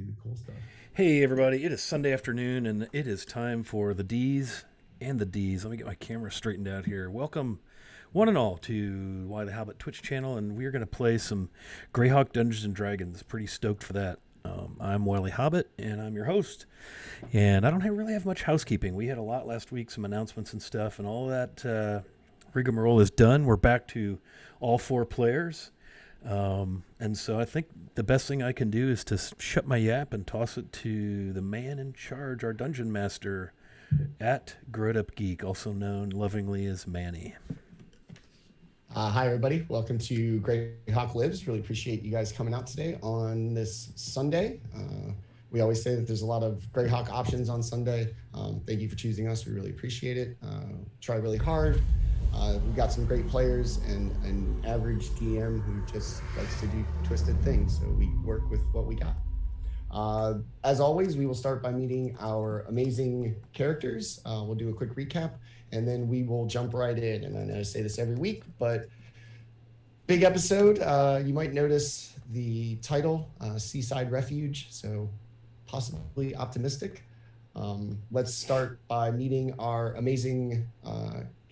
the cool stuff. Hey everybody, it is Sunday afternoon and it is time for the D's and the D's. Let me get my camera straightened out here. Welcome one and all to Why the Hobbit Twitch channel, and we're going to play some Greyhawk Dungeons and Dragons. Pretty stoked for that. I'm Wily Hobbit and I'm your host, and I don't really have much housekeeping. We had a lot last week, some announcements and stuff, and all that rigmarole is done. We're back to all four players. And so I think the best thing I can do is to shut my yap and toss it to the man in charge, our dungeon master at Growed Up Geek, also known lovingly as Manny. Hi, everybody. Welcome to Greyhawk Lives. Really appreciate you guys coming out today on this Sunday. We always say that there's a lot of Greyhawk options on Sunday. Thank you for choosing us. We really appreciate it. Try really hard. We've got some great players and an average DM who just likes to do twisted things. So we work with what we got. As always, we will start by meeting our amazing characters. We'll do a quick recap, and then we will jump right in. And I know I say this every week, but big episode. You might notice the title, Seaside Refuge, so possibly optimistic. Let's start by meeting our amazing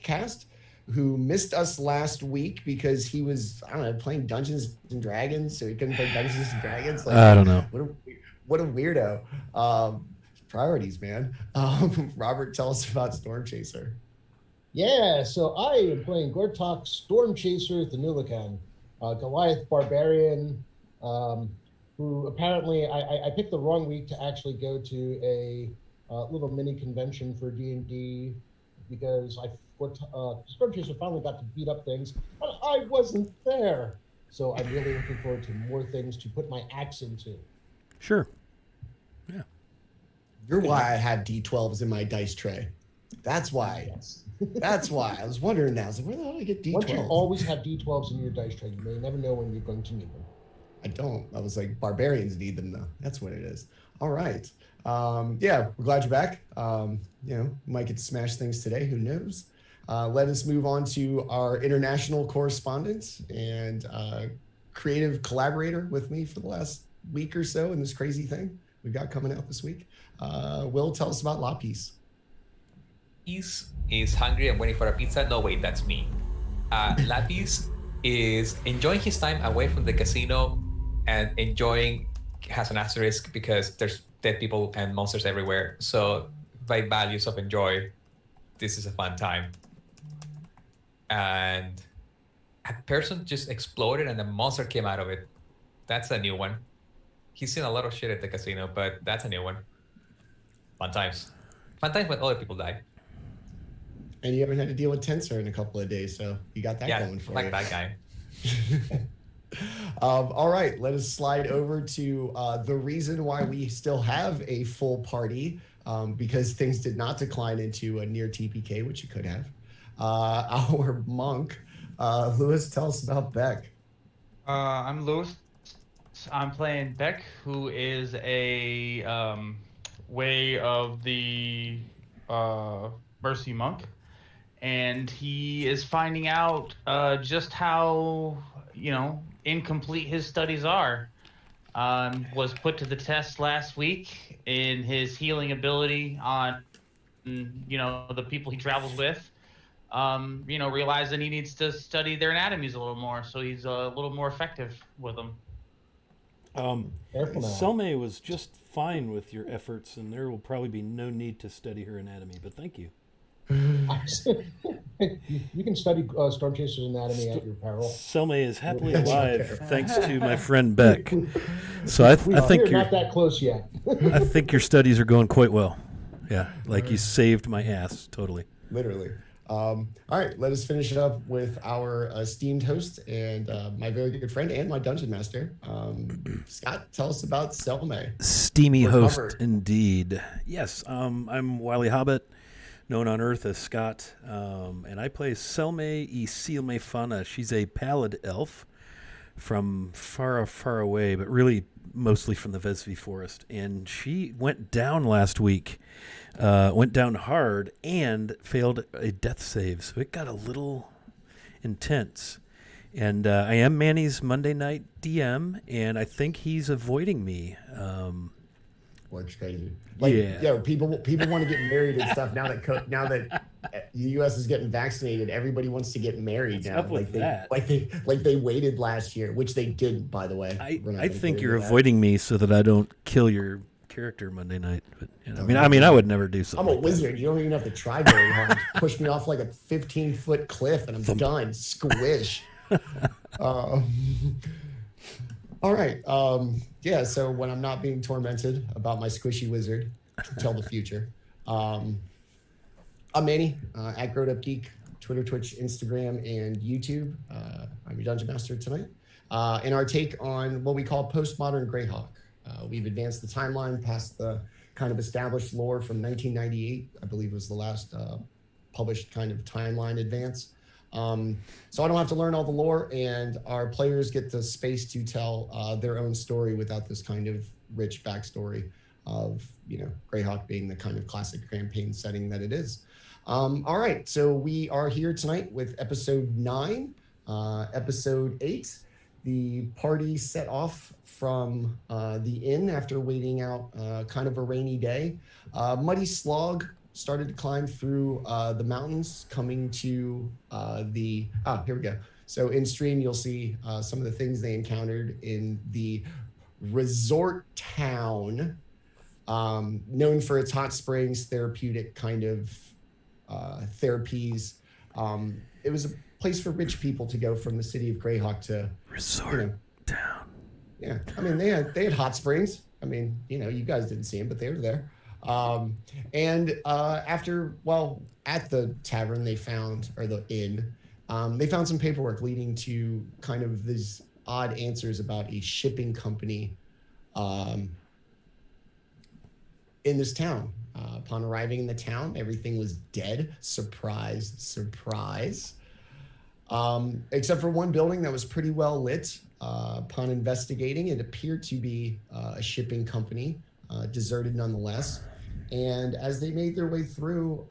cast, who missed us last week because he was, I don't know, playing Dungeons and Dragons, so he couldn't play Dungeons and Dragons. I don't know. What a weirdo. Priorities, man. Robert, tell us about Storm Chaser. Yeah, so I am playing Gortok Storm Chaser the Nulican, Goliath Barbarian, who apparently I picked the wrong week to actually go to a little mini convention for D&D because Storm Chaser finally got to beat up things, but I wasn't there. So I'm really looking forward to more things to put my axe into. Sure. Yeah. You're why I have D12s in my dice tray. That's why. Yes. That's why. I was wondering now. I was like, where the hell did I get D12s? Once you always have D12s in your dice tray, you may never know when you're going to need them. I don't. I was like, barbarians need them though. That's what it is. All right. Yeah, we're glad you're back. Might get to smash things today. Who knows? Let us move on to our international correspondent and creative collaborator with me for the last week or so in this crazy thing we've got coming out this week. Will, tell us about Lapis. Is hungry and waiting for a pizza. No, wait, that's me. Lapis is enjoying his time away from the casino and has an asterisk because there's dead people and monsters everywhere. So by values of enjoy, this is a fun time. And a person just exploded and a monster came out of it. That's a new one. He's seen a lot of shit at the casino, but that's a new one. Fun times. Fun times when other people die. And you haven't had to deal with Tensor in a couple of days, so you got that going for like you. That guy. All right, let us slide over to the reason why we still have a full party, because things did not decline into a near TPK, which you could have. Our monk, Lewis, tell us about Beck. I'm Lewis. I'm playing Beck, who is a way of the Mercy Monk. And he is finding out just how, incomplete his studies are. Was put to the test last week in his healing ability on, the people he travels with. Realizing he needs to study their anatomies a little more, so he's a little more effective with them. Selme was just fine with your efforts, and there will probably be no need to study her anatomy, but thank you. You can study Storm Chaser's anatomy at your peril. Selme is happily alive thanks to my friend Beck. So I think you're not that close yet. I think your studies are going quite well. Yeah, like you saved my ass totally. Literally. All right, let us finish it up with our esteemed host and my very good friend and my dungeon master. Scott, tell us about Selme. Steamy host indeed. Yes, I'm Wily Hobbit, known on Earth as Scott, and I play Selme y Silme Fana. She's a pallid elf from far, far away, but really mostly from the Vesvi Forest. And she went down last week, went down hard, and failed a death save. So it got a little intense. And I am Manny's Monday night DM, and I think he's avoiding me. works crazy. Like, Yeah. people want to get married and stuff now that the U.S. is getting vaccinated. Everybody wants to get married What's now. up with that? Like they waited last year, which they didn't, by the way. I think you're avoiding me so that I don't kill your character Monday night. But I mean, I would never do something. I'm a like wizard. That. You don't even have to try very hard. Just push me off like a 15-foot cliff, and I'm done. Squish. All right. Yeah. So when I'm not being tormented about my squishy wizard, I can tell the future. I'm Manny at Growed Up Geek, Twitter, Twitch, Instagram, and YouTube. I'm your dungeon master tonight. In our take on what we call postmodern Greyhawk, we've advanced the timeline past the kind of established lore from 1998. I believe was the last published kind of timeline advance. So I don't have to learn all the lore, and our players get the space to tell their own story without this kind of rich backstory of, Greyhawk being the kind of classic campaign setting that it is. All right, so we are here tonight with episode 9. Episode 8, the party set off from the inn after waiting out kind of a rainy day. Muddy Slog started to climb through the mountains, coming to here we go. So in stream, you'll see some of the things they encountered in the resort town, known for its hot springs, therapeutic kind of therapies. It was a place for rich people to go from the city of Greyhawk to resort town. Yeah, I mean they had hot springs. I mean, you guys didn't see them, but they were there. And at the tavern they found, or the inn, they found some paperwork leading to kind of these odd answers about a shipping company in this town. Upon arriving in the town, everything was dead. Surprise, surprise. Except for one building that was pretty well lit. Upon investigating, it appeared to be a shipping company, deserted nonetheless. And as they made their way through,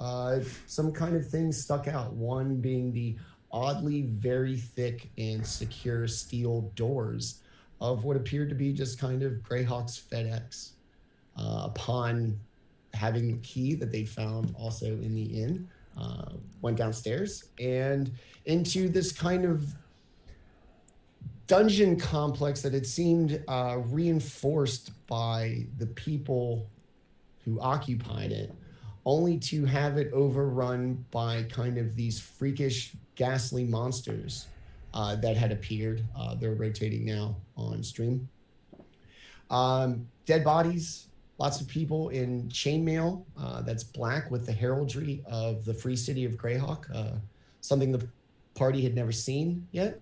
some kind of things stuck out. One being the oddly very thick and secure steel doors of what appeared to be just kind of Greyhawk's FedEx. Upon having the key that they found also in the inn, went downstairs and into this kind of dungeon complex that had seemed reinforced by the people who occupied it, only to have it overrun by kind of these freakish, ghastly monsters that had appeared. They're rotating now on stream. Dead bodies, lots of people in chainmail that's black with the heraldry of the free city of Greyhawk, something the party had never seen yet.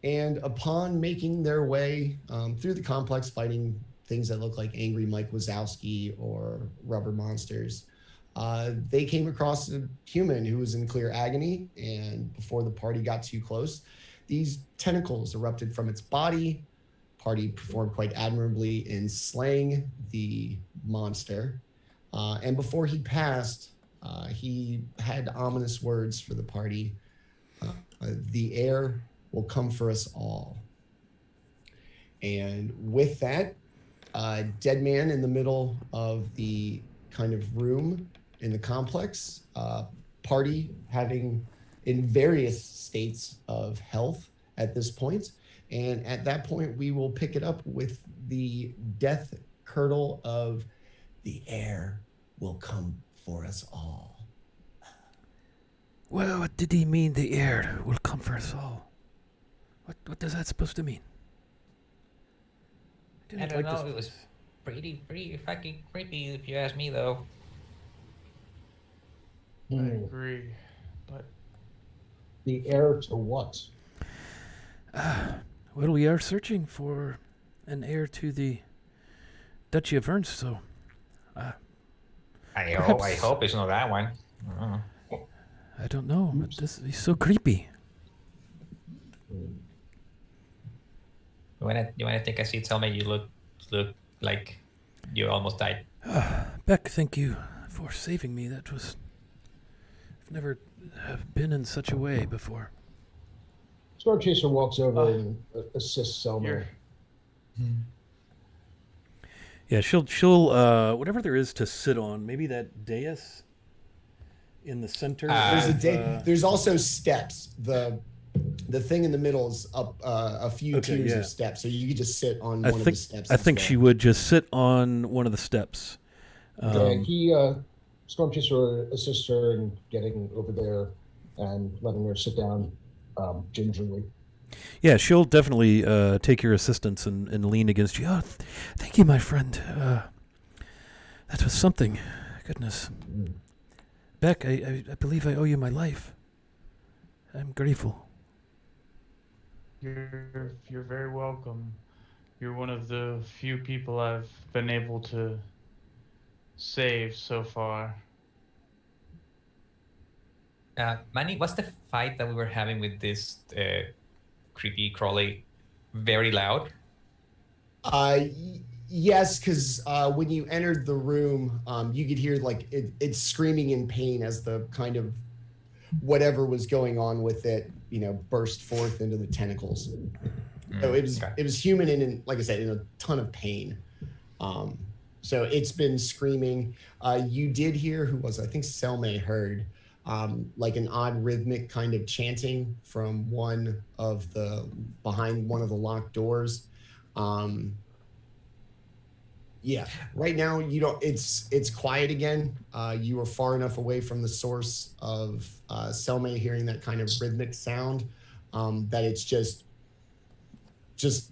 And upon making their way through the complex, fighting things that look like angry Mike Wazowski or rubber monsters, they came across a human who was in clear agony. And before the party got too close, these tentacles erupted from its body. Party performed quite admirably in slaying the monster. And before he passed, he had ominous words for the party. The air will come for us all. And with that, dead man in the middle of the kind of room in the complex, party having in various states of health at this point. And at that point, we will pick it up with the death curdle of the air will come for us all. Well, what did he mean the air will come for us all? What is that supposed to mean? I don't know. It was pretty fucking creepy, if you ask me, though. I agree, but the heir to what? Well, we are searching for an heir to the Duchy of Ernst, so I hope it's not that one. I don't know, but this is so creepy. You wanna take a seat? Tell me you look like you almost died. Beck, thank you for saving me. I've never have been in such a way before. Storm Chaser walks over and assists Selma. Yeah, she'll whatever there is to sit on. Maybe that dais in the center. There's a of, day. There's also steps. The thing in the middle is up a few Okay, tiers yeah. of steps, so you could just sit on I one of the think steps. I think she would just sit on one of the steps. And he, Storm Chaser, assists her in getting over there and letting her sit down gingerly. Yeah, she'll definitely take your assistance and lean against you. Oh, thank you, my friend. That was something. Goodness. Beck, I believe I owe you my life. I'm grateful. You're very welcome. You're one of the few people I've been able to save so far. Manny, was the fight that we were having with this creepy crawly very loud? Yes, because when you entered the room, you could hear like it's screaming in pain as the kind of whatever was going on with it, burst forth into the tentacles. So it was human and, like I said, in a ton of pain. So it's been screaming. You did hear, who was, I think Selma heard, like an odd rhythmic kind of chanting from behind one of the locked doors. Yeah, right now it's quiet again. You are far enough away from the source of Selma hearing that kind of rhythmic sound that it's just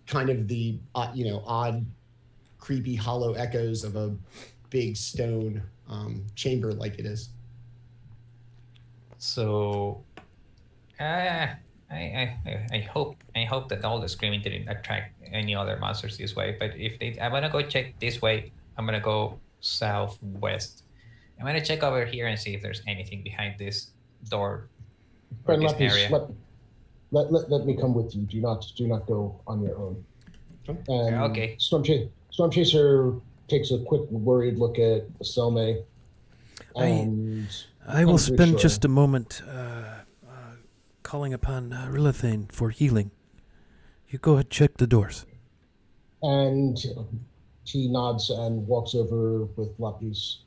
kind of the odd, creepy, hollow echoes of a big stone chamber like it is. So, I hope that all the screaming didn't attract any other monsters this way. But I'm gonna go check this way. I'm gonna go southwest. I'm gonna check over here and see if there's anything behind this door or this area. Let me come with you. Do not go on your own. And Okay. Storm Chaser takes a quick, worried look at Selma. And I will spend just a moment calling upon Rilithane for healing. You go ahead, check the doors. And she nods and walks over with Lapis.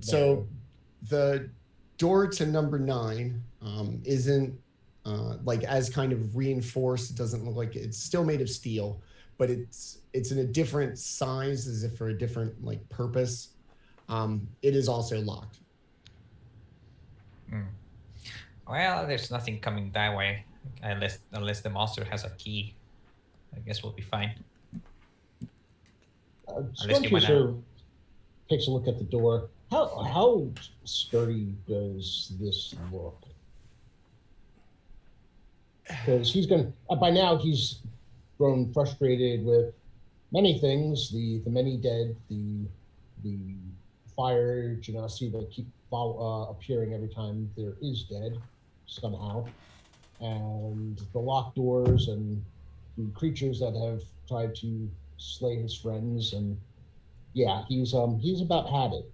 So the door to number 9 isn't like as kind of reinforced. It doesn't look like it's still made of steel, but it's in a different size, as if for a different like purpose. It is also locked. Well, there's nothing coming that way, unless the monster has a key. I guess we'll be fine. Storm Chaser takes a look at the door. How sturdy does this look? Because by now he's grown frustrated with many things, the many dead, the fire genasi that keep appearing every time there is dead somehow, and the locked doors and the creatures that have tried to slay his friends, and yeah, he's about had it.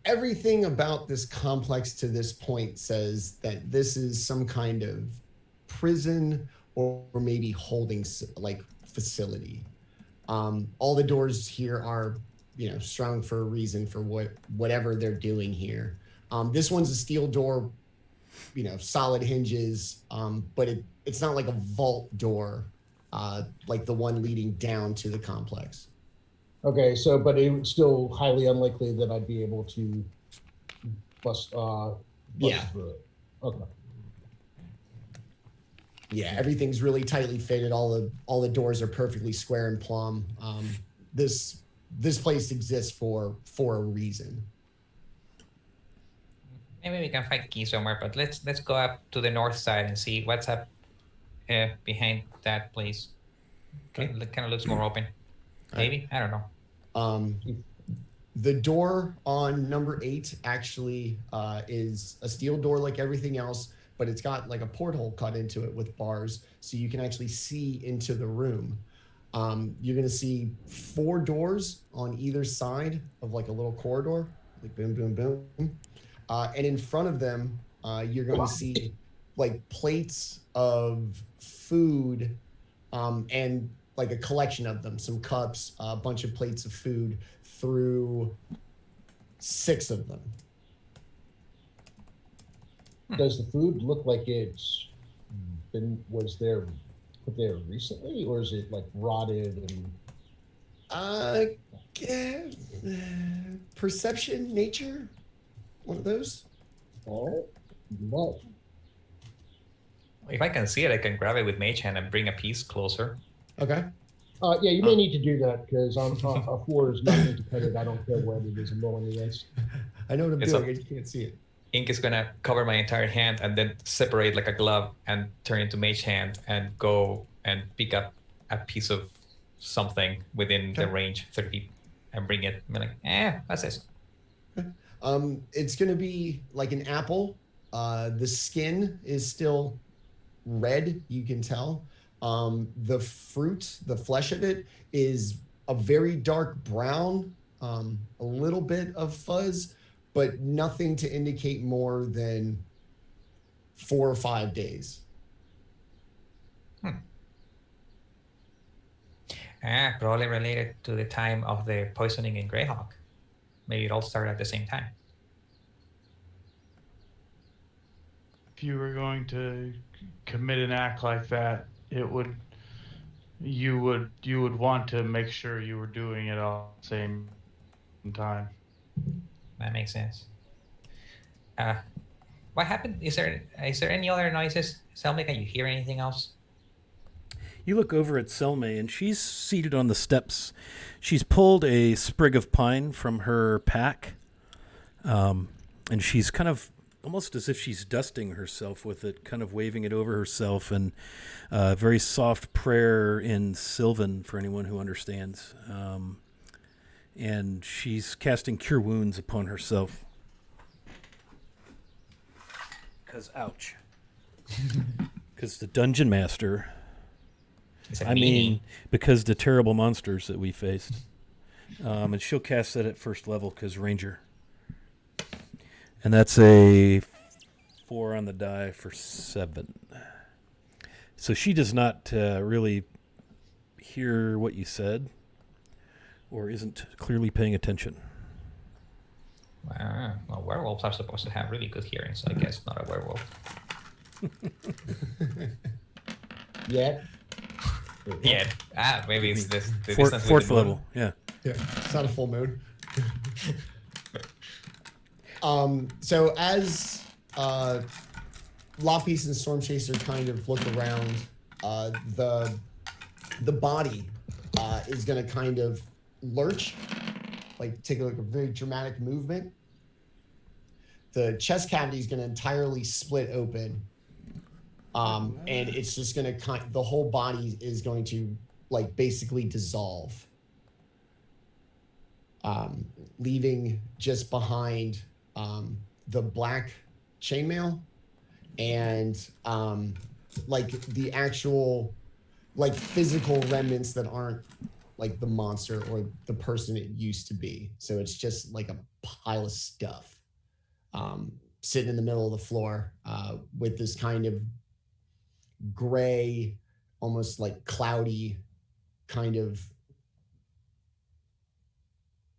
Everything about this complex to this point says that this is some kind of prison or maybe holding like facility. All the doors here are, strung for a reason for whatever they're doing here. This one's a steel door, solid hinges, but it's not like a vault door, like the one leading down to the complex. Okay, but it's still highly unlikely that I'd be able to bust through it. Okay. Yeah, everything's really tightly fitted. All the doors are perfectly square and plumb. This place exists for a reason. Maybe we can find key somewhere, but let's go up to the north side and see what's up behind that place. Okay. It kind of looks more open. Maybe, I don't know. The door on number 8 actually is a steel door like everything else, but it's got like a porthole cut into it with bars, so you can actually see into the room. You're going to see 4 doors on either side of like a little corridor, like boom, boom, boom. And in front of them, you're going to see like plates of food and like a collection of them, some cups, a bunch of plates of food, through 6 of them. Does the food look like it's was there put there recently, or is it like rotted and? Yeah, perception, nature, one of those. Oh, what? If I can see it, I can grab it with Mage Hand and bring a piece closer. Okay. Yeah, you may need to do that because a 4 is not going to cut it. I don't care what it is I'm rolling against. I know what I'm It's doing. I just can't see it. Ink is gonna cover my entire hand and then separate like a glove and turn into Mage Hand and go and pick up a piece of something within the range 30 feet and bring it. I'm like, what's this? It's gonna be like an apple. The skin is still red, you can tell. The fruit, the flesh of it, is a very dark brown, a little bit of fuzz, but nothing to indicate more than 4 or 5 days. Probably related to the time of the poisoning in Greyhawk. Maybe it all started at the same time. If you were going to commit an act like that, you would want to make sure you were doing it all at the same time. That makes sense. What happened? Is there any other noises? Selma, can you hear anything else? You look over at Selma, and she's seated on the steps. She's pulled a sprig of pine from her pack, and she's kind of almost as if she's dusting herself with it, kind of waving it over herself, and a very soft prayer in Sylvan for anyone who understands. And she's casting Cure Wounds upon herself. Because, ouch. Because the Dungeon Master... because the terrible monsters that we faced. And she'll cast that at first level because Ranger. And that's a 4 on the die for 7. So she does not really hear what you said or isn't clearly paying attention. Well, werewolves are supposed to have really good hearing, so I guess not a werewolf. Yeah. Yeah. Maybe it's this. The Fourth level. Yeah. It's not a full moon. So as Loppies and Storm Chaser kind of look around, the body is going to kind of lurch, like take a very dramatic movement. The chest cavity is going to entirely split open. And it's just going to the whole body is going to like basically dissolve, leaving just behind the black chainmail and like the actual like physical remnants that aren't like the monster or the person it used to be. So it's just like a pile of stuff sitting in the middle of the floor with this kind of gray, almost like cloudy kind of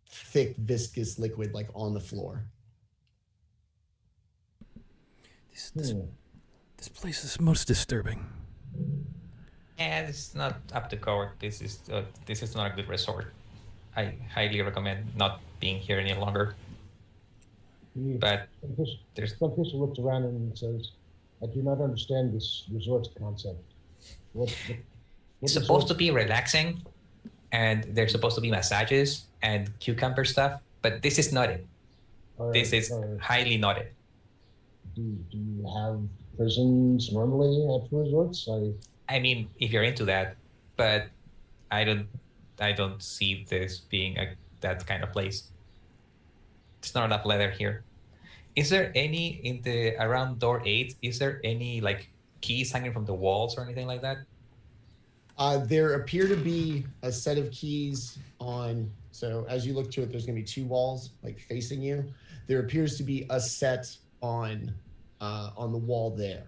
thick viscous liquid like on the floor. This place is most disturbing. Yeah, this is not up to code. This is not a good resort. I highly recommend not being here any longer. But there's some person looks around and says, "I do not understand this resort concept. What it's supposed to be relaxing, and there's supposed to be massages and cucumber stuff, but this is not it. This is highly not it." Do you have prisons normally at resorts? I mean, if you're into that, but I don't see this being that kind of place. It's not enough leather here. Is there any in the around door 8? Is there any like keys hanging from the walls or anything like that? There appear to be a set of keys on. So as you look to it, there's going to be 2 walls like facing you. There appears to be a set on the wall there.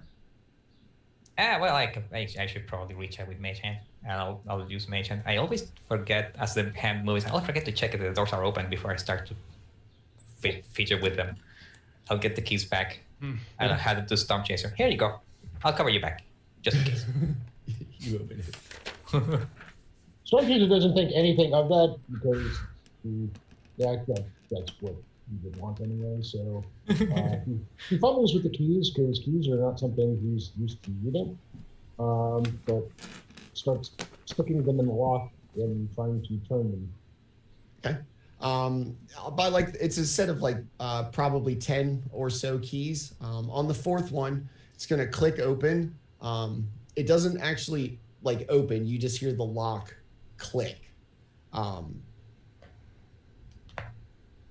Well, I should probably reach out with Mage Hand. and I'll use mage hand. I always forget as the hand moves. I'll forget to check if the doors are open before I start to feature with them. I'll get the keys back and I'll hand them to Storm Chaser. Here you go. I'll cover you back, just in case. You open it. Stormchaser doesn't think anything of that because that's what he would want anyway. So he fumbles with the keys because keys are not something he's used to using. But starts sticking them in the lock and trying to turn them. Okay. By like it's a set of like probably 10 or so keys. On the fourth one, it's gonna click open. It doesn't actually like open. You just hear the lock click.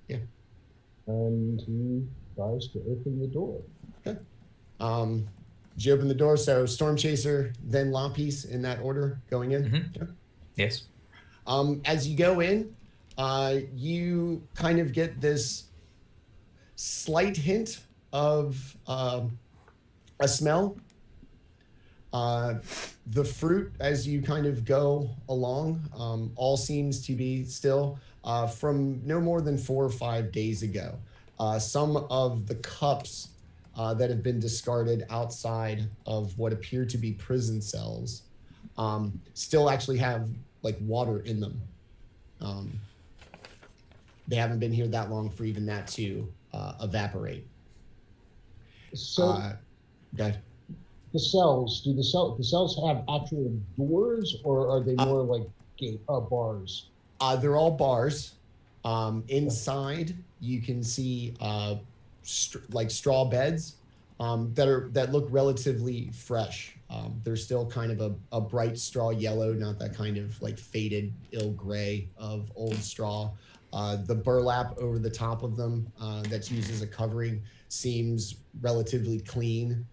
Yeah. And he tries to open the door. Okay. Did you open the door? So Storm Chaser, then Lapis in that order going in? Mm-hmm. Okay. Yes. As you go in, you kind of get this slight hint of a smell. The fruit, as you kind of go along, all seems to be still from no more than 4 or 5 days ago. Some of the cups that have been discarded outside of what appear to be prison cells still actually have like water in them. They haven't been here that long for even that to evaporate. So okay. the cells, do the cells have actual doors, or are they more like bars? They're all bars. Inside, you can see like straw beds that look relatively fresh. They're still kind of a bright straw yellow, not that kind of like faded, ill gray of old straw. The burlap over the top of them that's used as a covering seems relatively clean.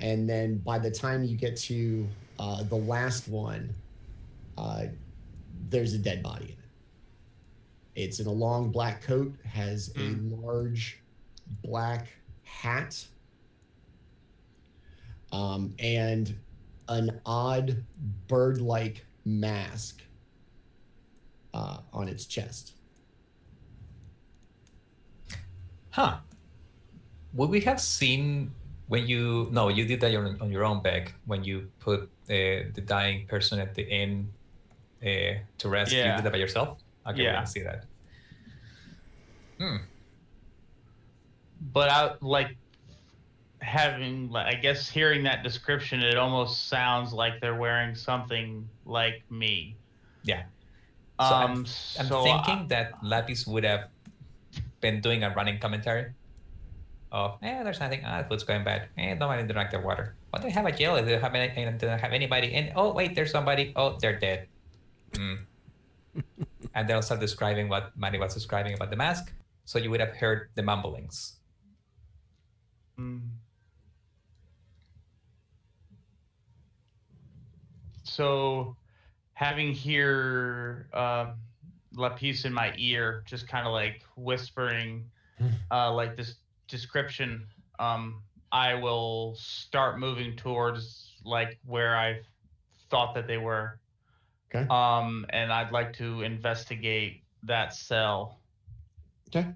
And then by the time you get to the last one, there's a dead body in it. It's in a long black coat, has a large black hat, and an odd bird-like mask on its chest. Huh. Would we have seen when you... No, you did that on your own, Beck, when you put the dying person at the inn to rest. Yeah. You did that by yourself? Okay, Yeah. we didn't see that. But I like having, I guess, hearing that description, it almost sounds like they're wearing something like me. Yeah. So I'm so thinking that Lapis would have been doing a running commentary of, there's nothing. Food's going bad. Don't mind to drink their water. But they have a jail. They don't have anybody. And oh wait, there's somebody. Oh, they're dead. And they'll start describing what Manny was describing about the mask. So you would have heard the mumblings. So having here Lapis in my ear, just kind of like whispering like this description, I will start moving towards like where I thought that they were. Okay. And I'd like to investigate that cell. Okay.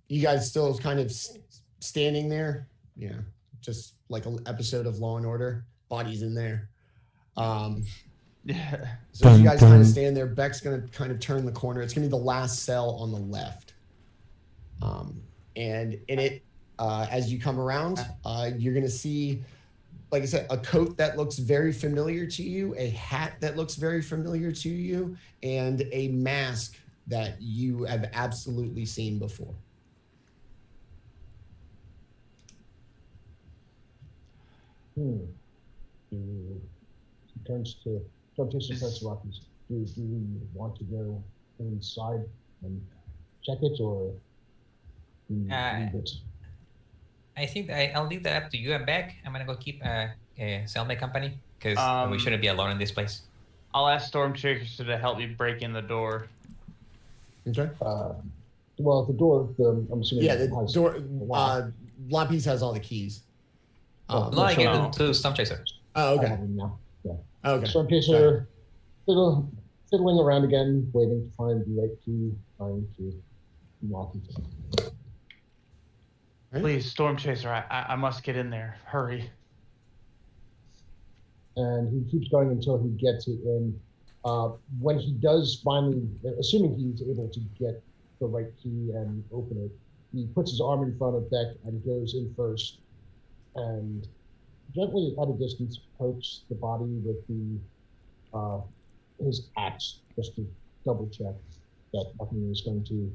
You guys still kind of standing there? Yeah. Just like an episode of Law and Order. Bodies in there. Yeah. So you guys kind of stand there. Beck's going to kind of turn the corner. It's going to be the last cell on the left. And in it, as you come around, you're going to see, like I said, a coat that looks very familiar to you, a hat that looks very familiar to you, and a mask that you have absolutely seen before. He turns to Lapis. Do we want to go inside and check it, or leave it? I think I'll leave that up to you and Beck. I'm gonna go keep a cellmate company because we shouldn't be alone in this place. I'll ask Storm Chaser to help me break in the door. Okay. Well, the door. I'm assuming. Yeah, the door. Lapis has all the keys. No, I gave them to Storm Chaser. Oh, I okay. have them now. Yeah. Okay. Storm Sorry. Chaser fiddling around again, waiting to find the right key, trying to lock it. Right. Please, Storm Chaser, I must get in there. Hurry. And he keeps going until he gets it in. When he does finally, assuming he's able to get the right key and open it, he puts his arm in front of Beck and goes in first and gently at a distance pokes the body with his axe just to double check that nothing is going to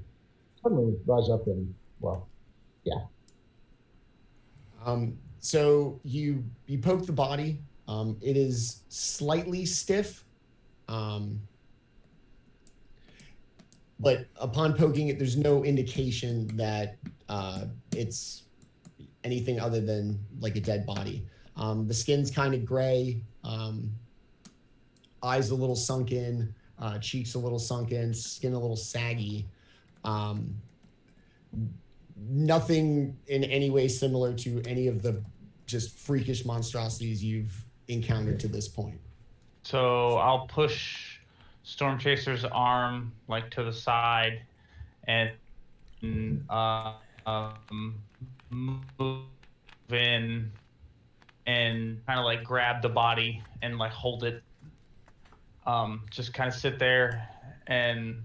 suddenly rise up and, well, yeah. So you poke the body. It is slightly stiff, but upon poking it, there's no indication that it's anything other than like a dead body. The skin's kind of gray, eyes a little sunken, cheeks a little sunken, skin a little saggy. Nothing in any way similar to any of the just freakish monstrosities you've encountered to this point. So I'll push Storm Chaser's arm like to the side and move in and kind of like grab the body and like hold it. Just kind of sit there and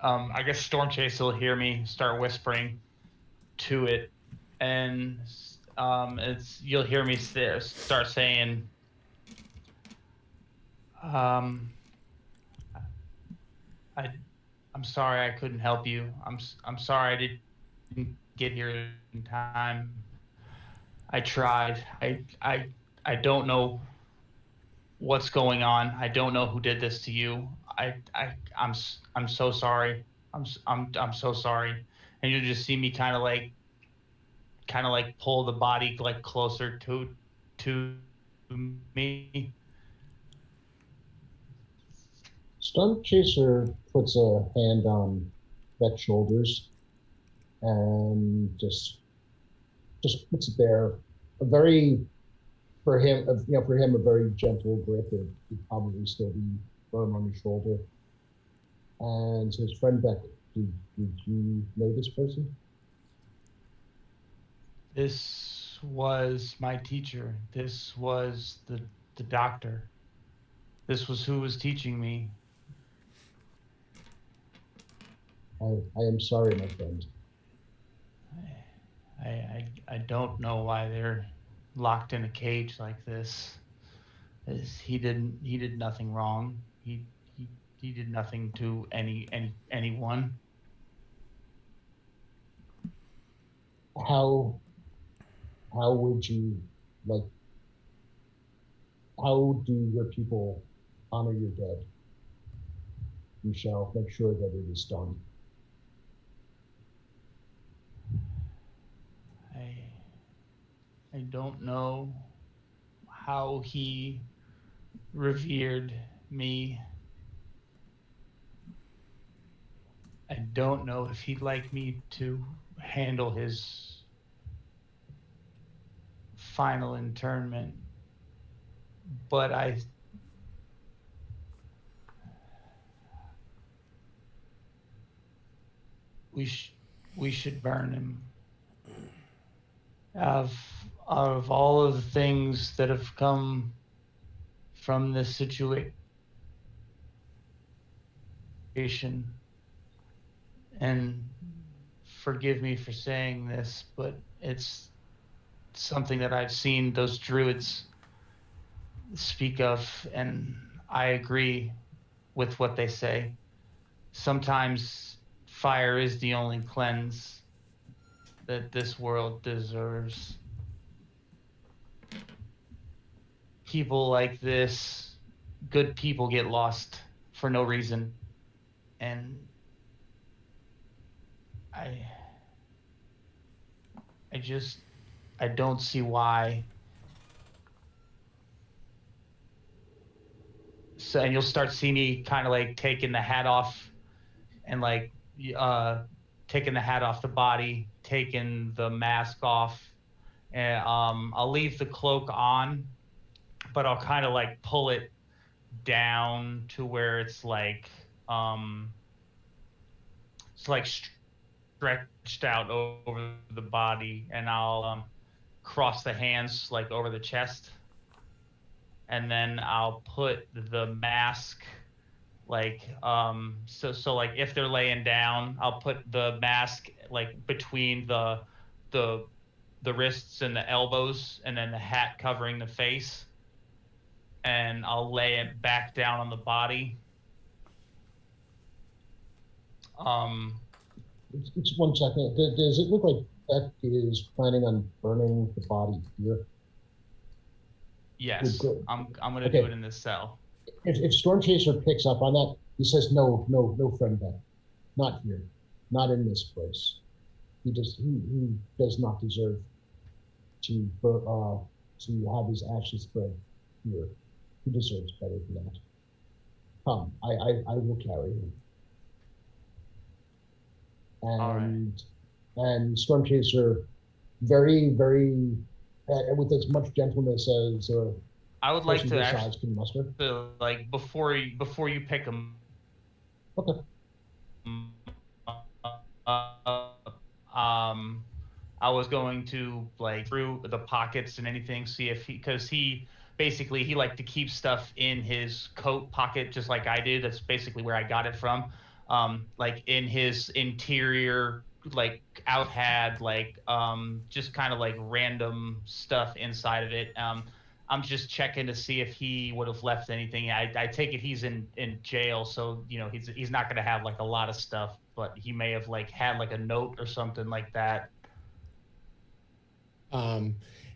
I guess Storm Chaser will hear me start whispering to it, and you'll hear me start saying, I'm sorry I couldn't help you. I'm sorry I didn't get here in time. I tried. I don't know what's going on. I don't know who did this to you. I'm so sorry. I'm so sorry. And you'll just see me kind of like pull the body like closer to me. Storm Chaser puts a hand on Beck's shoulders and just puts it there. A very, for him, a very gentle grip. It would probably still be firm on his shoulder. And his friend Beck, did you know this person? This was my teacher. This was the doctor. This was who was teaching me. I am sorry, my friend. I don't know why they're locked in a cage like this. He did nothing wrong. He did nothing to anyone. How would you like? How do your people honor your dead? You shall make sure that it is done. I don't know how he revered me. I don't know if he'd like me to handle his final internment, but we should burn him. Of all of the things that have come from this situation, and forgive me for saying this, but it's something that I've seen those druids speak of, and I agree with what they say. Sometimes fire is the only cleanse that this world deserves. People like this, good people, get lost for no reason. And I don't see why. So, and you'll start seeing me kind of like taking the hat off and like taking the hat off the body, taking the mask off, and I'll leave the cloak on, but I'll kind of like pull it down to where it's like stretched out over the body, and I'll cross the hands like over the chest, and then I'll put the mask like so like if they're laying down, I'll put the mask like between the the wrists and the elbows, and then the hat covering the face, and I'll lay it back down on the body. It's 1 second. Does it look like Beck is planning on burning the body here? Yes, Good. I'm gonna Okay. do it in this cell. If Storm Chaser picks up on that, he says, no, friend Beck. Not here. Not in this place. He does not deserve to have his ashes spread here. He deserves better than that. Come, I will carry him. And Storm Chaser, very, very, with as much gentleness as I would like person to his actually size can muster. like before you pick him. Okay. I was going to like through the pockets and anything, see if because he basically he liked to keep stuff in his coat pocket just like I do. That's basically where I got it from. Like in his interior, like out had like just kind of like random stuff inside of it. I'm just checking to see if he would have left anything. I take it he's in jail, so you know he's not gonna have like a lot of stuff, but he may have like had like a note or something like that.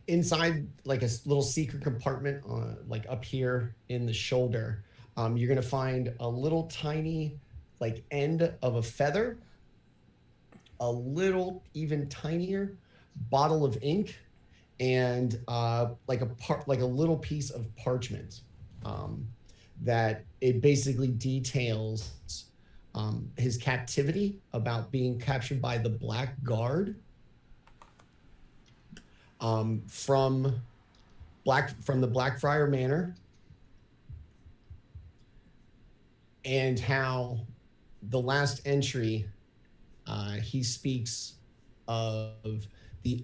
Inside like a little secret compartment like up here in the shoulder, you're gonna find a little tiny like end of a feather, a little even tinier bottle of ink, and like a little piece of parchment that it basically details his captivity, about being captured by the Black Guard from the Blackfriar Manor, and how the last entry he speaks of the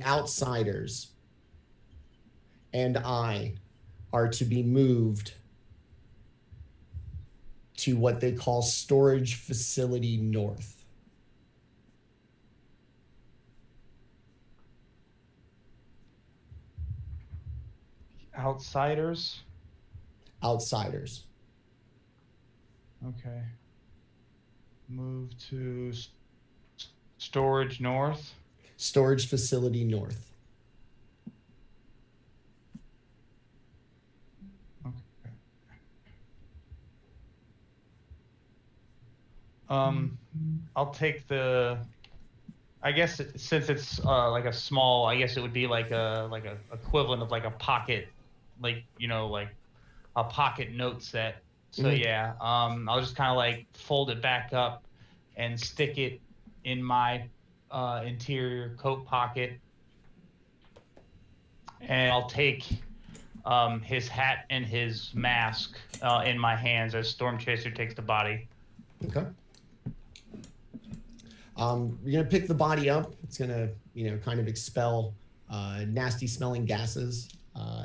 outsiders and I are to be moved to what they call Storage Facility North. Outsiders. Outsiders. Okay. Move to Storage North. Storage Facility North. Okay. I'll take the. I guess since it's like a small, I guess it would be like a equivalent of like a pocket, like like a pocket note set. So yeah, I'll just kind of like fold it back up and stick it in my interior coat pocket, and I'll take his hat and his mask in my hands as Storm Chaser takes the body. Okay. You're gonna pick the body up. It's gonna, kind of expel nasty smelling gases,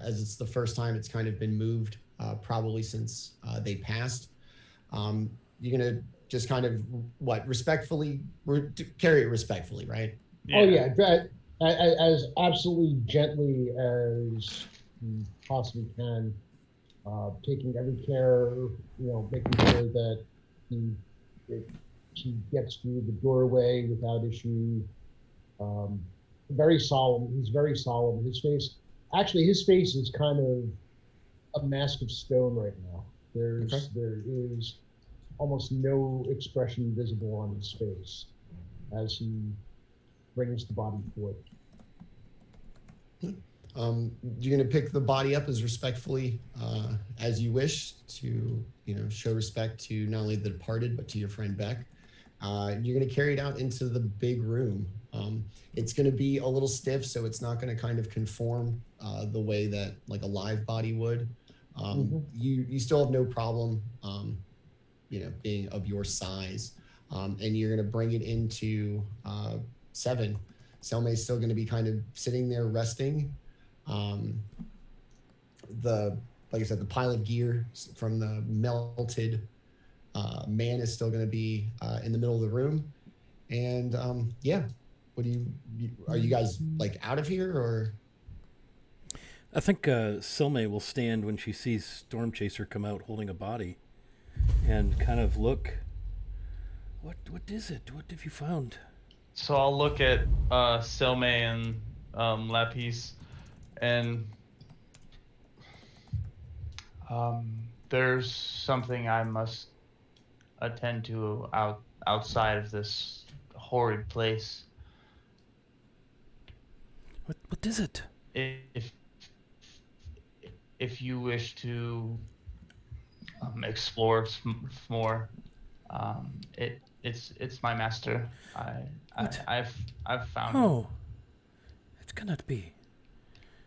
as it's the first time it's kind of been moved, probably since they passed. You're gonna just kind of respectfully carry it respectfully, right? Yeah. Oh yeah, as absolutely gently as you possibly can, taking every care, making sure that she gets through the doorway without issue. Very solemn. He's very solemn. His face is kind of a mask of stone right now. There is almost no expression visible on his face as he brings the body forth. You're gonna pick the body up as respectfully as you wish to, show respect to not only the departed but to your friend Beck. You're going to carry it out into the big room. It's going to be a little stiff, so it's not going to kind of conform the way that like a live body would. You still have no problem, being of your size, and you're going to bring it into 7. Selmay's still going to be kind of sitting there resting. Like I said, the pile of gear from the melted man is still going to be in the middle of the room. And what are you guys like out of here, or? I think Silme will stand when she sees Storm Chaser come out holding a body and kind of look. What is it? What have you found? So I'll look at Silme and Lapis, and there's something I must attend to outside of this horrid place. What is it? If you wish to explore more, it's my master. I've found. Oh, it cannot be.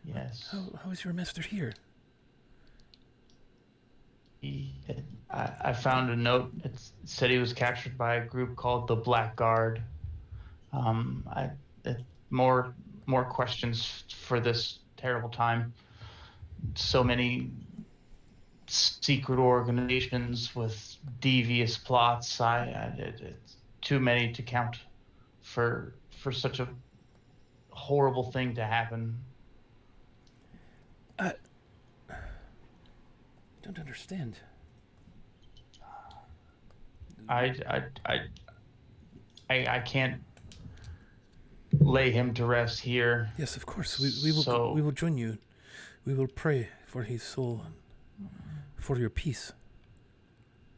Yes. How is your master here? I found a note. It said he was captured by a group called the Black Guard. More questions for this terrible time. So many secret organizations with devious plots. It's too many to count for such a horrible thing to happen. I don't understand. I can't lay him to rest here. Yes, of course. We will join you. We will pray for his soul and for your peace.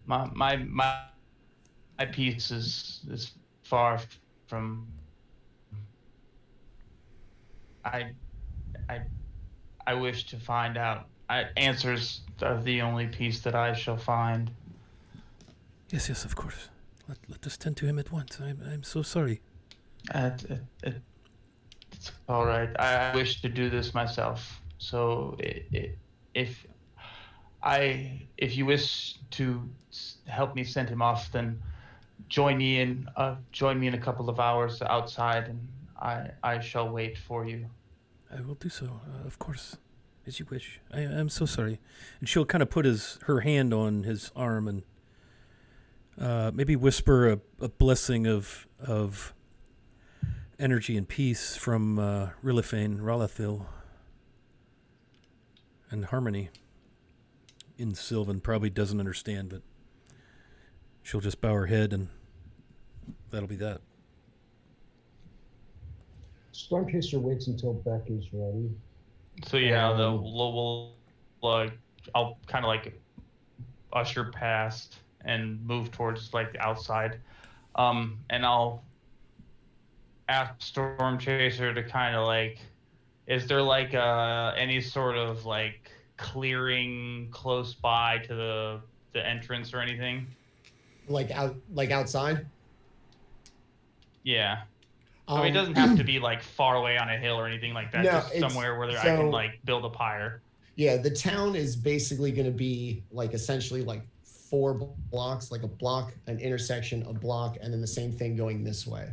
My peace is far from. I wish to find out. Answers are the only peace that I shall find. Yes, of course. Let us tend to him at once. I'm so sorry. It's all right. I wish to do this myself. So if you wish to help me send him off, then join me in a couple of hours outside, and I shall wait for you. I will do so, of course, as you wish. I'm so sorry. And she'll kind of put her hand on his arm and maybe whisper a blessing of energy and peace from Rilifane, Ralathil, and harmony. In Sylvan probably doesn't understand, but she'll just bow her head, and that'll be that. Storm Chaser waits until Beck is ready. So yeah, we'll I'll kind of like usher past and move towards like the outside, and I'll ask Storm Chaser to kind of like, is there like any sort of like clearing close by to the entrance or anything? Like outside? Yeah. So it doesn't have to be like far away on a hill or anything like that. No, just somewhere where I can like build a pyre. Yeah, the town is basically going to be like essentially like 4 blocks, like a block, an intersection, a block, and then the same thing going this way.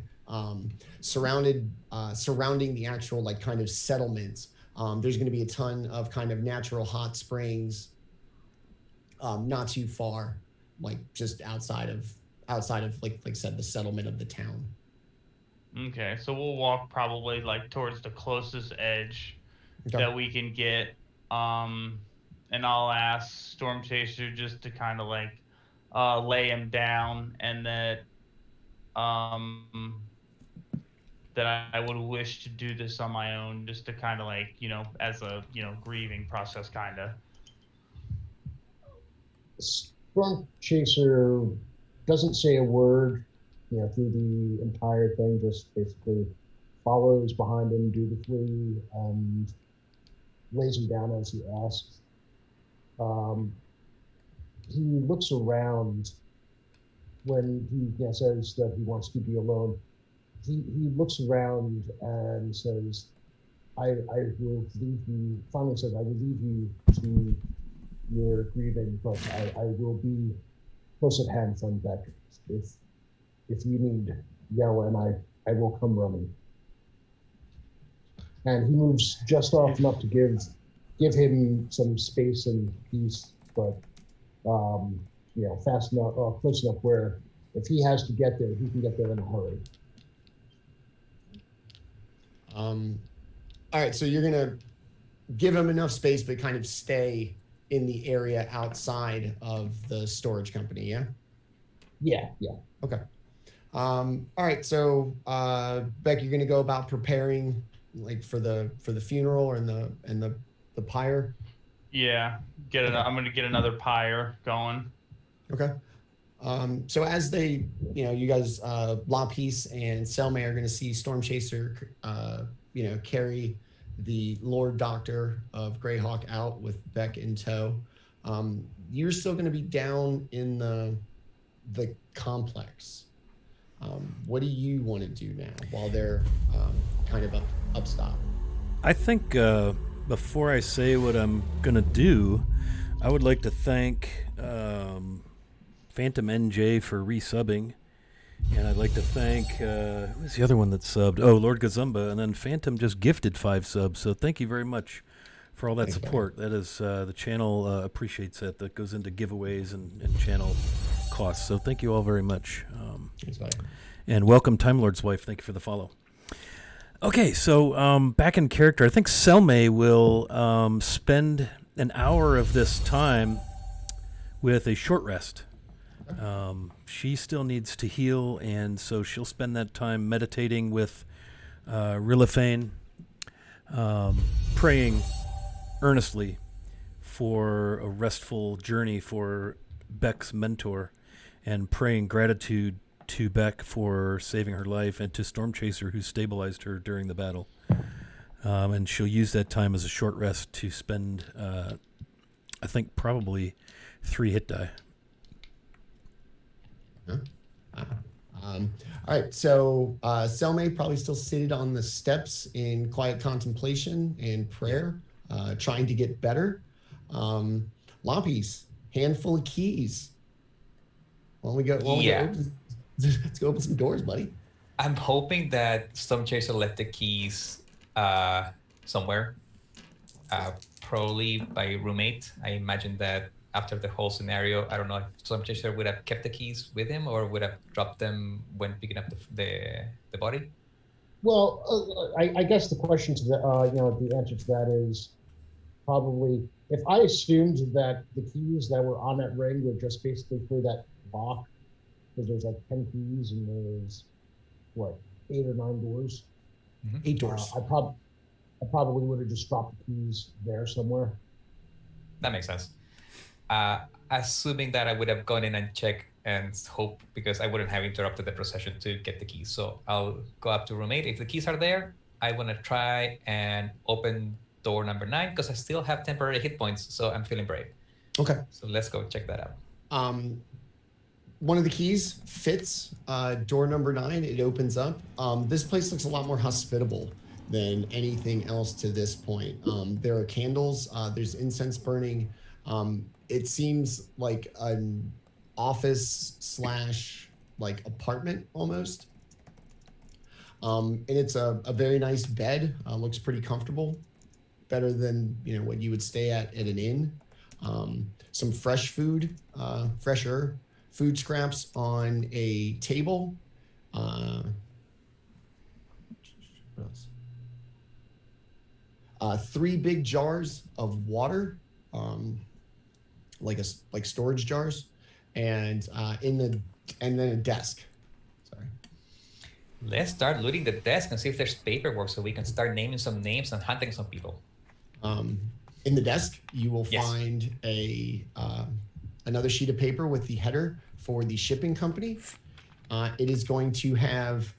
Surrounding the actual like kind of settlements. There's going to be a ton of kind of natural hot springs, not too far, like just outside of like I said, the settlement of the town. Okay, so we'll walk probably like towards the closest edge that we can get, and I'll ask Storm Chaser just to kind of like lay him down, and that I would wish to do this on my own, just to kind of like, as a grieving process kind of. Storm Chaser doesn't say a word, through the entire thing, just basically follows behind him dutifully and lays him down as he asks. He looks around when he says that he wants to be alone, he looks around and says, I will leave you, finally says, I will leave you to your grieving, but I will be close at hand from Beck. If you need yell, and I will come running. And he moves just off enough to give him some space and peace, but fast enough, close enough where if he has to get there, he can get there in a hurry. All right, so you're gonna give him enough space, but kind of stay in the area outside of the storage company, yeah? Yeah. Okay. All right, so Beck, you're gonna go about preparing like for the funeral and the pyre. Yeah, I'm gonna get another pyre going. Okay. So as they, you guys, Lapis and Selmay are going to see Storm Chaser, carry the Lord Doctor of Greyhawk out with Beck in tow. You're still going to be down in the complex. What do you want to do now while they're kind of up stop? I think before I say what I'm going to do, I would like to thank Phantom NJ for resubbing. And I'd like to thank, who's the other one that subbed? Oh, Lord Gazumba. And then Phantom just gifted 5 subs. So thank you very much for all that support. That is, the channel appreciates that. That goes into giveaways and channel costs. So thank you all very much. And welcome, Time Lord's wife. Thank you for the follow. Okay, so back in character, I think Selmay will spend an hour of this time with a short rest. She still needs to heal, and so she'll spend that time meditating with Rilliphane, praying earnestly for a restful journey for Beck's mentor, and praying gratitude to Beck for saving her life, and to Storm Chaser, who stabilized her during the battle. And she'll use that time as a short rest to spend, I think, probably 3 hit die. All right, so Selmay probably still seated on the steps in quiet contemplation and prayer, trying to get better. Lapis, handful of keys. Let's go open some doors, buddy. I'm hoping that Storm Chaser left the keys somewhere, probably by roommate. I imagine that after the whole scenario, I don't know if Storm Chaser would have kept the keys with him or would have dropped them when picking up the body. Well, I guess the question to the answer to that is probably, if I assumed that the keys that were on that ring were just basically for that lock, because there's like 10 keys and there's 8 or 9 doors. 8 doors. I probably would have just dropped the keys there somewhere. That makes sense. Assuming that I would have gone in and checked and hope, because I wouldn't have interrupted the procession to get the keys. So I'll go up to roommate. If the keys are there, I want to try and open door number 9, because I still have temporary hit points, so I'm feeling brave. Okay. So let's go check that out. One of the keys fits door number 9. It opens up. This place looks a lot more hospitable than anything else to this point. There are candles. There's incense burning. It seems like an office / apartment almost. And it's a very nice bed. Looks pretty comfortable. Better than what you would stay at an inn. Some fresh food, fresher food scraps on a table. What else? 3 big jars of water, like storage jars, and then a desk. Sorry. Let's start looting the desk and see if there's paperwork, so we can start naming some names and hunting some people. In the desk, you will find another sheet of paper with the header for the shipping company. It is going to have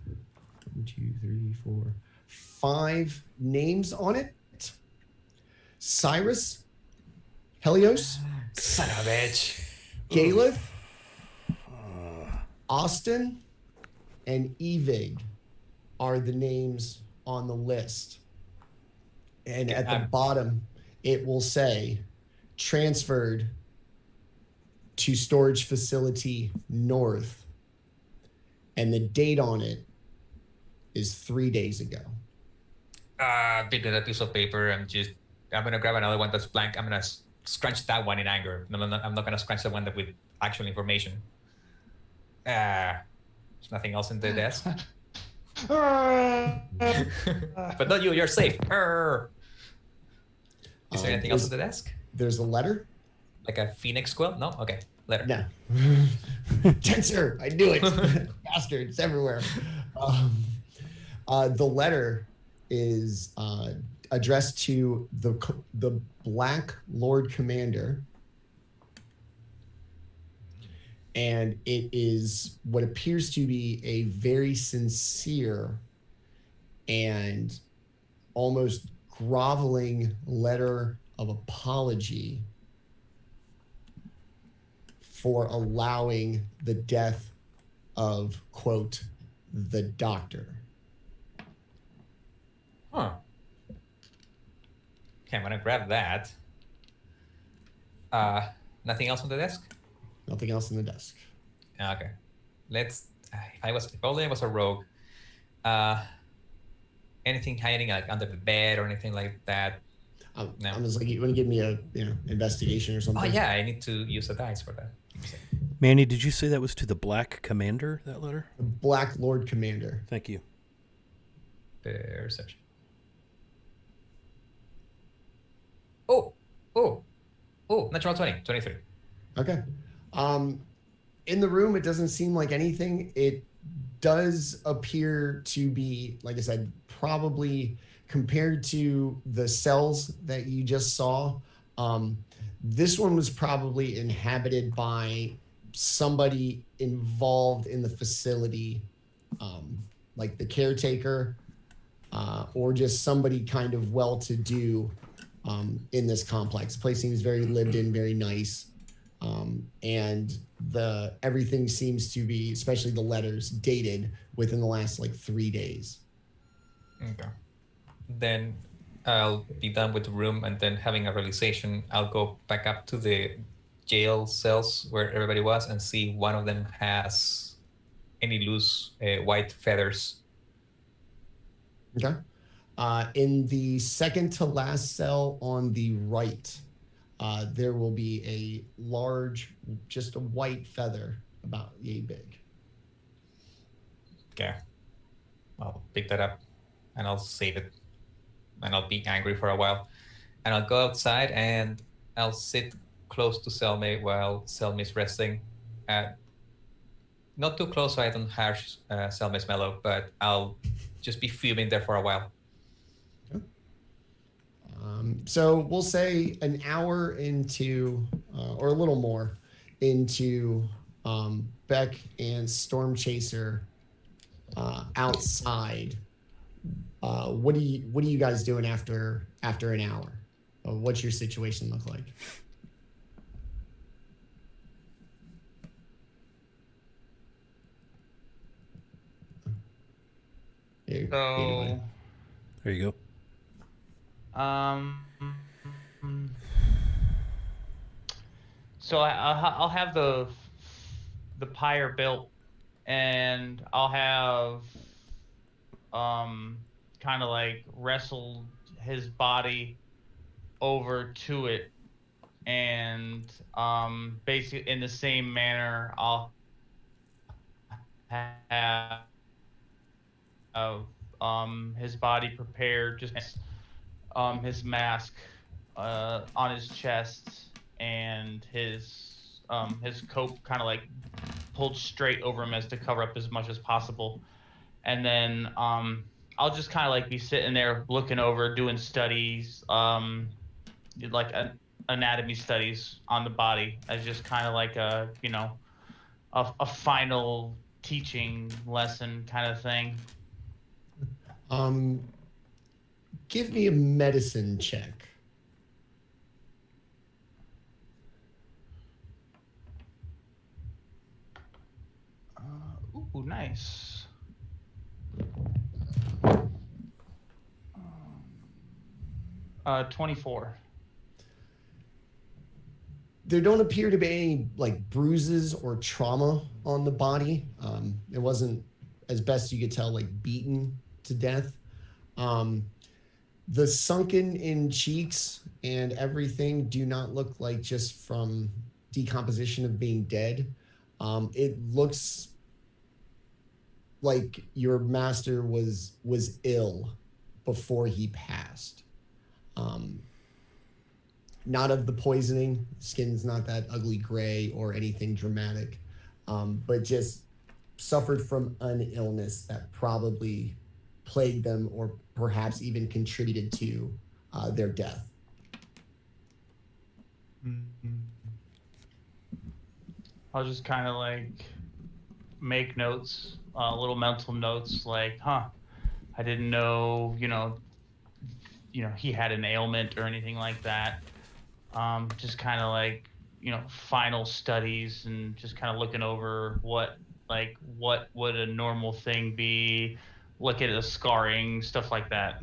1, 2, 3, 4, 5 names on it. Cyrus, Helios, Son of a bitch. Galeth, Austin and Evig are the names on the list. And at the bottom, it will say transferred to storage facility north. And the date on it is 3 days ago. Bit of that piece of paper. I'm gonna grab another one that's blank. I'm gonna scrunch that one in anger. No, I'm not gonna scrunch the one with actual information. There's nothing else in the desk. But no, you're safe. Is there anything else on the desk? There's a letter. Like a phoenix quill? No? Okay. Letter. No. Tensor, I knew it. Bastard, it's everywhere. The letter is addressed to the Black Lord Commander. And it is what appears to be a very sincere and almost groveling letter of apology for allowing the death of, quote, the doctor. Huh. Okay, I'm gonna grab that. Nothing else on the desk? Nothing else in the desk. Okay. Let's. If only I was a rogue. Anything hiding like under the bed or anything like that? No. No. I'm just like, you want to give me a investigation or something? Oh yeah, I need to use a dice for that. Manny, did you say that was to the Black Commander, that letter? The Black Lord Commander. Thank you. Perception. Oh, natural 20, 23. Okay. In the room, it doesn't seem like anything. It does appear to be, like I said, probably compared to the cells that you just saw. This one was probably inhabited by somebody involved in the facility, like the caretaker, or just somebody kind of well-to-do in this complex. The place seems very lived in, very nice. And everything seems to be, especially the letters, dated within the last 3 days. Okay. Then I'll be done with the room, and then having a realization, I'll go back up to the jail cells where everybody was and see one of them has any loose white feathers. Okay. In the second to last cell on the right, there will be a large, just a white feather about yay big. Okay. I'll pick that up and I'll save it. And I'll be angry for a while. And I'll go outside and I'll sit close to Selmy while Selmy's resting. Not too close so I don't harsh Selmy's mellow, but I'll just be fuming there for a while. So we'll say an hour into, or a little more, into Beck and Storm Chaser outside. What are you guys doing after an hour? What's your situation look like? There you go. So I'll have the pyre built, and I'll have kind of like wrestled his body over to it, and basically in the same manner I'll have his body prepared, just his mask on his chest, and his coat kind of like pulled straight over him as to cover up as much as possible. And then I'll just kind of like be sitting there looking over, doing studies, like anatomy studies on the body, as just kind of like a final teaching lesson kind of thing. Give me a medicine check. nice. 24. There don't appear to be any like bruises or trauma on the body. It wasn't, as best you could tell, like beaten to death. The sunken in cheeks and everything do not look like just from decomposition of being dead. It looks like your master was ill before he passed. Not of the poisoning, skin's not that ugly gray or anything dramatic, but just suffered from an illness that probably plagued them or perhaps even contributed to their death. I'll just kind of like make notes, little mental notes, like, I didn't know, he had an ailment or anything like that. Just kind of like, final studies and just kind of looking over what would a normal thing be, look at the scarring, stuff like that.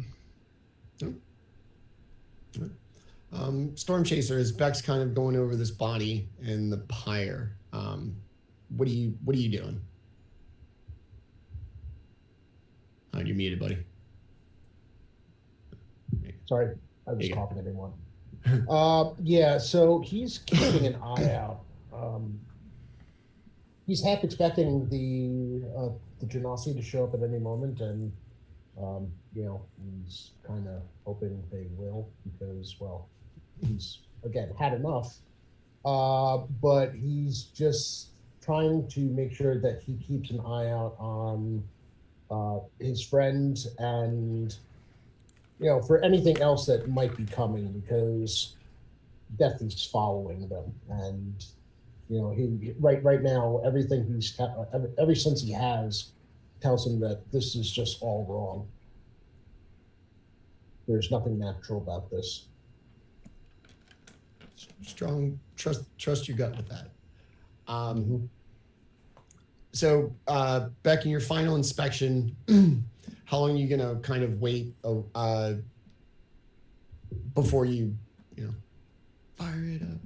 Storm Chaser, as Beck's kind of going over this body and the pyre, what are you doing? You're muted, buddy. Sorry, I was talking to anyone. Yeah, so he's keeping an eye out. He's half expecting the Genasi to show up at any moment, and he's kind of hoping they will, because, well, he's again had enough. But he's just trying to make sure that he keeps an eye out on his friend and for anything else that might be coming, because death is following them. And he right now, everything every sense he has tells him that this is just all wrong. There's nothing natural about this. Strong trust your gut with that. So Beck, in your final inspection, how long are you gonna kind of wait before you fire it up?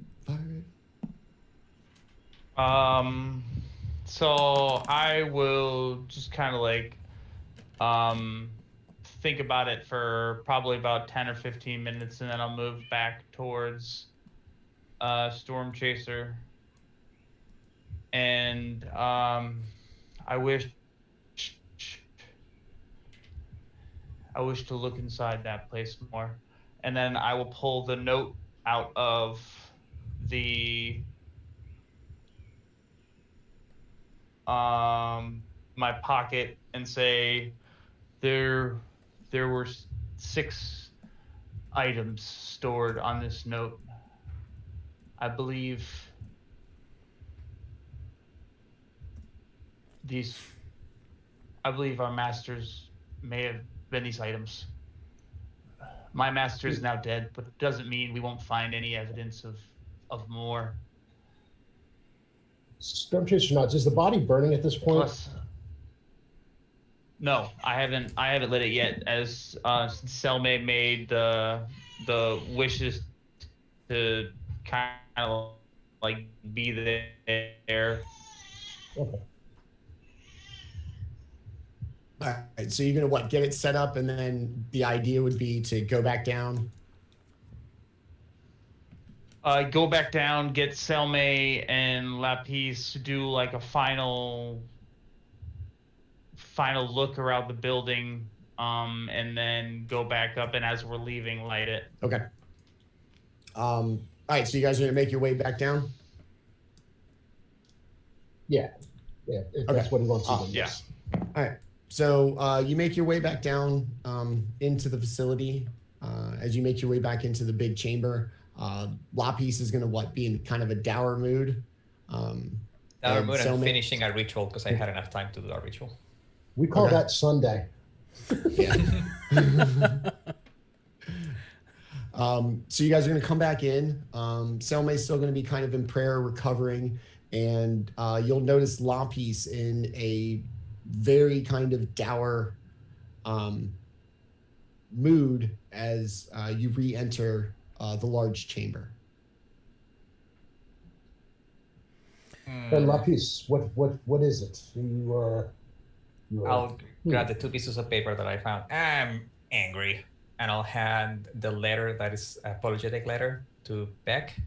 So I will just kind of like think about it for probably about 10 or 15 minutes, and then I'll move back towards Storm Chaser. And I wish to look inside that place more. And then I will pull the note out of the my pocket and say there were 6 items stored on this note. I believe our masters may have been these items. My master is now dead, but it doesn't mean we won't find any evidence of more. Storm Chaser nods. Is the body burning at this point? Plus, no, I haven't lit it yet. As Selma made the wishes to kind of like be there. Okay. All right, so you're gonna get it set up, and then the idea would be to go back down. Go back down, get Selma and Lapis to do like a final look around the building, and then go back up, and as we're leaving, light it. Okay. All right, so you guys are gonna make your way back down. Yeah, if that's what he wants to do. Yeah. All right. So you make your way back down into the facility. As you make your way back into the big chamber, Lapis is going to be in kind of a dour mood. Dour mood and finishing a ritual because I had enough time to do our ritual. We call that Sunday. Yeah. So you guys are going to come back in. Selmay's still going to be kind of in prayer, recovering, and you'll notice Lapis in a very kind of dour mood as you re-enter the large chamber. And Lapis, what is it? I'll grab the 2 pieces of paper that I found. I'm angry, and I'll hand the letter that is apologetic letter to Beck.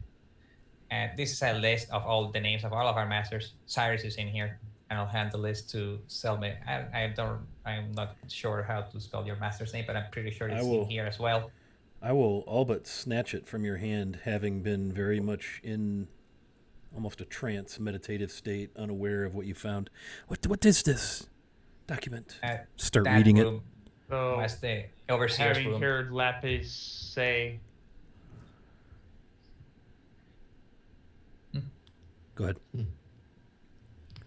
And this is a list of all the names of all of our masters. Cyrus is in here, and I'll hand the list to Selma. I'm not sure how to spell your master's name, but I'm pretty sure it's in here as well. I will all but snatch it from your hand, having been very much in almost a trance, meditative state, unaware of what you found. What is this document? Start reading it. So, as the overseer's having room. heard Lapis say, Go ahead.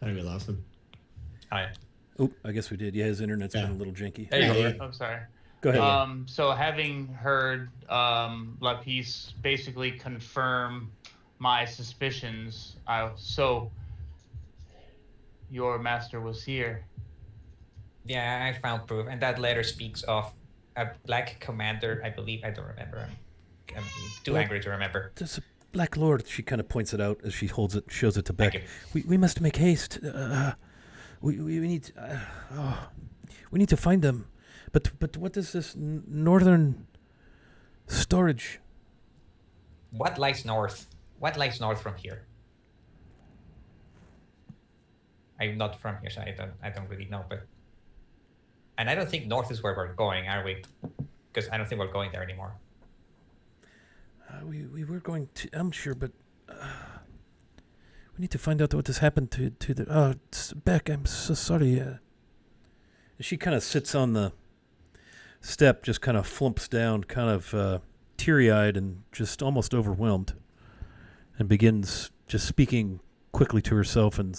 I think we lost him. Hi. Oh, I guess we did. Yeah, his internet's been a little janky. There you go. I'm sorry. Go ahead. So having heard Lapis basically confirm my suspicions, so your master was here. Yeah, I found proof, and that letter speaks of a black commander. I believe. I don't remember. I'm too angry to remember. There's a Black Lord. She kind of points it out as she holds it, shows it to Beck. We must make haste. We need we need to find them. But what is this northern storage? What lies north? What lies north from here? I'm not from here, so I don't really know. And I don't think north is where we're going, are we? Because I don't think we're going there anymore. We were going to Elmshire, but we need to find out what has happened to the. Beck, I'm so sorry. She kind of sits on the step, just kind of flumps down, kind of teary-eyed and just almost overwhelmed, and begins just speaking quickly to herself in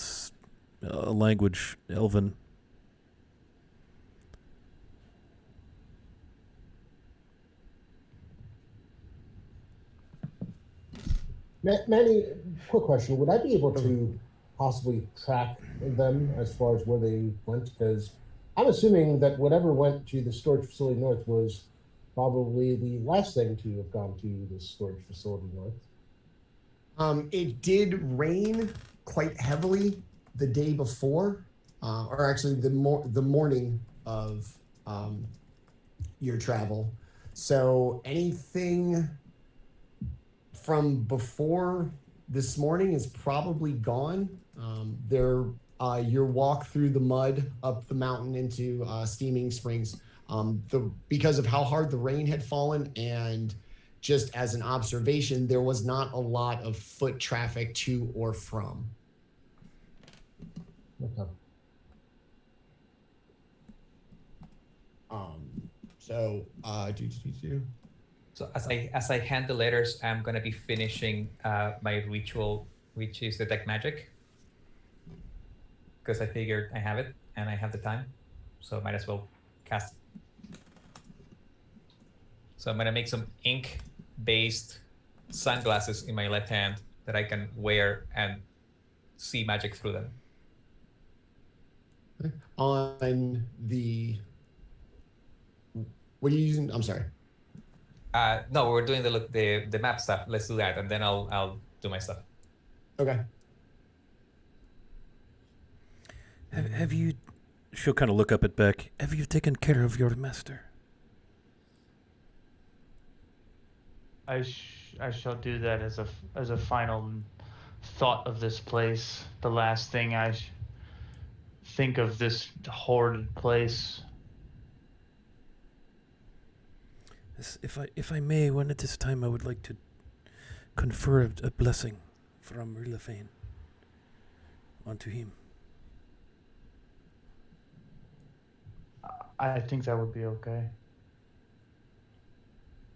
a language, Elven. Manny, quick question. Would I be able to possibly track them as far as where they went? Because I'm assuming that whatever went to the storage facility north was probably the last thing to have gone to the storage facility north. It did rain quite heavily the day before, or actually the morning of your travel. So anything from before this morning is probably gone. Your walk through the mud up the mountain into Steaming Springs, because of how hard the rain had fallen, and just as an observation, there was not a lot of foot traffic to or from. Okay. So as I hand the letters, I'm gonna be finishing my ritual, which is detect magic, because I figured I have it and I have the time, so might as well cast. So I'm gonna make some ink-based sunglasses in my left hand that I can wear and see magic through them. On the, what are you using? I'm sorry. No, we're doing the map stuff. Let's do that, and then I'll do my stuff. Okay. Have you? She'll kind of look up at Beck. Have you taken care of your master? I shall do that as a final thought of this place. The last thing I think of this horrid place. If I may, when it is time, I would like to confer a blessing from Rilafane onto him. I think that would be okay.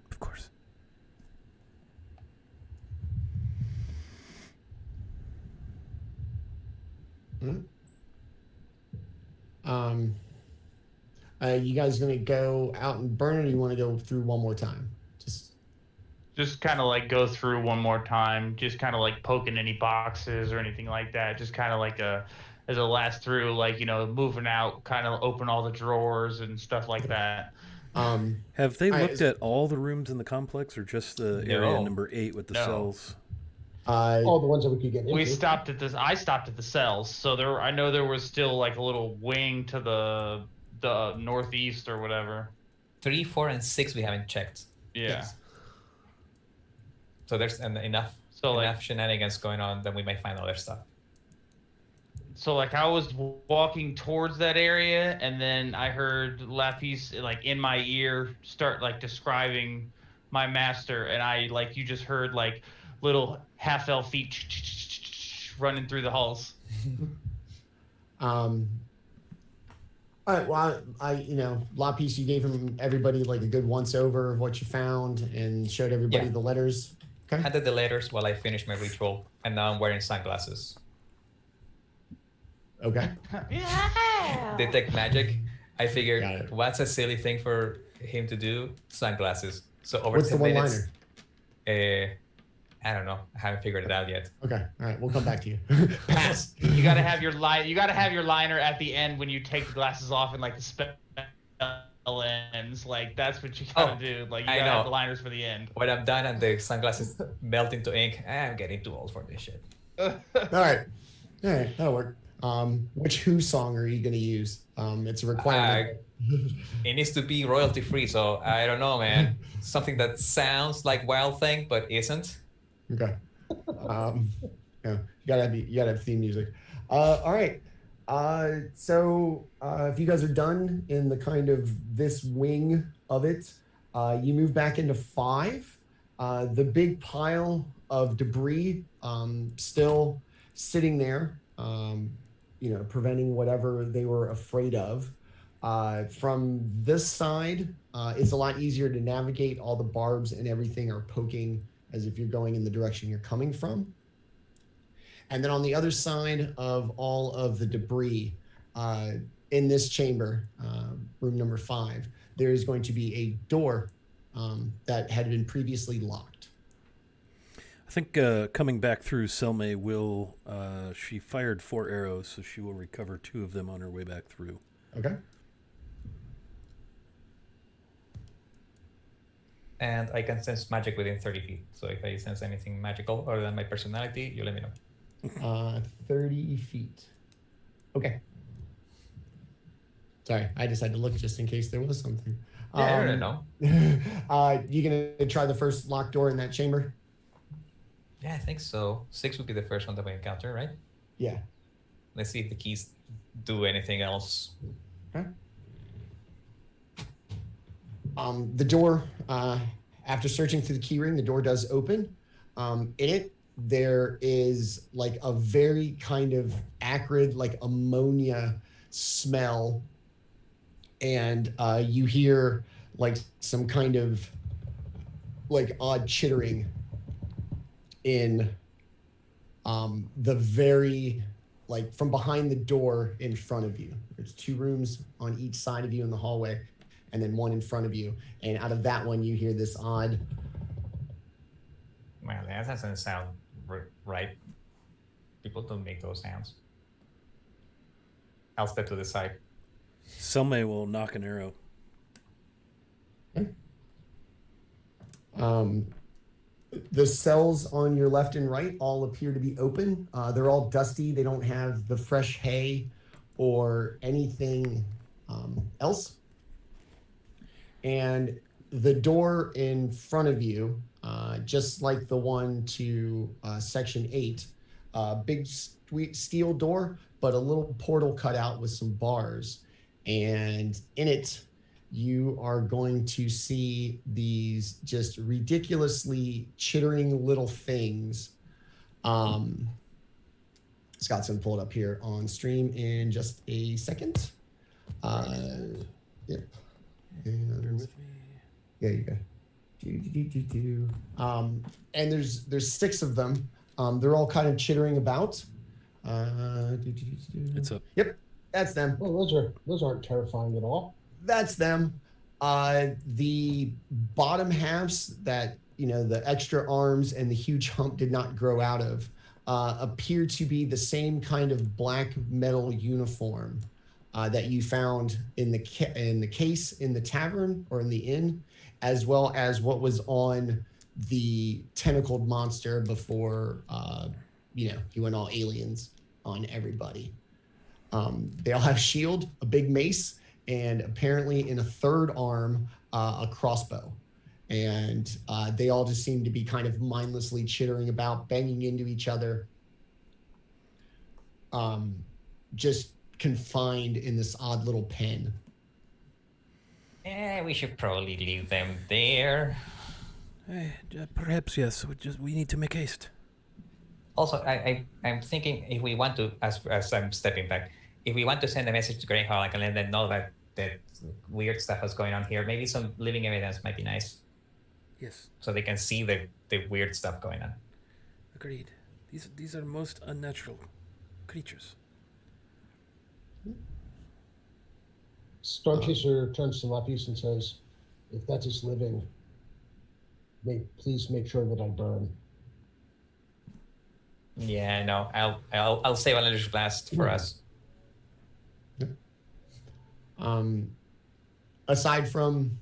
Of course. You guys gonna go out and burn it, or you want to go through one more time? Just kind of like go through one more time, just kind of like poking any boxes or anything like that. Just kind of like as it lasts through, like, moving out, kind of open all the drawers and stuff like that. Have they looked at all the rooms in the complex, or just the area No. number 8 with the No. cells? All the ones that we could get into. I stopped at the cells, so I know there was still like a little wing to the northeast or whatever. 3, 4, and 6 we haven't checked. Yeah. Yes. So there's enough shenanigans going on that we might find other stuff. So like I was walking towards that area, and then I heard Lapis like in my ear start like describing my master, and you just heard like little half-elf feet running through the halls. All right. Well, Lapis, you gave everybody like a good once over of what you found and showed everybody the letters. Okay. I did the letters while I finished my ritual, and now I'm wearing sunglasses. Okay. Yeah. Detect magic. I figured, what's a silly thing for him to do? Sunglasses. So over What's 10 the one minutes. liner? I don't know. I haven't figured it out yet. Okay. All right. We'll come back to you. Pass. You gotta have your liner at the end when you take the glasses off and like the spell ends. Like that's what you gotta do. Like you gotta have the liners for the end. When I'm done and the sunglasses melt into ink, I'm getting too old for this shit. All right. That'll work. Which Who song are you going to use? It's a requirement. It needs to be royalty free, so I don't know, man. Something that sounds like Wild Thing but isn't. Okay. You gotta have theme music. All right. So if you guys are done in the kind of this wing of it, you move back into 5. The big pile of debris still sitting there, preventing whatever they were afraid of. From this side, it's a lot easier to navigate. All the barbs and everything are poking as if you're going in the direction you're coming from. And then on the other side of all of the debris, in this chamber, room number 5, there is going to be a door that had been previously locked. I think coming back through, Selma will, she fired 4 arrows, so she will recover 2 of them on her way back through. Okay. And I can sense magic within 30 feet. So if I sense anything magical other than my personality, you let me know. 30 feet. Okay. Sorry, I just had to look just in case there was something. Yeah, I don't know. You gonna try the first locked door in that chamber? Yeah, I think so. 6 would be the first one that we encounter, right? Yeah. Let's see if the keys do anything else. Okay. The door, after searching through the key ring, the door does open. In it, there is like a very kind of acrid, like ammonia smell. And you hear like some kind of like odd chittering in the very, like from behind the door in front of you. There's 2 rooms on each side of you in the hallway, and then 1 in front of you. And out of that one, you hear this odd. Well, that doesn't sound right. People don't make those sounds. I'll step to the side. Selma will knock an arrow. Okay. The cells on your left and right all appear to be open. They're all dusty. They don't have the fresh hay or anything else. And the door in front of you, just like the one to section 8, big steel door, but a little portal cut out with some bars. And in it, you are going to see these just ridiculously chittering little things. Scott's going to pull it up here on stream in just a second. Yep. And, yeah, you go. And there's 6 of them. They're all kind of chittering about. It's up. Yep, that's them. Well, those aren't terrifying at all. That's them. The bottom halves that, the extra arms and the huge hump did not grow out of, appear to be the same kind of black metal uniform that you found in the case in the tavern or in the inn, as well as what was on the tentacled monster before he went all aliens on everybody. They all have a shield, a big mace, and apparently in a third arm, a crossbow. And they all just seem to be kind of mindlessly chittering about, banging into each other, just confined in this odd little pen. We should probably leave them there. Perhaps, yes. We need to make haste. Also, I'm thinking if we want to, as I'm stepping back, if we want to send a message to Greyhawk and let them know that weird stuff is going on here, maybe some living evidence might be nice. Yes. So they can see the weird stuff going on. Agreed. These are most unnatural creatures. Stormchaser turns to Lapis and says, "If that is living, please make sure that I burn." Yeah, no, I'll save an electric blast for us. Aside from,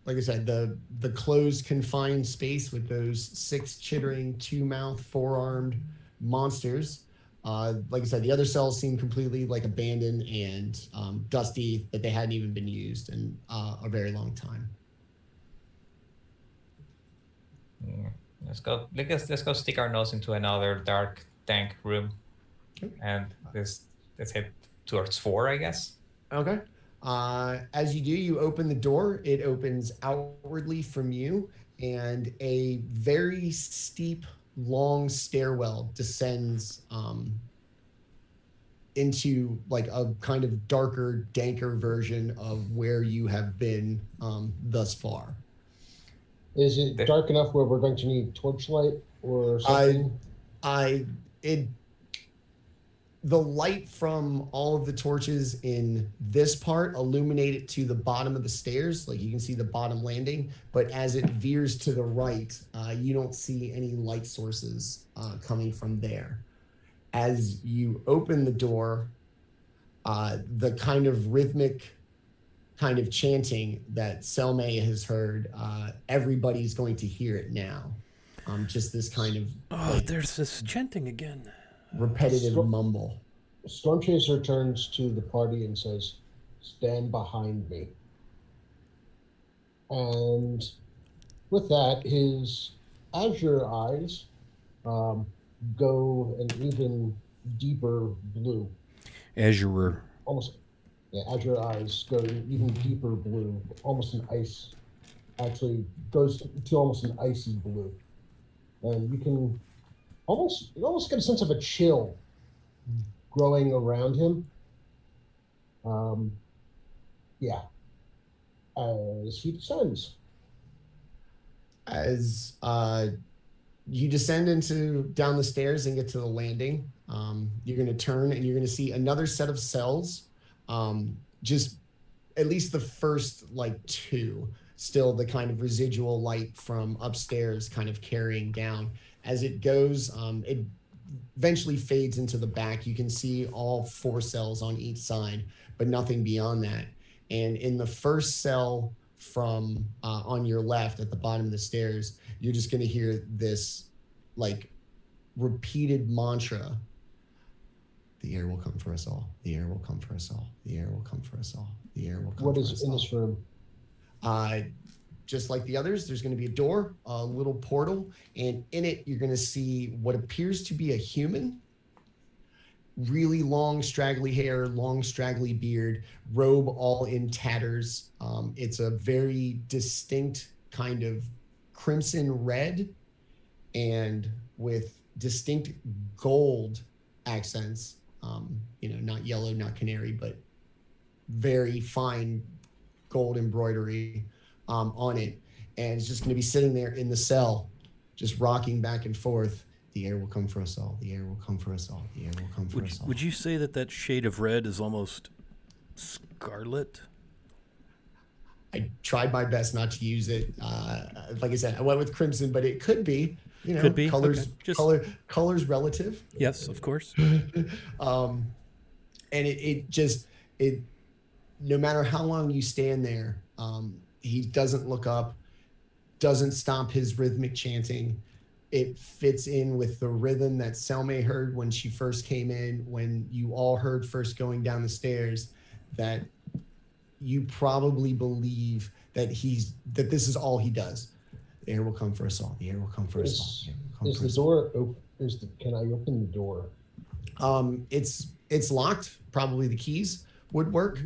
like I said, the closed, confined space with those 6 chittering, 2-mouth, 4-armed monsters, like I said, the other cells seem completely like abandoned and dusty, that they hadn't even been used in a very long time. Yeah. Let's go stick our nose into another dark, dank room, and let's head towards 4, I guess. Okay. As you do, you open the door. It opens outwardly from you, and a very steep, long stairwell descends into like a kind of darker, danker version of where you have been thus far. Is it dark enough where we're going to need torchlight or something? The light from all of the torches in this part illuminate it to the bottom of the stairs. Like you can see the bottom landing, but as it veers to the right, you don't see any light sources coming from there. As you open the door, the kind of rhythmic kind of chanting that Selmay has heard, everybody's going to hear it now. Just this kind of there's this chanting again. Repetitive mumble. Stormchaser turns to the party and says, "Stand behind me." And with that, his azure eyes go an even deeper blue. Azure. Almost, yeah, azure eyes go an even deeper blue, almost an ice. Actually, goes to almost an icy blue, and you can almost get a sense of a chill growing around him. As he descends. As you descend down the stairs and get to the landing, you're going to turn and you're going to see another set of cells. Just at least the first 2, still the kind of residual light from upstairs kind of carrying down. As it goes, it eventually fades into the back. You can see all 4 cells on each side, but nothing beyond that. And in the first cell from on your left at the bottom of the stairs, you're just going to hear this repeated mantra. The air will come for us all. The air will come for us all. The air will come for us all. The air will come for us all. What is in this room? Just like the others, there's going to be a door, a little portal, and in it, you're going to see what appears to be a human. Really long, straggly hair, long, straggly beard, robe all in tatters. It's a very distinct kind of crimson red and with distinct gold accents. Not yellow, not canary, but very fine gold embroidery on it, and it's just going to be sitting there in the cell, just rocking back and forth. The air will come for us all. The air will come for us all. The air will come for us all. Would you say that shade of red is almost scarlet? I tried my best not to use it. Like I said, I went with crimson, but it could be. You know, Could be. colors, Okay. Just colors relative. yes, of course. And it no matter how long you stand there, he doesn't look up, doesn't stop his rhythmic chanting. It fits in with the rhythm that Selma heard when she first came in, when you all heard first going down the stairs, that you probably believe that this is all he does. The air will come for us all. The air will come for us all. Is the door open? Can I open the door? It's locked. Probably the keys would work.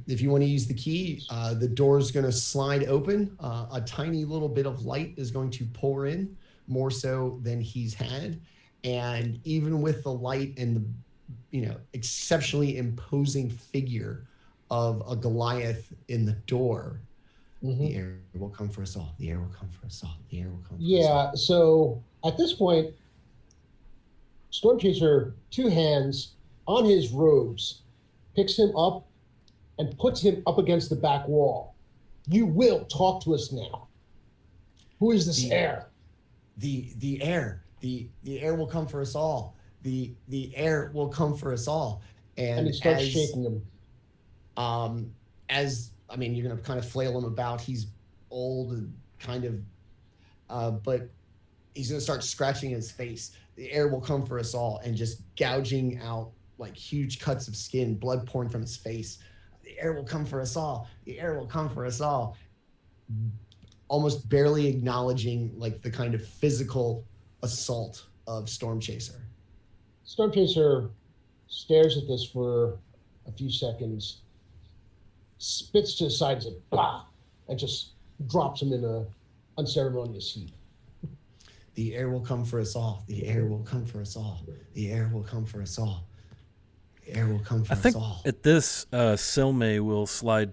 If you want to use the key, the door is going to slide open. A tiny little bit of light is going to pour in, more so than he's had. And even with the light and the, exceptionally imposing figure of a Goliath in the door, the air will come for us all. The air will come for us all. The air will come for us all. Yeah, so at this point, Storm Chaser, two hands on his robes, picks him up and puts him up against the back wall. You will talk to us now. Who is this air? The air. The air will come for us all. The air will come for us all. And he starts shaking him. You're gonna kind of flail him about. He's old and kind of, but he's gonna start scratching his face. The air will come for us all, and just gouging out like huge cuts of skin, blood pouring from his face. The air will come for us all. The air will come for us all. Almost barely acknowledging like the kind of physical assault of Storm Chaser. Storm Chaser stares at this for a few seconds, spits to the side and says, bah, and just drops him in a unceremonious heap. The air will come for us all. The air will come for us all. The air will come for us all. The air will come for us all. At this, Selma will slide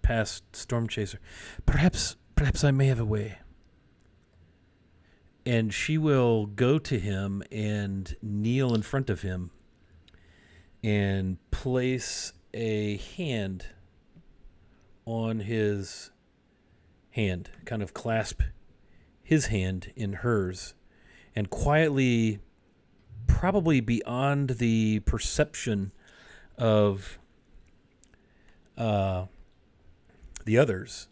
past Storm Chaser. Perhaps I may have a way. And she will go to him and kneel in front of him and place a hand on his hand, kind of clasp his hand in hers, and quietly, probably beyond the perception of the others,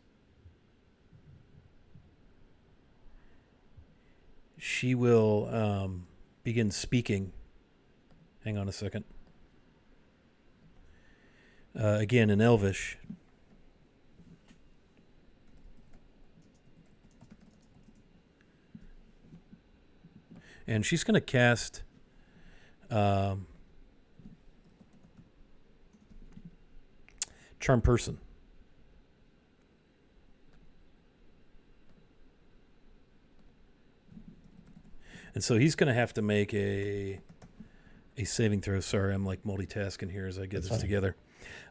she will begin speaking. Hang on a second. Again, in Elvish. And she's going to cast Charm Person. And so he's going to have to make a saving throw. Sorry, I'm like multitasking here as I get this together.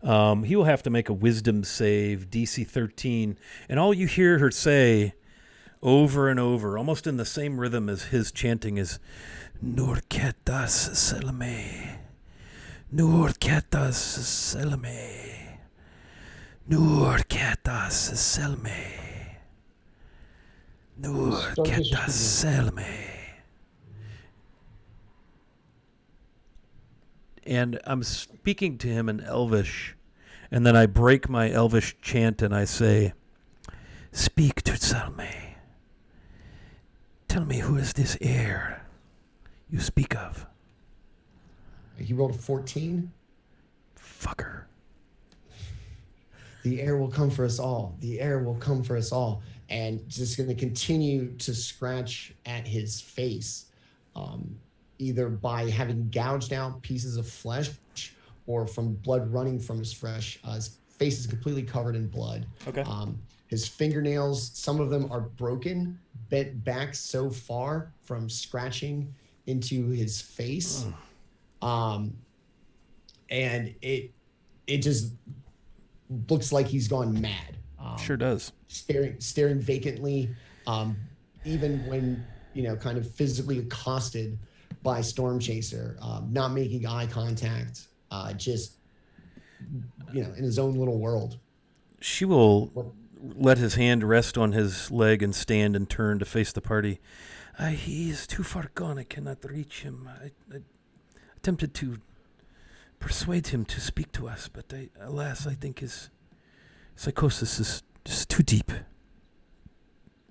He will have to make a wisdom save, DC 13. And all you hear her say over and over, almost in the same rhythm as his chanting, is Nur ketas selame. Nur ketas selame. Nur ketas selame. Nur ketas selame. And I'm speaking to him in Elvish, and then I break my Elvish chant and I say, speak to Selme. Tell me, who is this heir you speak of? He rolled a 14. Fucker. The air will come for us all. The air will come for us all. And just going to continue to scratch at his face, either by having gouged out pieces of flesh or from blood running from his face. His face is completely covered in blood. Okay. His fingernails, some of them are broken, bent back so far from scratching into his face. And it just looks like he's gone mad. Sure does. Staring vacantly, even when, kind of physically accosted by Storm Chaser, not making eye contact, just, in his own little world. She will let his hand rest on his leg and stand and turn to face the party. He is too far gone. I cannot reach him. I attempted to persuade him to speak to us, but alas, I think his psychosis is just too deep.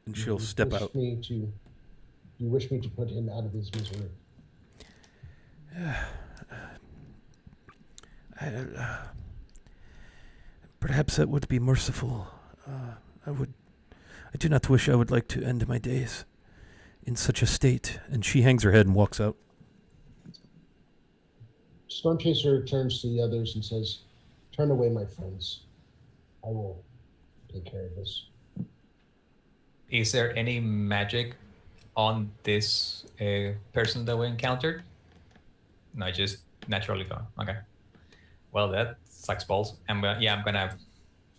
And she'll step out. You wish me to put him out of his misery? Perhaps that would be merciful. I do not wish I would like to end my days in such a state. And she hangs her head and walks out. Storm Chaser turns to the others and says, "Turn away, my friends. I will take care of this." Is there any magic on this person that we encountered? No, just naturally gone. Okay. Well, that sucks balls. I'm gonna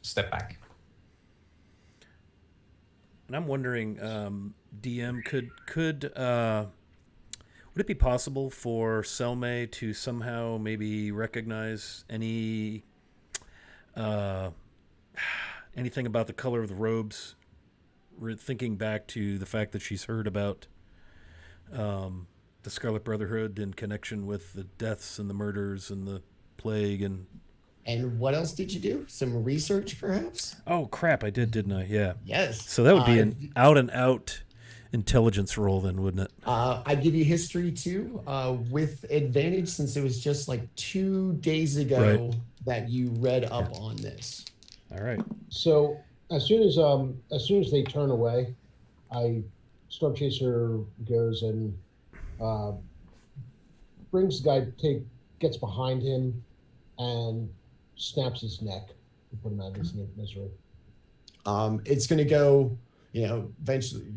step back. And I'm wondering, DM, would it be possible for Selmay to somehow maybe recognize anything about the color of the robes? Thinking back to the fact that she's heard about the Scarlet Brotherhood in connection with the deaths and the murders and the plague and what else did you do? Some research, perhaps? Oh crap! I did, didn't I? Yeah. Yes. So that would be an out and out intelligence roll, then, wouldn't it? I'd give you history too, with advantage, since it was just like 2 days ago that you read up on this. All right. So as soon as they turn away, Storm Chaser goes and brings the guy, gets behind him, and snaps his neck to put him out of his misery. It's going to go, eventually,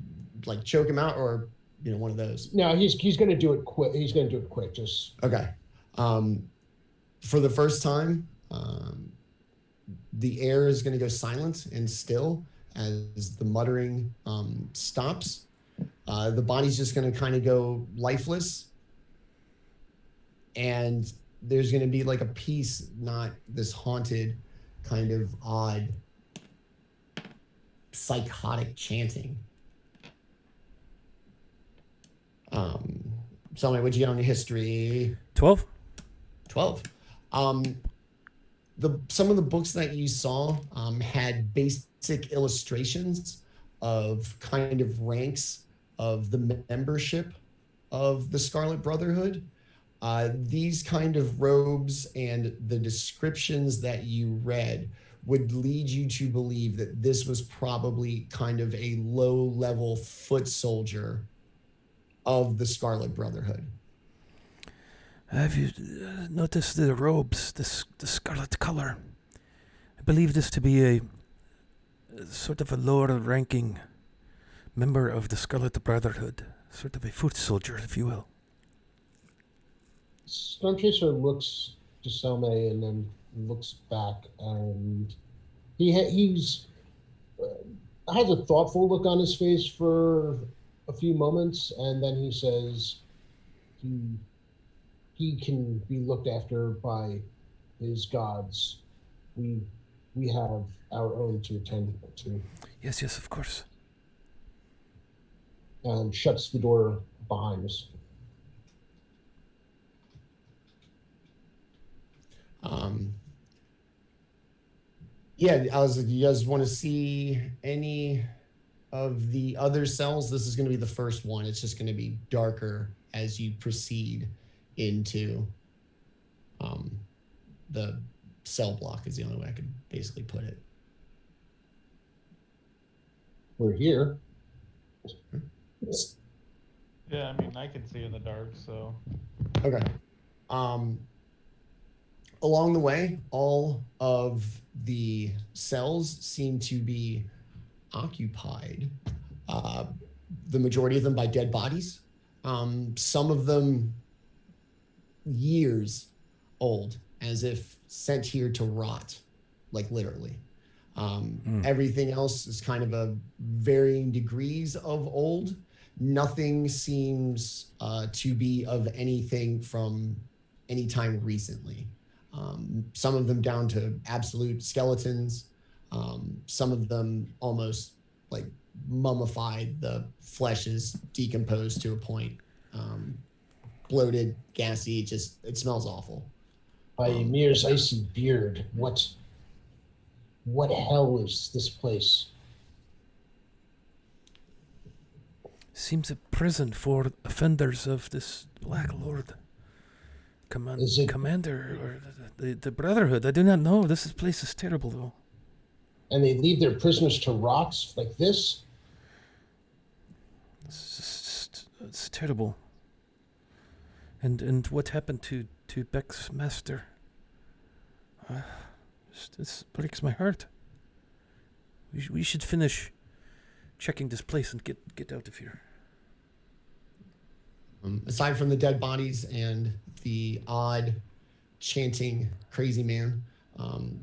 like choke him out, or one of those. No, he's going to do it quick. He's going to do it quick. Just okay. For the first time, the air is going to go silent and still as the muttering stops. The body's just going to kind of go lifeless, and there's going to be like a peace, not this haunted kind of odd psychotic chanting. So what'd you get on your history? 12. Some of the books that you saw had basic illustrations of kind of ranks of the membership of the Scarlet Brotherhood. These kind of robes and the descriptions that you read would lead you to believe that this was probably kind of a low-level foot soldier of the Scarlet Brotherhood. Have you noticed the robes, the scarlet color? I believe this to be a sort of a lower-ranking member of the Scarlet Brotherhood, sort of a foot soldier, if you will. Storm Chaser looks to Selmay and then looks back, and he's has a thoughtful look on his face for a few moments, and then he says he can be looked after by his gods. We have our own to attend to. Yes, of course. And shuts the door behind us. You guys want to see any of the other cells? This is going to be the first one. It's just going to be darker as you proceed into the cell block is the only way I could basically put it. We're here. Yeah, I mean, I can see in the dark, so. Okay. Along the way, all of the cells seem to be occupied. The majority of them by dead bodies. Some of them years old, as if sent here to rot, like literally. Everything else is kind of a varying degrees of old. Nothing seems to be of anything from any time recently. Some of them down to absolute skeletons. Some of them almost like mummified. The flesh is decomposed to a point. Bloated, gassy. It smells awful. By Ymir's icy beard, what hell is this place? Seems a prison for offenders of this Black Lord. Commander, or the Brotherhood. I do not know. This place is terrible, though. And they leave their prisoners to rot like this? It's terrible. And what happened to Beck's master? This breaks my heart. We should finish checking this place and get out of here. Aside from the dead bodies and the odd chanting crazy man,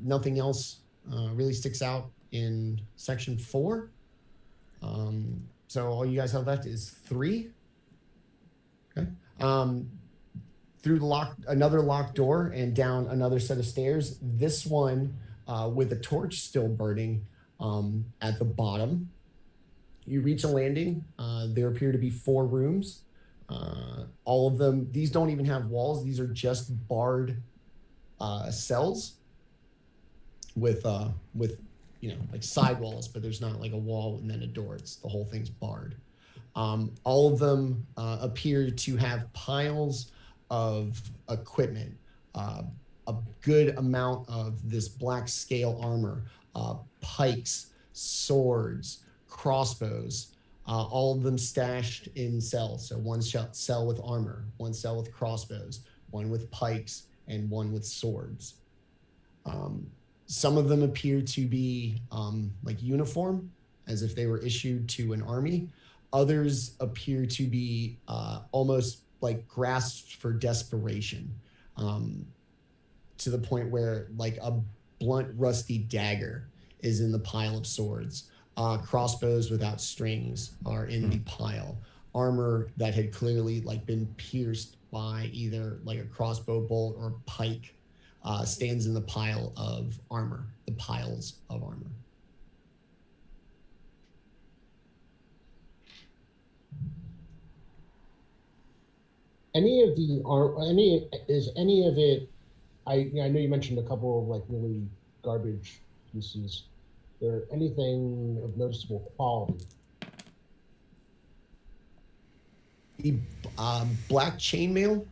nothing else really sticks out in section 4. So all you guys have left is 3. Okay. Through another locked door and down another set of stairs. This one with a torch still burning at the bottom. You reach a landing. There appear to be 4 rooms. All of them, these don't even have walls. These are just barred cells with like side walls, but there's not like a wall and then a door. The whole thing's barred. All of them appear to have piles of equipment, a good amount of this black scale armor, pikes, swords, crossbows, all of them stashed in cells. So one cell with armor, one cell with crossbows, one with pikes, and one with swords. Some of them appear to be like uniform, as if they were issued to an army. Others appear to be almost like grasped for desperation, to the point where like a blunt, rusty dagger is in the pile of swords. Crossbows without strings are in the pile. Armor that had clearly like been pierced by either like a crossbow bolt or pike stands in the pile of armor, the piles of armor. Is any of it? I know you mentioned a couple of like really garbage pieces. Is there anything of noticeable quality? The black chainmail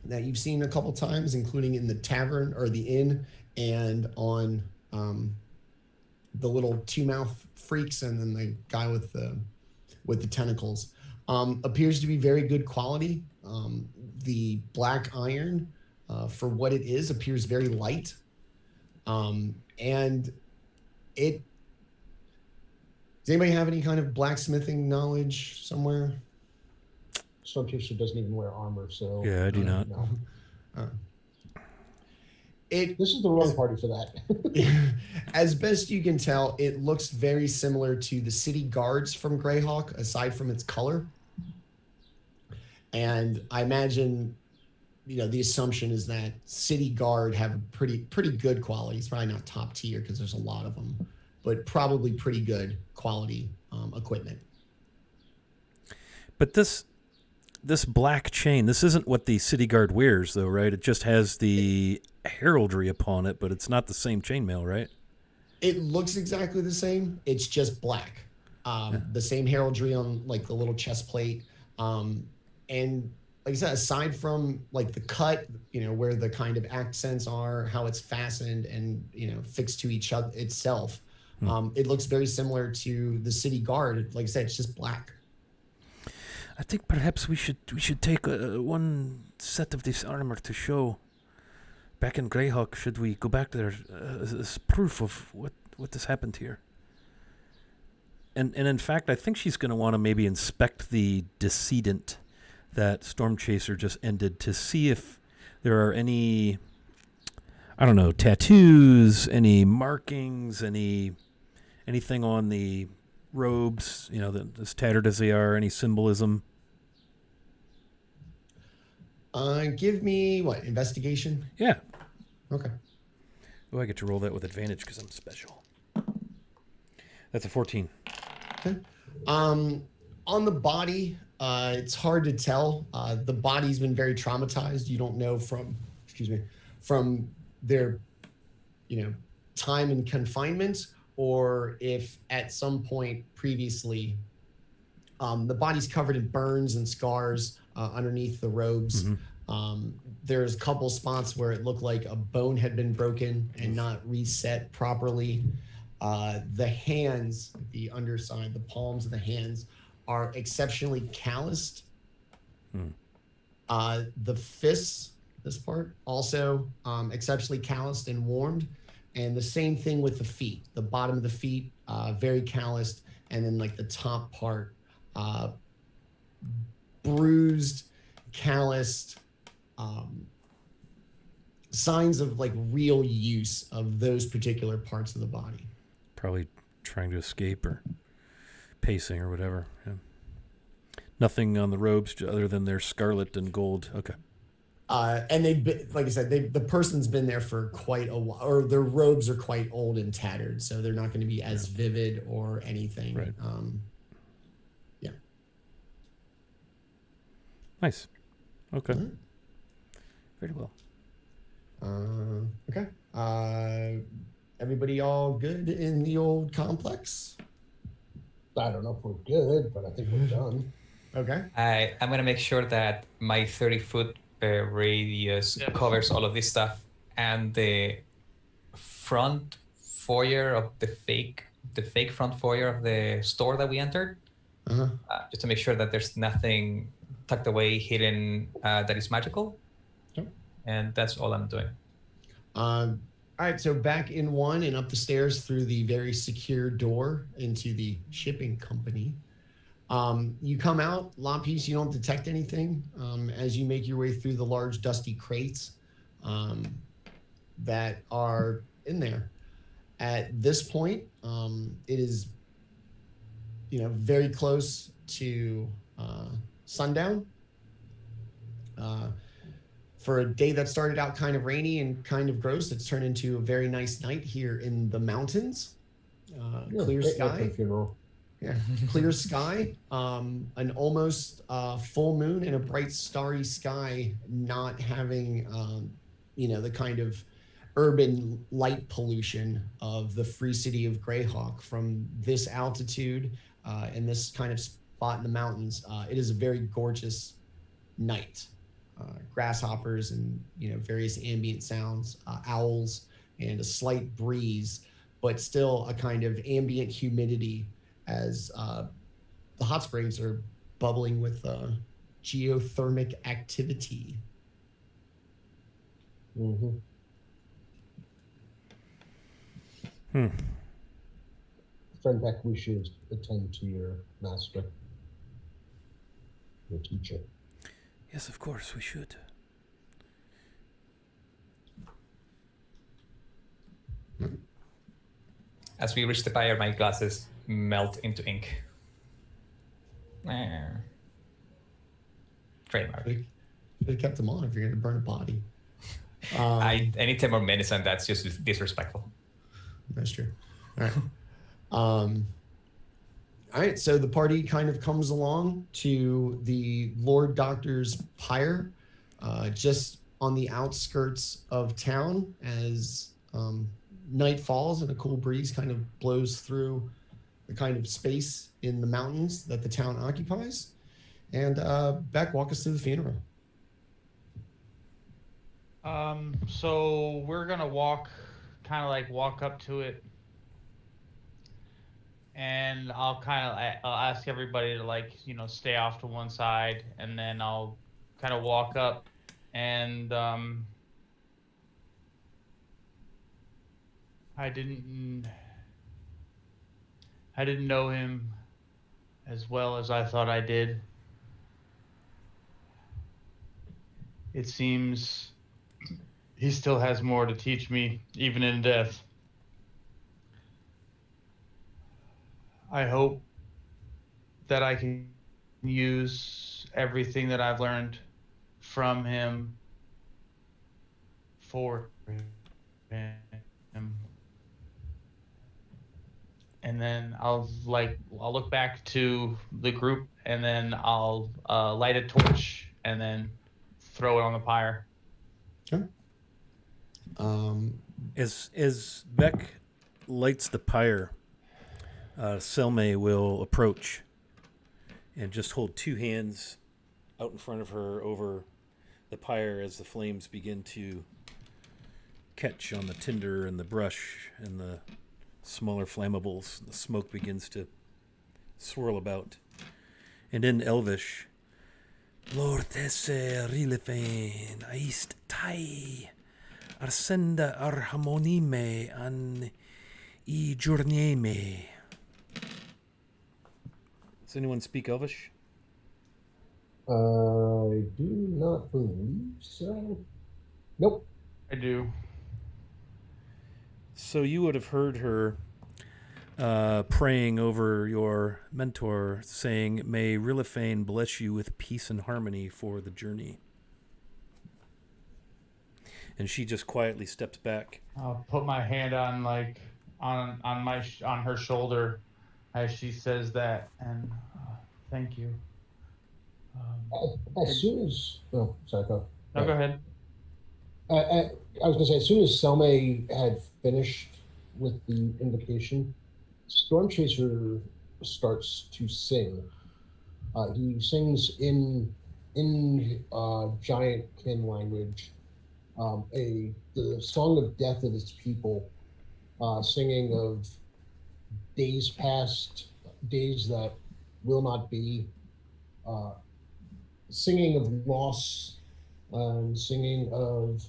that you've seen a couple times, including in the tavern or the inn, and on the little two-mouth freaks, and then the guy with the tentacles, appears to be very good quality. The black iron, for what it is, appears very light, and it. Does anybody have any kind of blacksmithing knowledge somewhere? Stormchaser doesn't even wear armor, so yeah, I do not. No. This is the wrong party for that. As best you can tell, it looks very similar to the city guards from Greyhawk, aside from its color. And I imagine, the assumption is that city guard have a pretty good quality. It's probably not top tier because there's a lot of them, but probably pretty good quality equipment. But this black chain, this isn't what the city guard wears, though, right? It just has the heraldry upon it, but it's not the same chainmail, right? It looks exactly the same. It's just black. The same heraldry on like the little chest plate. And like I said, aside from like the cut, where the kind of accents are, how it's fastened and, fixed to each other itself, it looks very similar to the city guard. Like I said, it's just black. I think perhaps we should take one set of this armor to show back in Greyhawk. Should we go back there as proof of what has happened here? And in fact, I think she's going to want to maybe inspect the decedent that Stormchaser just ended to see if there are any, I don't know, tattoos, any markings, anything on the robes, as tattered as they are, any symbolism. Give me investigation? Yeah. Okay. Oh, I get to roll that with advantage because I'm special. That's a 14. Okay. On the body, it's hard to tell. The body's been very traumatized. You don't know from their, time in confinement, or if at some point previously, the body's covered in burns and scars underneath the robes. There's a couple spots where it looked like a bone had been broken and not reset properly. The hands, the underside, the palms of the hands are exceptionally calloused. The fists, this part, also exceptionally calloused and warmed. And the same thing with the feet. The bottom of the feet, very calloused. And then like the top part, bruised, calloused, signs of like real use of those particular parts of the body. Probably trying to escape or pacing or whatever. Yeah. Nothing on the robes other than their scarlet and gold. Okay. And they've been, like I said, the person's been there for quite a while, or their robes are quite old and tattered, so they're not going to be as vivid or anything. Right. Yeah. Nice. Okay. All right. Very well. Okay. Everybody all good in the old complex? I don't know if we're good, but I think we're done. Okay. I'm gonna make sure that my 30-foot radius covers all of this stuff, and the front foyer of the fake front foyer of the store that we entered, just to make sure that there's nothing tucked away, hidden, that is magical. Okay. And that's all I'm doing. All right, so back in one and up the stairs through the very secure door into the shipping company. You come out, Lapice, you don't detect anything as you make your way through the large dusty crates that are in there. At this point, it is, very close to sundown. For a day that started out kind of rainy and kind of gross, it's turned into a very nice night here in the mountains. Clear sky. Yeah, clear sky, an almost full moon and a bright starry sky, not having, the kind of urban light pollution of the free city of Greyhawk from this altitude and this kind of spot in the mountains. It is a very gorgeous night. Grasshoppers and, various ambient sounds, owls, and a slight breeze, but still a kind of ambient humidity as the hot springs are bubbling with geothermic activity. Friend Beck, we should attend to your master, your teacher. Yes, of course, we should. As we reach the fire, my glasses melt into ink. Trademark. Should have kept them on if you're going to burn a body. I need 10 more minutes, and that's just disrespectful. That's true. All right. All right, so the party kind of comes along to the Lord Doctor's pyre, just on the outskirts of town as night falls and a cool breeze kind of blows through the kind of space in the mountains that the town occupies. And Beck, walk us through the funeral. So we're gonna walk up to it, and I'll ask everybody to stay off to one side, and then I'll kind of walk up, and I didn't know him as well as I thought I did. It seems he still has more to teach me, even in death. I hope that I can use everything that I've learned from him for him. and then I'll look back to the group, and then I'll light a torch and then throw it on the pyre. Okay. As Beck lights the pyre, Selme will approach and just hold two hands out in front of her over the pyre as the flames begin to catch on the tinder and the brush and the smaller flammables. The smoke begins to swirl about. And in Elvish, Lord esse rilefein aist tai arsenda ar harmonime an I journeme. Does anyone speak Elvish? I do not believe so. Nope. I do. So you would have heard her praying over your mentor, saying, "May Rilifane bless you with peace and harmony for the journey." And she just quietly steps back. I'll put my hand on on her shoulder as she says that, and thank you. As soon as sorry, go. No, go ahead. I was going to say, as soon as Selme had finished with the invocation, Storm Chaser starts to sing. He sings in giant kin language, the song of death of his people, singing of days past, days that will not be, singing of loss, singing of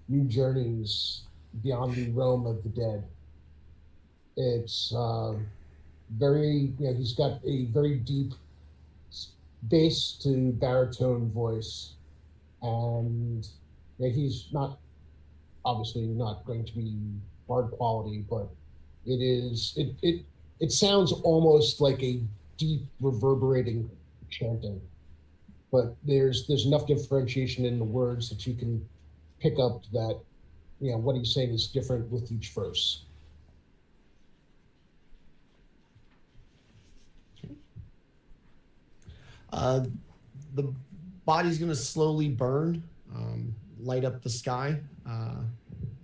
new journeys beyond the realm of the dead. It's very, he's got a very deep bass to baritone voice, and he's obviously not going to be bard quality, but it sounds almost like a deep reverberating chanting. But there's enough differentiation in the words that you can pick up that, what he's saying is different with each verse. The body's going to slowly burn, light up the sky,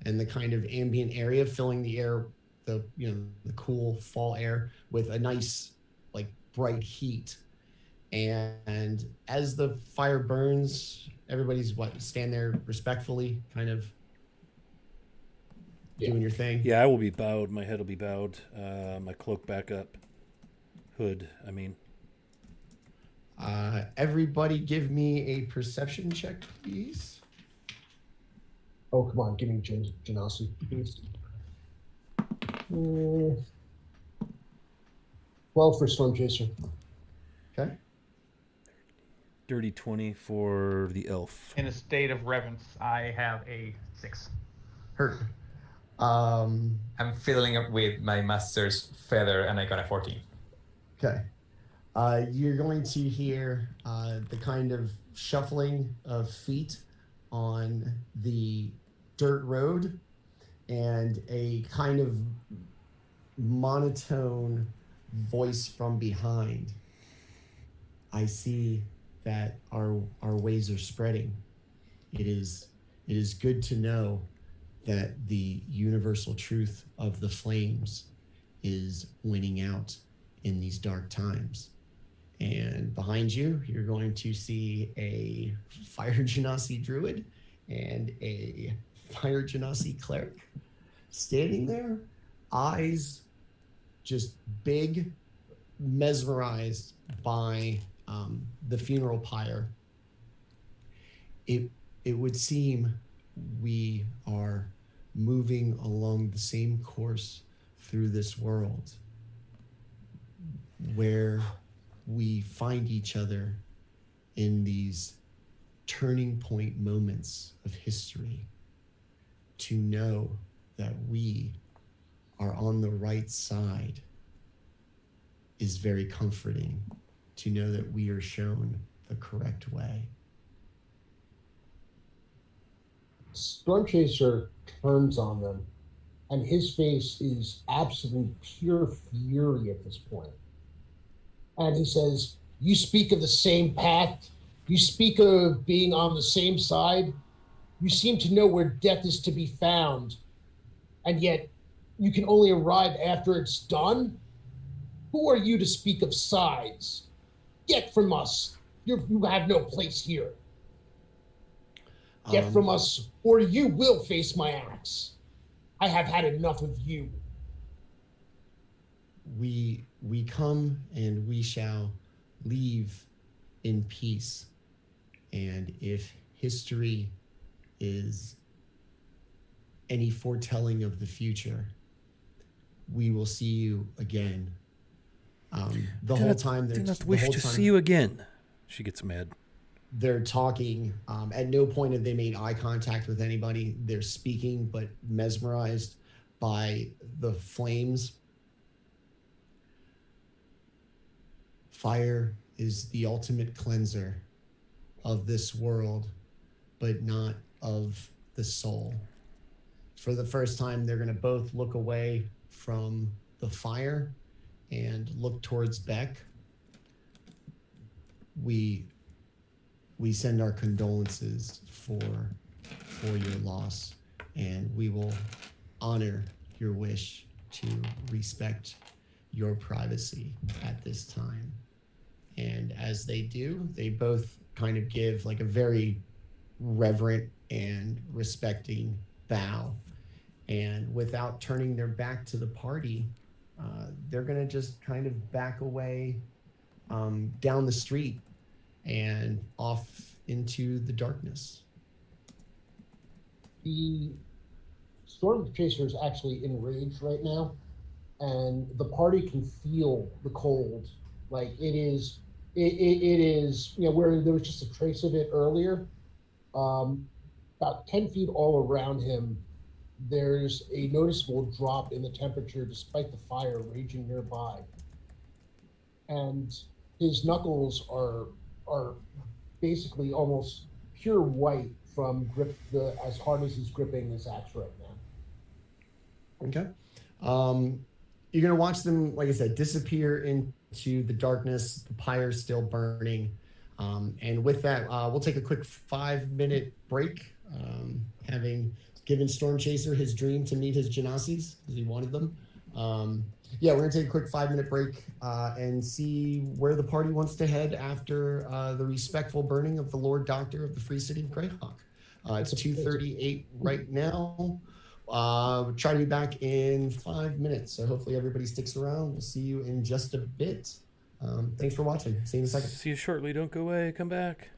and the kind of ambient area, filling the air, the cool fall air with a nice, bright heat. And as the fire burns, everybody's stand there respectfully, kind of doing your thing. Yeah, I will be bowed. My head will be bowed. My cloak back up. Hood, I mean. Everybody give me a perception check, please. Oh, come on, give me Genasi, please. 12 for Storm Chaser. Okay. Dirty 20 for the elf. In a state of reverence, I have a 6. Hurt. I'm fiddling up with my master's feather, and I got a 14. Okay. You're going to hear the kind of shuffling of feet on the dirt road and a kind of monotone voice from behind. I see that our ways are spreading. It is good to know that the universal truth of the flames is winning out in these dark times. And behind you, you're going to see a Fire Genasi druid and a Fire Genasi cleric standing there, eyes just big, mesmerized by the funeral pyre. It would seem we are moving along the same course through this world, where we find each other in these turning point moments of history, to know that we are on the right side is very comforting, to know that we are shown the correct way. Storm Chaser turns on them and his face is absolute pure fury at this point. And he says, "You speak of the same path. You speak of being on the same side. You seem to know where death is to be found, and yet you can only arrive after it's done. Who are you to speak of sides? Get from us. You have no place here. Get from us, or you will face my axe. I have had enough of you." We come and we shall leave in peace. And if history is any foretelling of the future, we will see you again. The whole time do they're not the wish whole to time see you again. She gets mad. they're talking. At no point have they made eye contact with anybody. They're speaking, but mesmerized by the flames. Fire is the ultimate cleanser of this world, but not of the soul. For the first time, they're going to both look away from the fire and look towards Beck. We send our condolences for your loss, and we will honor your wish to respect your privacy at this time. And as they do, they both kind of give like a very reverent and respecting bow. And without turning their back to the party, they're going to just kind of back away down the street and off into the darkness. The storm chaser is actually enraged right now, and the party can feel the cold. Like it is, where there was just a trace of it earlier. About 10 feet all around him, there's a noticeable drop in the temperature despite the fire raging nearby. And his knuckles are basically almost pure white from as hard as he's gripping his axe right now. Okay. You're going to watch them, like I said, disappear into the darkness. The pyre's still burning. And with that, we'll take a quick 5-minute break, having given Storm Chaser his dream to meet his Genasis because he wanted them. We're going to take a quick 5-minute break and see where the party wants to head after the respectful burning of the Lord Doctor of the Free City of Greyhawk. It's 2:38 right now. We'll try to be back in 5 minutes. So hopefully everybody sticks around. We'll see you in just a bit. Thanks for watching. See you in a second. See you shortly. Don't go away. Come back.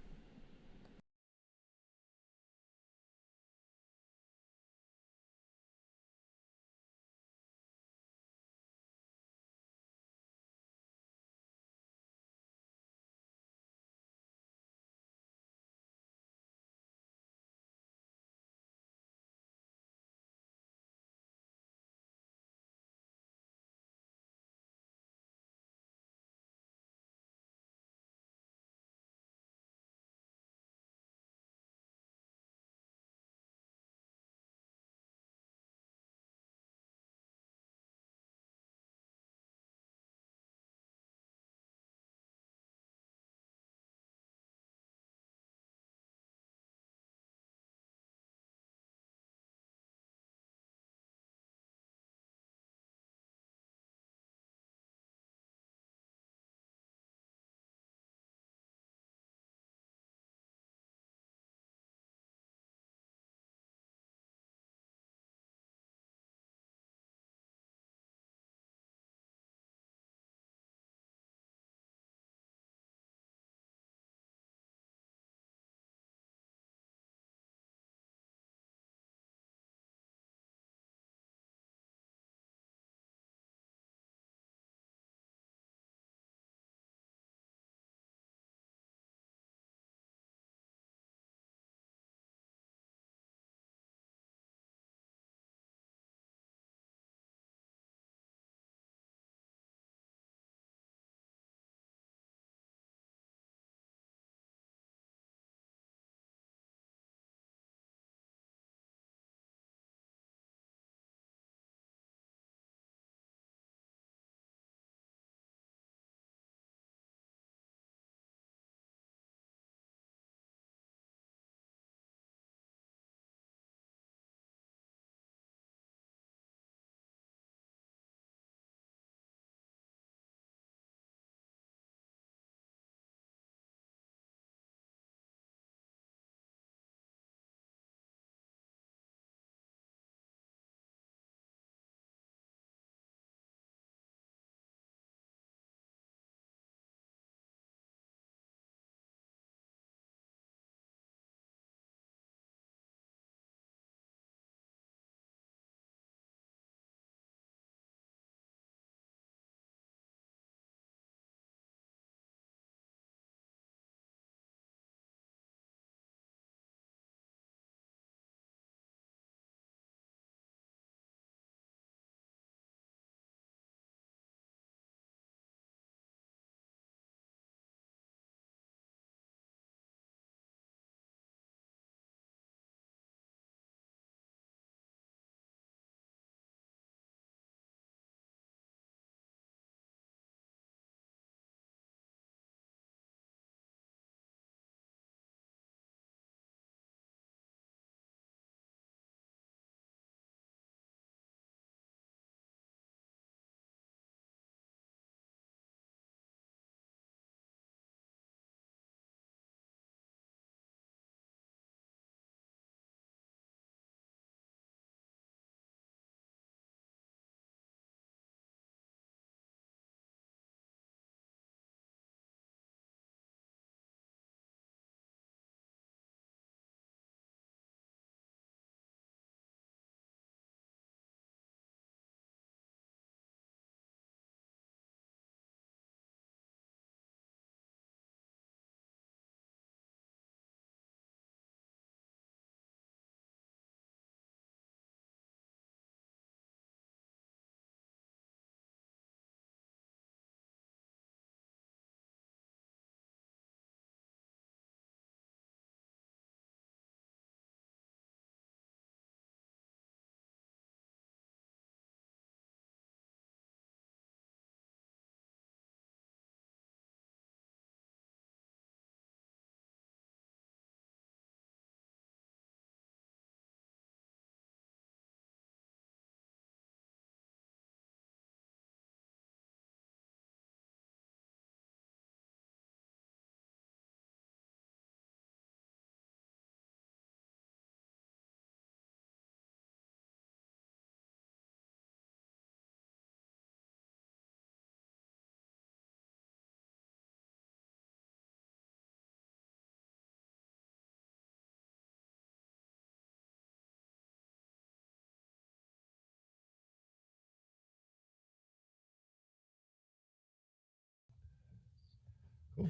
Cool.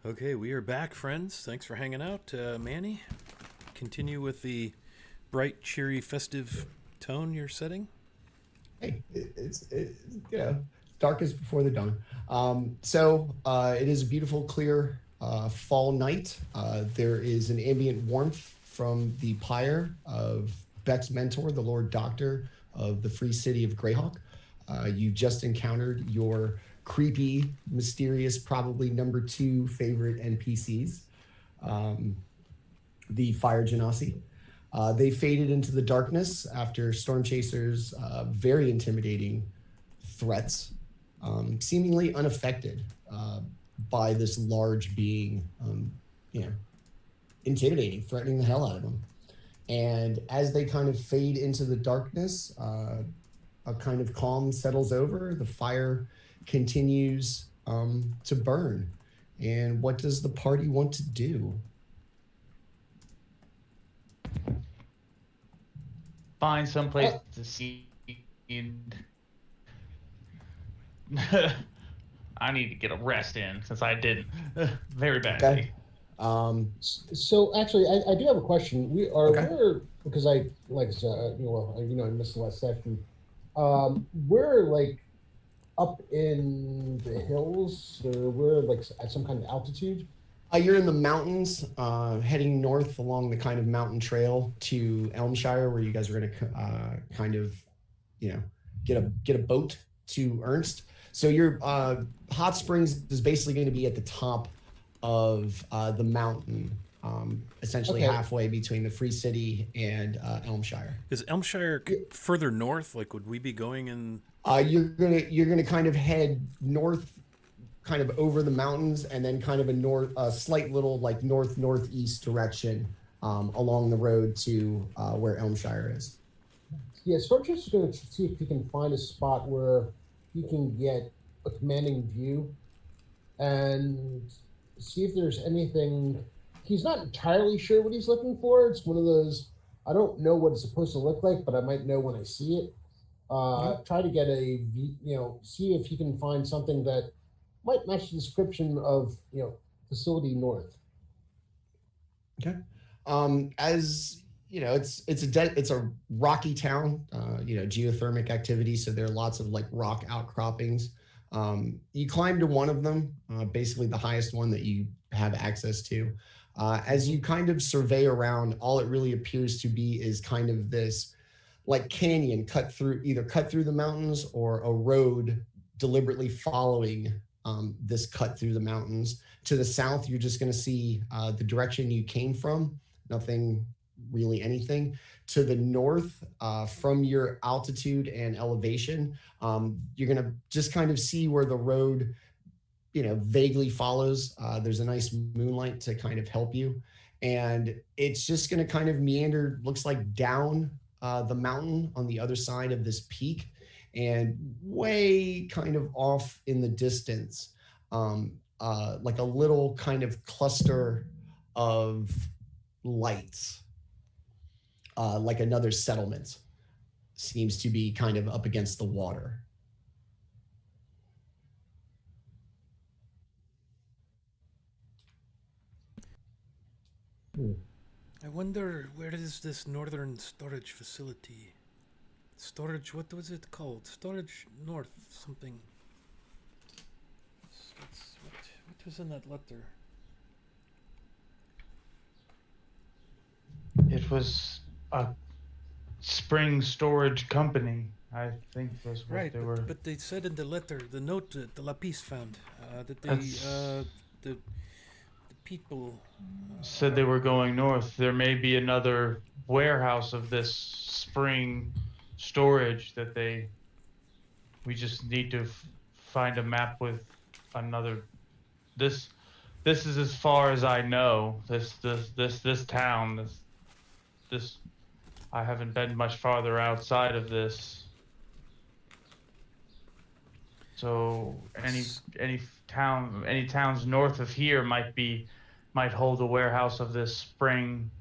Okay, we are back, friends. Thanks for hanging out. Manny, continue with the bright, cheery, festive tone you're setting. Hey, it's you know, darkest before the dawn. It is a beautiful, clear fall night. There is an ambient warmth from the pyre of Beck's mentor, the Lord Doctor of the free city of Greyhawk. You've just encountered your creepy, mysterious, probably number 2 favorite NPCs, the Fire Genasi. They faded into the darkness after Storm Chaser's very intimidating threats, seemingly unaffected by this large being, intimidating, threatening the hell out of them. And as they kind of fade into the darkness, a kind of calm settles over. The fire continues to burn. And what does the party want to do? Find someplace to see. I need to get a rest in since I didn't very badly. Okay. So actually, I do have a question. We're because I like I missed the last session. We're like up in the hills, or we're like at some kind of altitude. You're in the mountains, heading north along the kind of mountain trail to Elmshire, where you guys are going to kind of, get a boat to Ernst. So your hot springs is basically going to be at the top of the mountain, essentially halfway between the Free City and Elmshire. Is Elmshire further north? Like, would we be going in? You're gonna kind of head north, kind of over the mountains, and then kind of a slight little like northeast direction along the road to where Elmshire is. Yeah, so I'm just going to see if he can find a spot where he can get a commanding view and see if there's anything. He's not entirely sure what he's looking for. It's one of those, I don't know what it's supposed to look like, but I might know when I see it. Try to get see if he can find something that might match the description of, facility north. Okay. As you know, it's a rocky town, geothermic activity. So there are lots of like rock outcroppings. You climb to one of them, basically the highest one that you have access to. As you kind of survey around, all it really appears to be is kind of this like canyon cut through the mountains, or a road deliberately following this cut through the mountains. To the south, you're just going to see the direction you came from. Nothing really anything. To the north, from your altitude and elevation, you're going to just kind of see where the road, vaguely follows. There's a nice moonlight to kind of help you. And it's just going to kind of meander, looks like down the mountain on the other side of this peak, and way kind of off in the distance, like a little kind of cluster of lights, like another settlement seems to be kind of up against the water. I wonder, where is this northern storage facility? Storage, what was it called? Storage North something. What was in that letter? It was a spring storage company, I think was what Right, they were. but they said in the letter, the note that the Lapis found, that they, the people said they were going north. There may be another warehouse of this spring storage that we just need to find a map with another. This is as far as I know. This town, this I haven't been much farther outside of this. So any towns north of here might hold a warehouse of this spring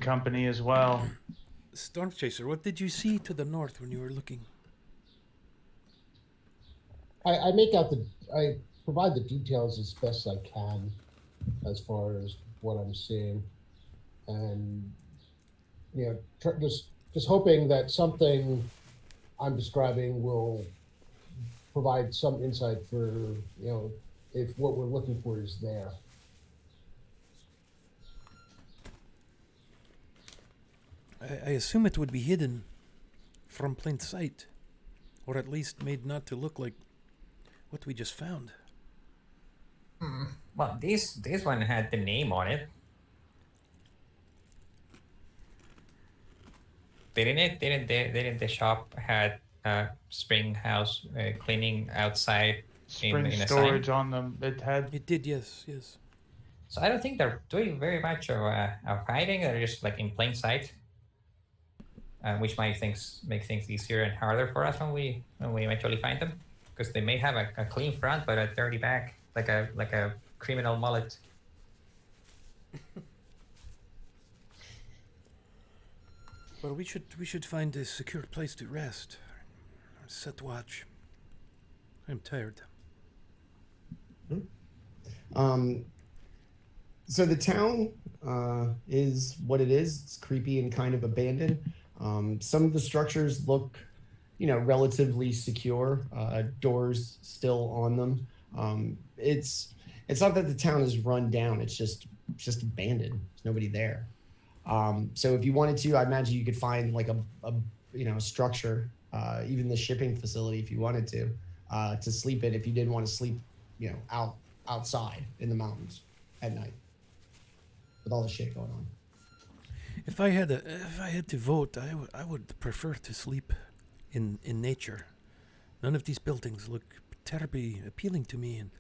company as well. Storm Chaser, what did you see to the north when you were looking? I make out I provide the details as best I can as far as what I'm seeing, and just hoping that something I'm describing will provide some insight for if what we're looking for is there. I assume it would be hidden from plain sight, or at least made not to look like what we just found. Well, this one had the name on it. Didn't the shop had spring house cleaning outside Spring in a storage sign? on them. It had. It did, yes, yes. So I don't think they're doing very much of hiding. They're just like in plain sight, which might make things easier and harder for us when we eventually find them, because they may have a clean front but a dirty back, like a criminal mullet. Well, we should find a secure place to rest. Set watch. I'm tired. So the town is what it is. It's creepy and kind of abandoned. Some of the structures look, relatively secure. Doors still on them. It's not that the town is run down. It's just abandoned. There's nobody there. So if you wanted to, I imagine you could find like a structure, even the shipping facility, if you wanted to sleep in. If you didn't want to sleep, outside in the mountains at night with all the shit going on. If I had to vote, I would prefer to sleep in nature. None of these buildings look terribly appealing to me, and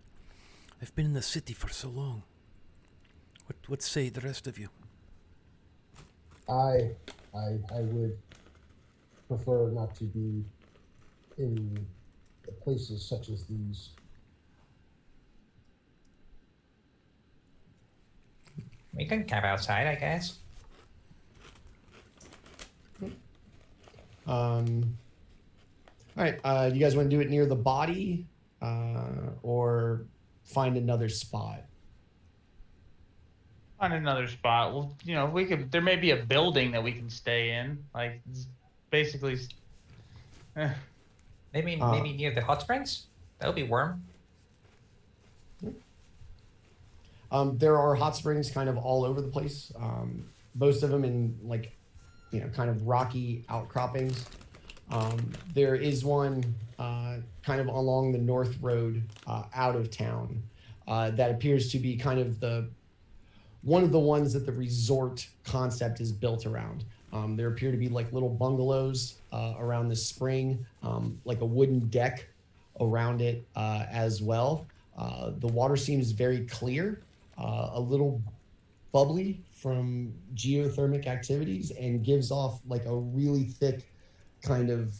I've been in the city for so long. What say the rest of you? I would prefer not to be in places such as these. We can camp outside, I guess. All right. You guys want to do it near the body, or find another spot? Find another spot. Well, we could. There may be a building that we can stay in. Like, basically. Maybe near the hot springs. That'll be warm. There are hot springs kind of all over the place. Most of them in kind of rocky outcroppings. There is one kind of along the north road out of town that appears to be kind of one of the ones that the resort concept is built around. There appear to be like little bungalows around the spring, like a wooden deck around it as well. The water seems very clear, a little bubbly from geothermic activities, and gives off like a really thick kind of,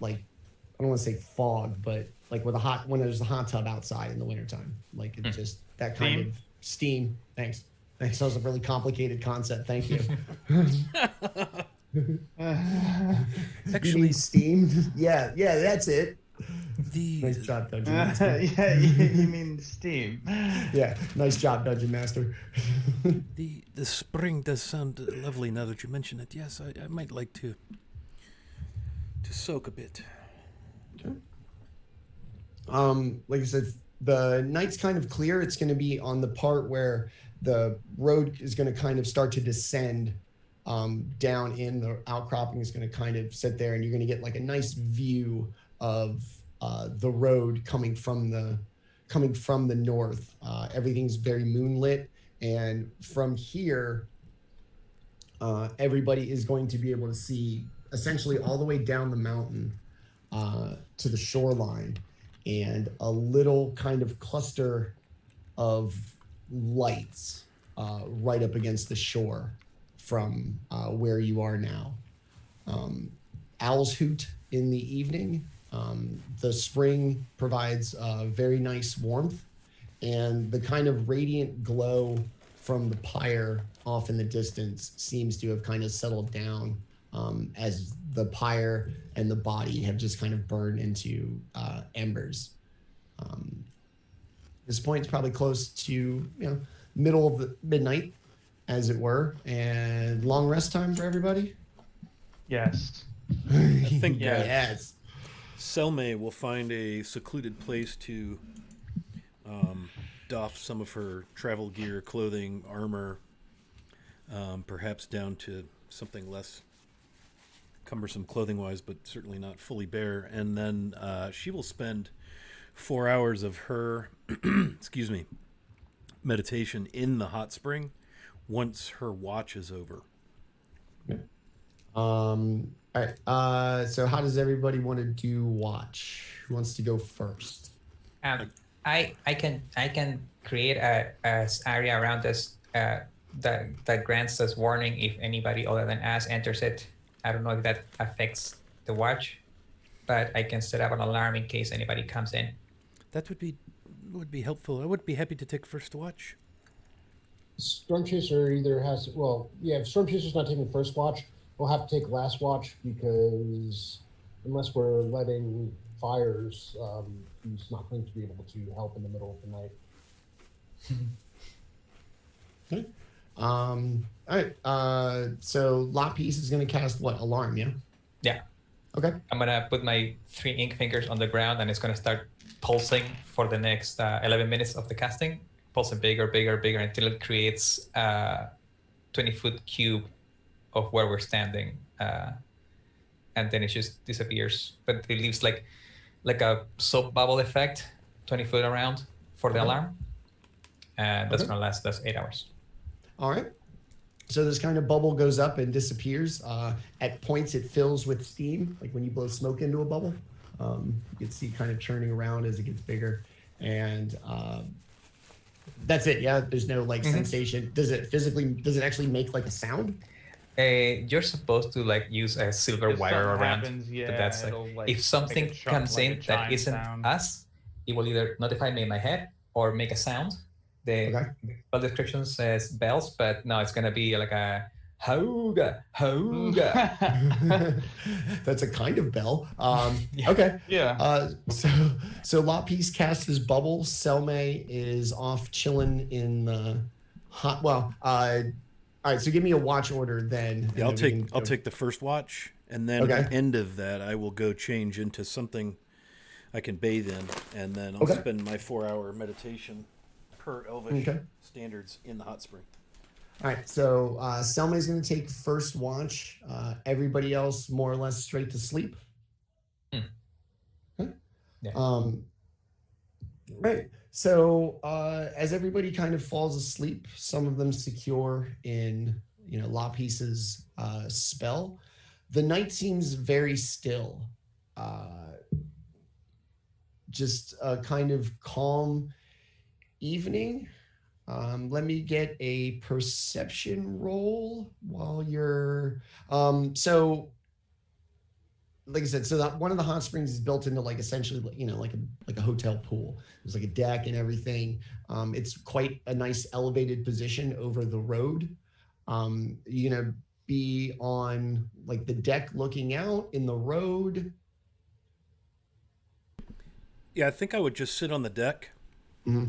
like, I don't want to say fog, but like when there's a hot tub outside in the wintertime, like it's just that kind of steam. Thanks. That was a really complicated concept. Thank you. Actually, steam. Yeah, that's it. Nice job, Dungeon Master. Yeah, you mean steam. Yeah, nice job, Dungeon Master. the spring does sound lovely now that you mention it. Yes, I might like to soak a bit. Okay. Like I said, the night's kind of clear. It's going to be on the part where the road is going to kind of start to descend down in the outcropping. Is going to kind of sit there, and you're going to get like a nice view of the road coming from the north. Everything's very moonlit, and from here, everybody is going to be able to see essentially all the way down the mountain to the shoreline, and a little kind of cluster of lights right up against the shore from where you are now. Owls hoot in the evening. The spring provides very nice warmth, and the kind of radiant glow from the pyre off in the distance seems to have kind of settled down as the pyre and the body have just kind of burned into embers. This point is probably close to middle of the midnight, as it were, and long rest time for everybody. Yes. I think yes. Selmay will find a secluded place to doff some of her travel gear, clothing, armor, perhaps down to something less cumbersome clothing-wise, but certainly not fully bare. And then she will spend 4 hours of her, excuse me, meditation in the hot spring once her watch is over. Okay. All right. So how does everybody want to do watch? Who wants to go first? I can create a area around us that grants us warning if anybody other than us enters it. I don't know if that affects the watch, but I can set up an alarm in case anybody comes in. That would be helpful. I would be happy to take first watch. Storm Chaser either has, if Storm Chaser's not taking first watch, we'll have to take last watch because unless we're letting fires, he's not going to be able to help in the middle of the night. Okay. All right. So Lapis is going to cast what? Alarm, yeah? Yeah. Okay. I'm going to put my 3 ink fingers on the ground and it's going to start pulsing for the next 11 minutes of the casting. Pulsing bigger until it creates a 20-foot cube of where we're standing. And then it just disappears. But it leaves like a soap bubble effect, 20 foot around for the alarm. And that's going to last us 8 hours. All right. So this kind of bubble goes up and disappears. At points, it fills with steam, like when you blow smoke into a bubble. You can see kind of churning around as it gets bigger. And that's it. Yeah. There's no sensation. Does it actually make like a sound? You're supposed to use a silver If wire something around. happens, But that's if something comes in that isn't us, it will either notify me in my head or make a sound. The spell description says bells, but no, it's gonna be like a hauga. That's a kind of bell. Okay. Yeah. So Lapis casts his bubble. Selmay is off chilling in the hot. Well, all right. So give me a watch order then. Yeah, I'll take the first watch, and then at the end of that, I will go change into something I can bathe in, and then I'll spend my 4-hour meditation per Elvish standards in the hot spring. All right, so Selma is going to take first watch. Everybody else more or less straight to sleep. Okay. Yeah. Right. So as everybody kind of falls asleep, some of them secure in Lapis's spell. The night seems very still. Just a kind of calm evening. Let me get a perception roll while you're so like I said, so that one of the hot springs is built into essentially like a hotel pool. There's like a deck and everything. It's quite a nice elevated position over the road. You're gonna be on like the deck looking out in the road. Yeah, I think I would just sit on the deck.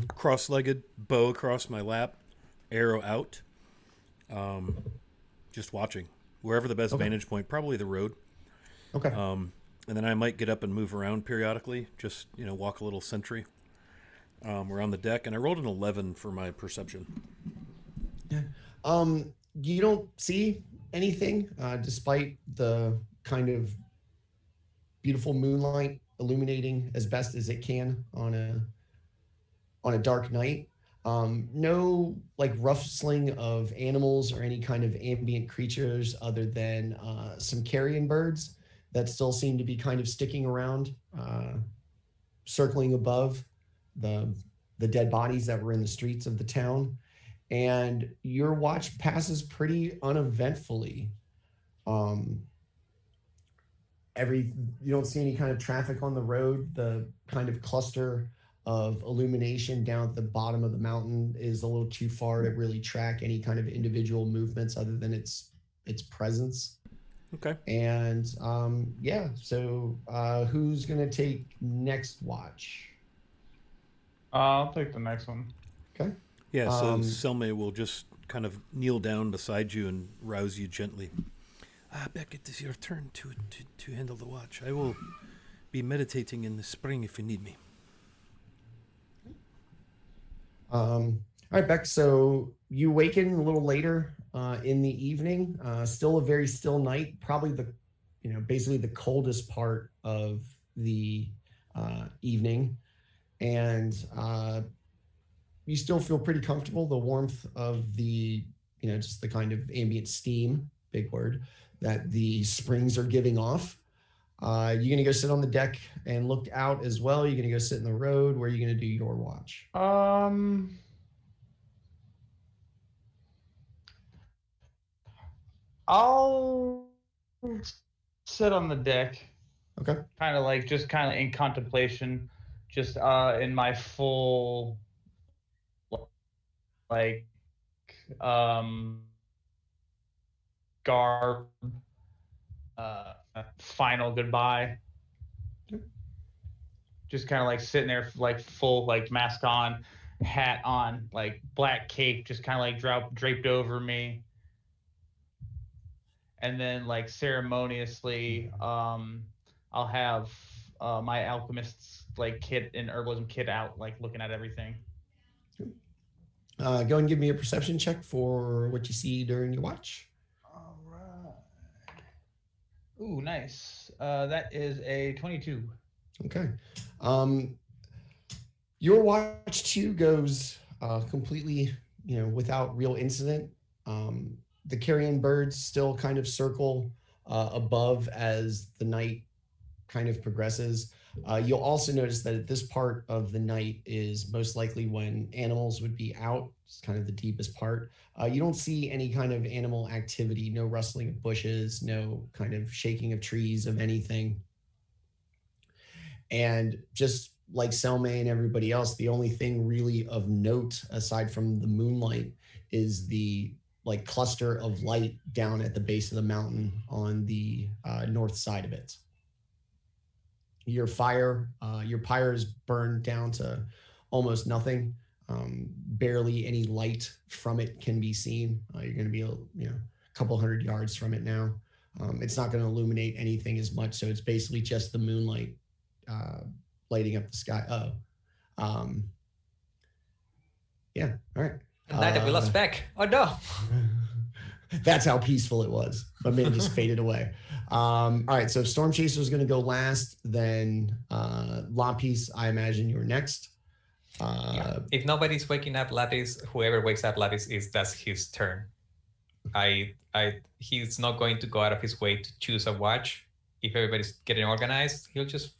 Cross-legged, bow across my lap, arrow out, just watching wherever the best vantage point, probably the road. Okay. And then I might get up and move around periodically, just walk a little sentry around the deck. And I rolled an 11 for my perception. Yeah. You don't see anything despite the kind of beautiful moonlight illuminating as best as it can on a dark night. No rustling of animals or any kind of ambient creatures other than some carrion birds that still seem to be kind of sticking around, circling above the dead bodies that were in the streets of the town. And your watch passes pretty uneventfully. You don't see any kind of traffic on the road. The kind of cluster of illumination down at the bottom of the mountain is a little too far to really track any kind of individual movements other than its presence. Okay. And so who's gonna take next watch? I'll take the next one. Okay. Yeah, so Selma will just kind of kneel down beside you and rouse you gently. Beck, it is your turn to handle the watch. I will be meditating in the spring if you need me. All right, Beck. So you waken a little later in the evening. Still a very still night. Probably basically the coldest part of the evening, and you still feel pretty comfortable. The warmth of the, just the kind of ambient steam, big word, that the springs are giving off. You gonna go sit on the deck and look out as well? You gonna go sit in the road? Where are you gonna do your watch? I'll sit on the deck. Okay. Kind of in contemplation, just in my full garb, final goodbye. Okay. Just kind of sitting there, full mask on, hat on, black cape, just kind of draped over me. And then ceremoniously, I'll have my alchemist's kit and herbalism kit out, looking at everything. Go and give me a perception check for what you see during your watch. All right. Ooh, nice. That is a 22. Okay. Your watch too goes completely, without real incident. The carrion birds still kind of circle above as the night kind of progresses. You'll also notice that at this part of the night is most likely when animals would be out. It's kind of the deepest part. You don't see any kind of animal activity, no rustling of bushes, no kind of shaking of trees of anything. And just like Selma and everybody else, the only thing really of note aside from the moonlight is the cluster of light down at the base of the mountain on the north side of it. Your pyre is burned down to almost nothing. Barely any light from it can be seen. You're going to be a couple hundred yards from it now. It's not going to illuminate anything as much, so it's basically just the moonlight lighting up the sky. Yeah. All right. Now that we lost Beck. Oh no. That's how peaceful it was. My man just faded away. All right, so if Storm Chaser is going to go last, then Lapis, I imagine you're next. If nobody's waking up Lapis, whoever wakes up Lapis that's his turn. He's not going to go out of his way to choose a watch. If everybody's getting organized, he'll just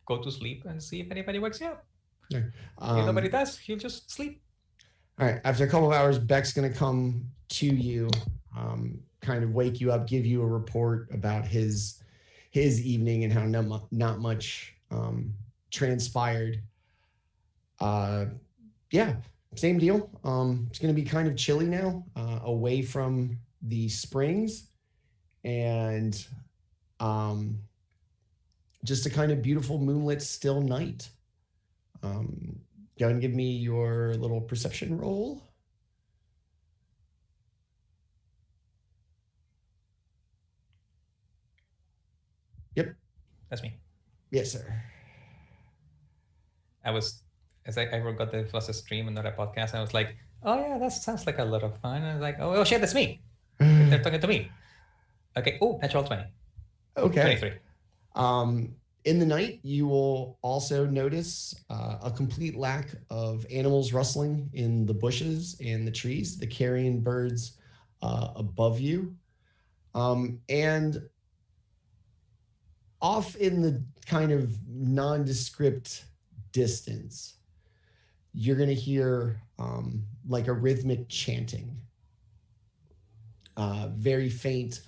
go to sleep and see if anybody wakes up. Okay. If nobody does, he'll just sleep. All right. After a couple of hours, Beck's going to come to you, kind of wake you up, give you a report about his evening and how not much transpired. Yeah, same deal. It's going to be kind of chilly now, away from the springs, and just a kind of beautiful moonlit still night. Go and give me your little perception roll. Yep. That's me. Yes, sir. As I forgot that it was a stream and not a podcast. I was like, oh yeah, that sounds like a lot of fun. And I was like, oh shit, that's me. They're talking to me. Okay. Oh, natural 20. Okay. 23. In the night, you will also notice a complete lack of animals rustling in the bushes and the trees, the carrion birds above you. And off in the kind of nondescript distance, you're going to hear a rhythmic chanting, very faint,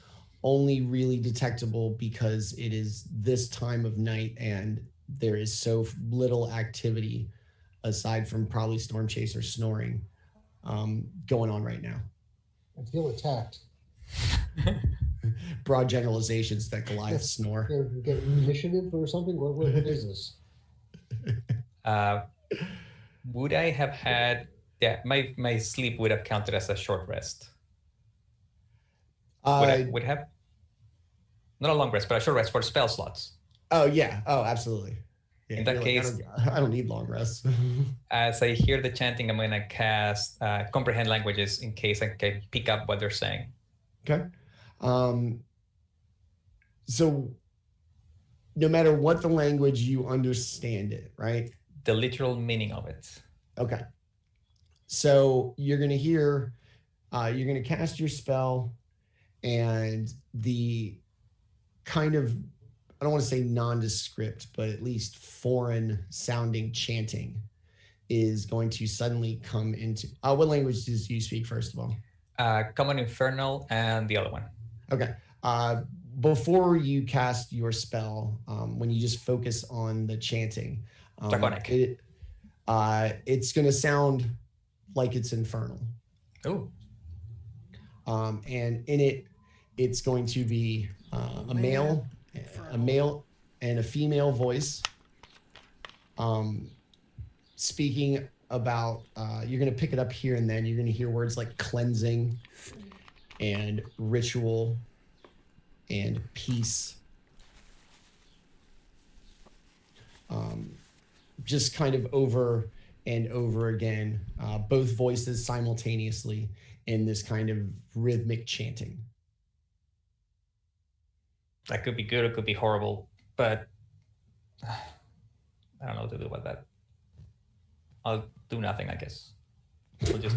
only really detectable because it is this time of night and there is so little activity aside from probably Storm Chaser snoring going on right now. I feel attacked. Broad generalizations that Goliath snore. Get initiative or something? What is this? Would I have had? Yeah, my sleep would have counted as a short rest. Would have not a long rest, but a short rest for spell slots. Oh yeah. Oh, absolutely. Yeah, In that you're case, I don't need long rests. as I hear the chanting, I'm gonna cast comprehend languages in case I can pick up what they're saying. Okay. So no matter what the language, you understand it, right? The literal meaning of it. Okay. So you're gonna hear, you're gonna cast your spell, and the kind of, I don't want to say nondescript, but at least foreign sounding chanting is going to suddenly come into. What languages do you speak, first of all? Common Infernal and the other one. Okay. Before you cast your spell, when you just focus on the chanting, Draconic. it's going to sound like it's infernal. Oh. And in it, it's going to be a male and a female voice speaking about, you're going to pick it up here and then. You're going to hear words like cleansing and ritual and peace. Just kind of over and over again, both voices simultaneously in this kind of rhythmic chanting. That could be good, it could be horrible, but I don't know what to do about that. I'll do nothing, I guess. We'll just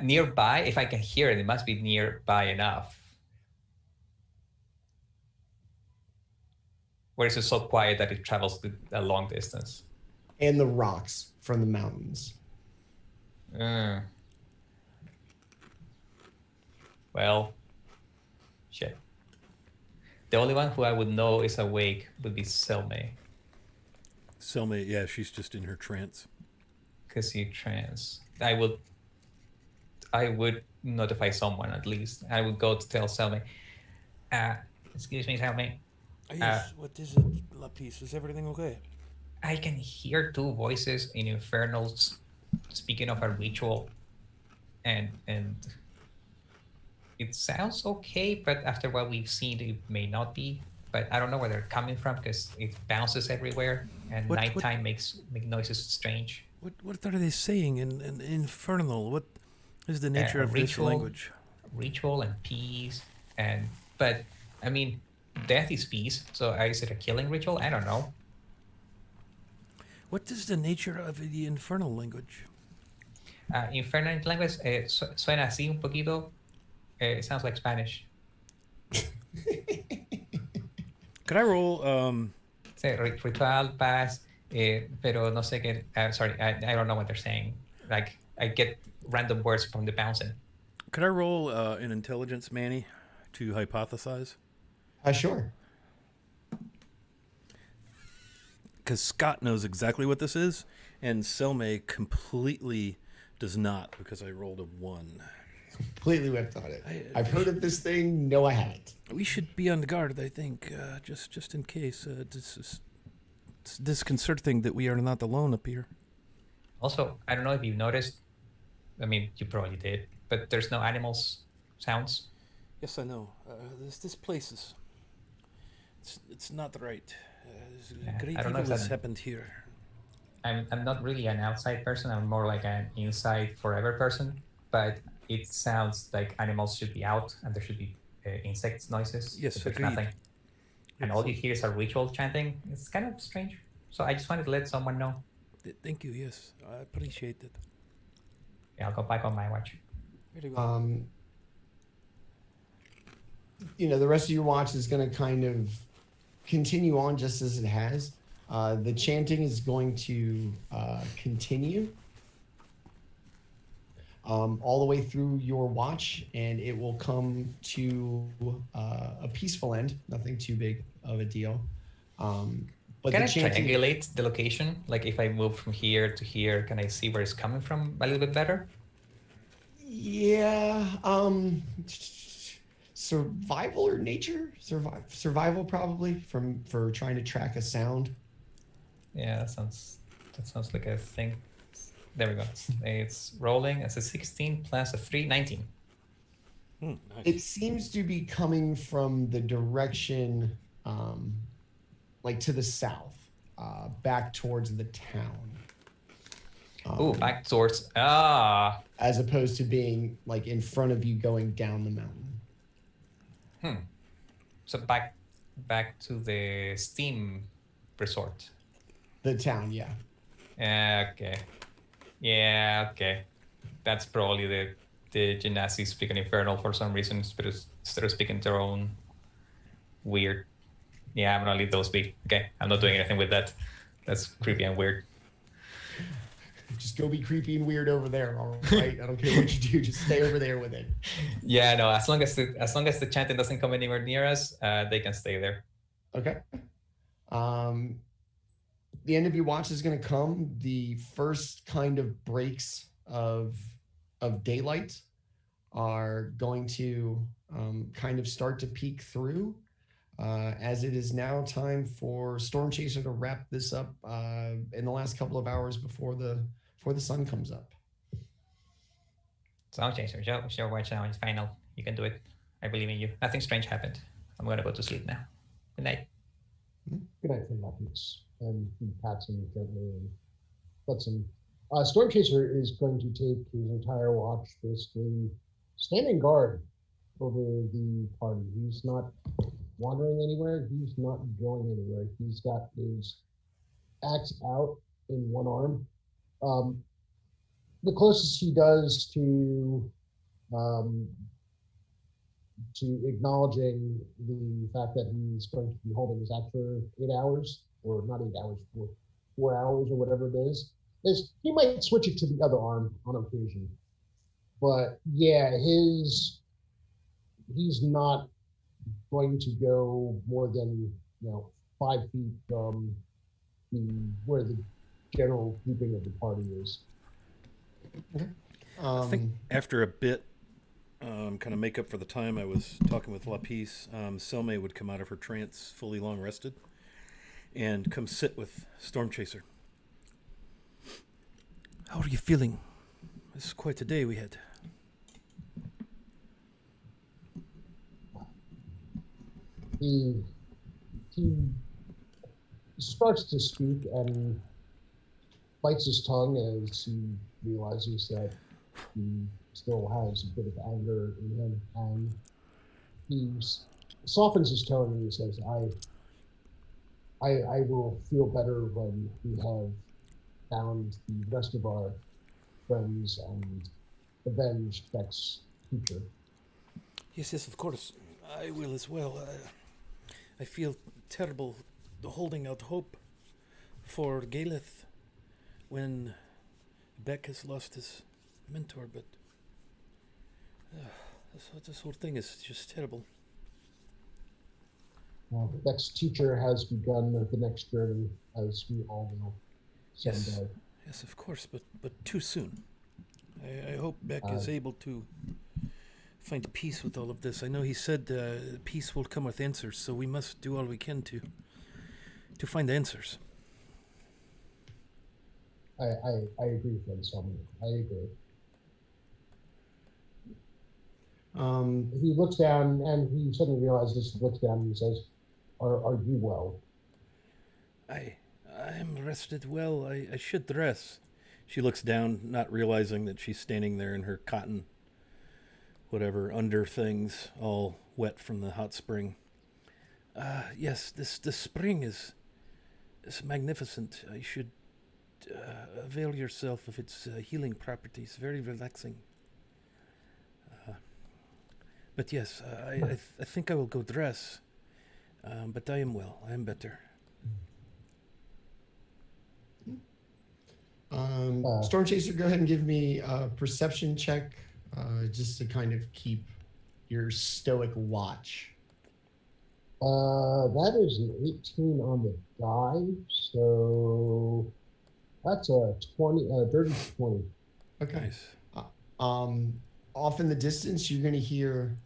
nearby, if I can hear it, it must be nearby enough. Where is it so quiet that it travels a long distance? And the rocks from the mountains. Well, shit. The only one who I would know is awake would be Selme. Selma, yeah, she's just in her trance. Because you trance. I would notify someone at least. I would go to tell Selme. Excuse me, Selme. Yes, what is it, Lapis? Is everything okay? I can hear two voices in Infernals speaking of a ritual, and it sounds okay, but after what we've seen, it may not be. But I don't know where they're coming from because it bounces everywhere, and nighttime makes noises strange. What are they saying in Infernal? What is the nature of this language? Ritual and peace, but I mean, death is peace. So is it a killing ritual? I don't know. What is the nature of the Infernal language? Infernal language suena así un poquito. It sounds like Spanish. Could I roll? Ritual, paz, pero no sé qué. Sorry, I don't know what they're saying. Like, I get random words from the bouncing. Could I roll an intelligence, Manny, to hypothesize? Sure. Because Scott knows exactly what this is, and Selme completely does not, because I rolled a 1. Completely whipped on it. I've heard of this thing. No, I haven't. We should be on guard, I think, just in case. It's disconcerting that we are not alone up here. Also, I don't know if you've noticed. I mean, you probably did, but there's no animals sounds. Yes, I know. This place is... It's not right. Great I don't know if evil has that happened here. I'm not really an outside person. I'm more like an inside forever person. But it sounds like animals should be out and there should be insect noises. Yes, there's agreed. nothing. And all you hear is a ritual chanting. It's kind of strange. So I just wanted to let someone know. Thank you, yes. I appreciate it. Yeah, I'll go back on my watch. Very good. The rest of your watch is going to kind of continue on just as it has. The chanting is going to continue all the way through your watch, and it will come to a peaceful end. Nothing too big of a deal. But Can I chanting, triangulate the location? Like if I move from here to here, can I see where it's coming from a little bit better? yeah. Survival or nature? Survival probably for trying to track a sound. Yeah, that sounds That sounds like a thing. There we go. It's rolling as a 16 plus a 3, 19. Nice. It seems to be coming from the direction, like to the south, back towards the town. Ooh, back towards as opposed to being like in front of you going down the mountain. So back to the Steam resort. The town, yeah. Okay. Yeah, okay. That's probably the Genasi speaking Infernal for some reason instead of speaking their own weird. Yeah, I'm gonna leave those be. Okay, I'm not doing anything with that. That's creepy and weird. Just go be creepy and weird over there, all right? I don't care what you do, just stay over there with it. Yeah, no. As long as the chanting doesn't come anywhere near us, they can stay there. Okay. The end of your watch is going to come. The first kind of breaks of daylight are going to kind of start to peek through, as it is now time for Storm Chaser to wrap this up in the last couple of hours before the sun comes up. Storm Chaser, show watch now. It's final. You can do it. I believe in you. Nothing strange happened. I'm gonna go to sleep now. Good night. Good night, Finlockings. And he pats him gently and lets him. Storm Chaser is going to take his entire watch, basically standing guard over the party. He's not wandering anywhere. He's not going anywhere. He's got his axe out in one arm. The closest he does to acknowledging the fact that he's going to be holding his axe for 8 hours, or not 8 hours, 4 hours, or whatever it is he might switch it to the other arm on occasion. But yeah, he's not going to go more than 5 feet from where the general grouping of the party is. I think after a bit, kind of make up for the time I was talking with Lapis, Selme would come out of her trance fully long rested and come sit with Storm Chaser. How are you feeling? This is quite a day we had. He starts to speak and bites his tongue as he realizes that he still has a bit of anger in him, and he softens his tone and he says, I will feel better when we have found the rest of our friends and avenged Beck's future. Yes, of course. I will as well. I feel terrible holding out hope for Galeth when Beck has lost his mentor, but this whole thing is just terrible. Beck's teacher has begun the next journey, as we all know. Someday. Yes, of course, but too soon. I hope Beck is able to find peace with all of this. I know he said peace will come with answers, so we must do all we can to find answers. I agree, friend Solomon. I agree. He looks down and he suddenly realizes, he looks down and he says, Are you well? I'm rested well. I should dress. She looks down, not realizing that she's standing there in her cotton, whatever, under things, all wet from the hot spring. Yes, this spring is magnificent. I should avail yourself of its healing properties. Very relaxing. But yes, I think I will go dress. But I am well. I am better. Storm Chaser, go ahead and give me a perception check, just to kind of keep your stoic watch. That is an 18 on the die, so that's a 30 to 20. Okay. Nice. Off in the distance, you're going to hear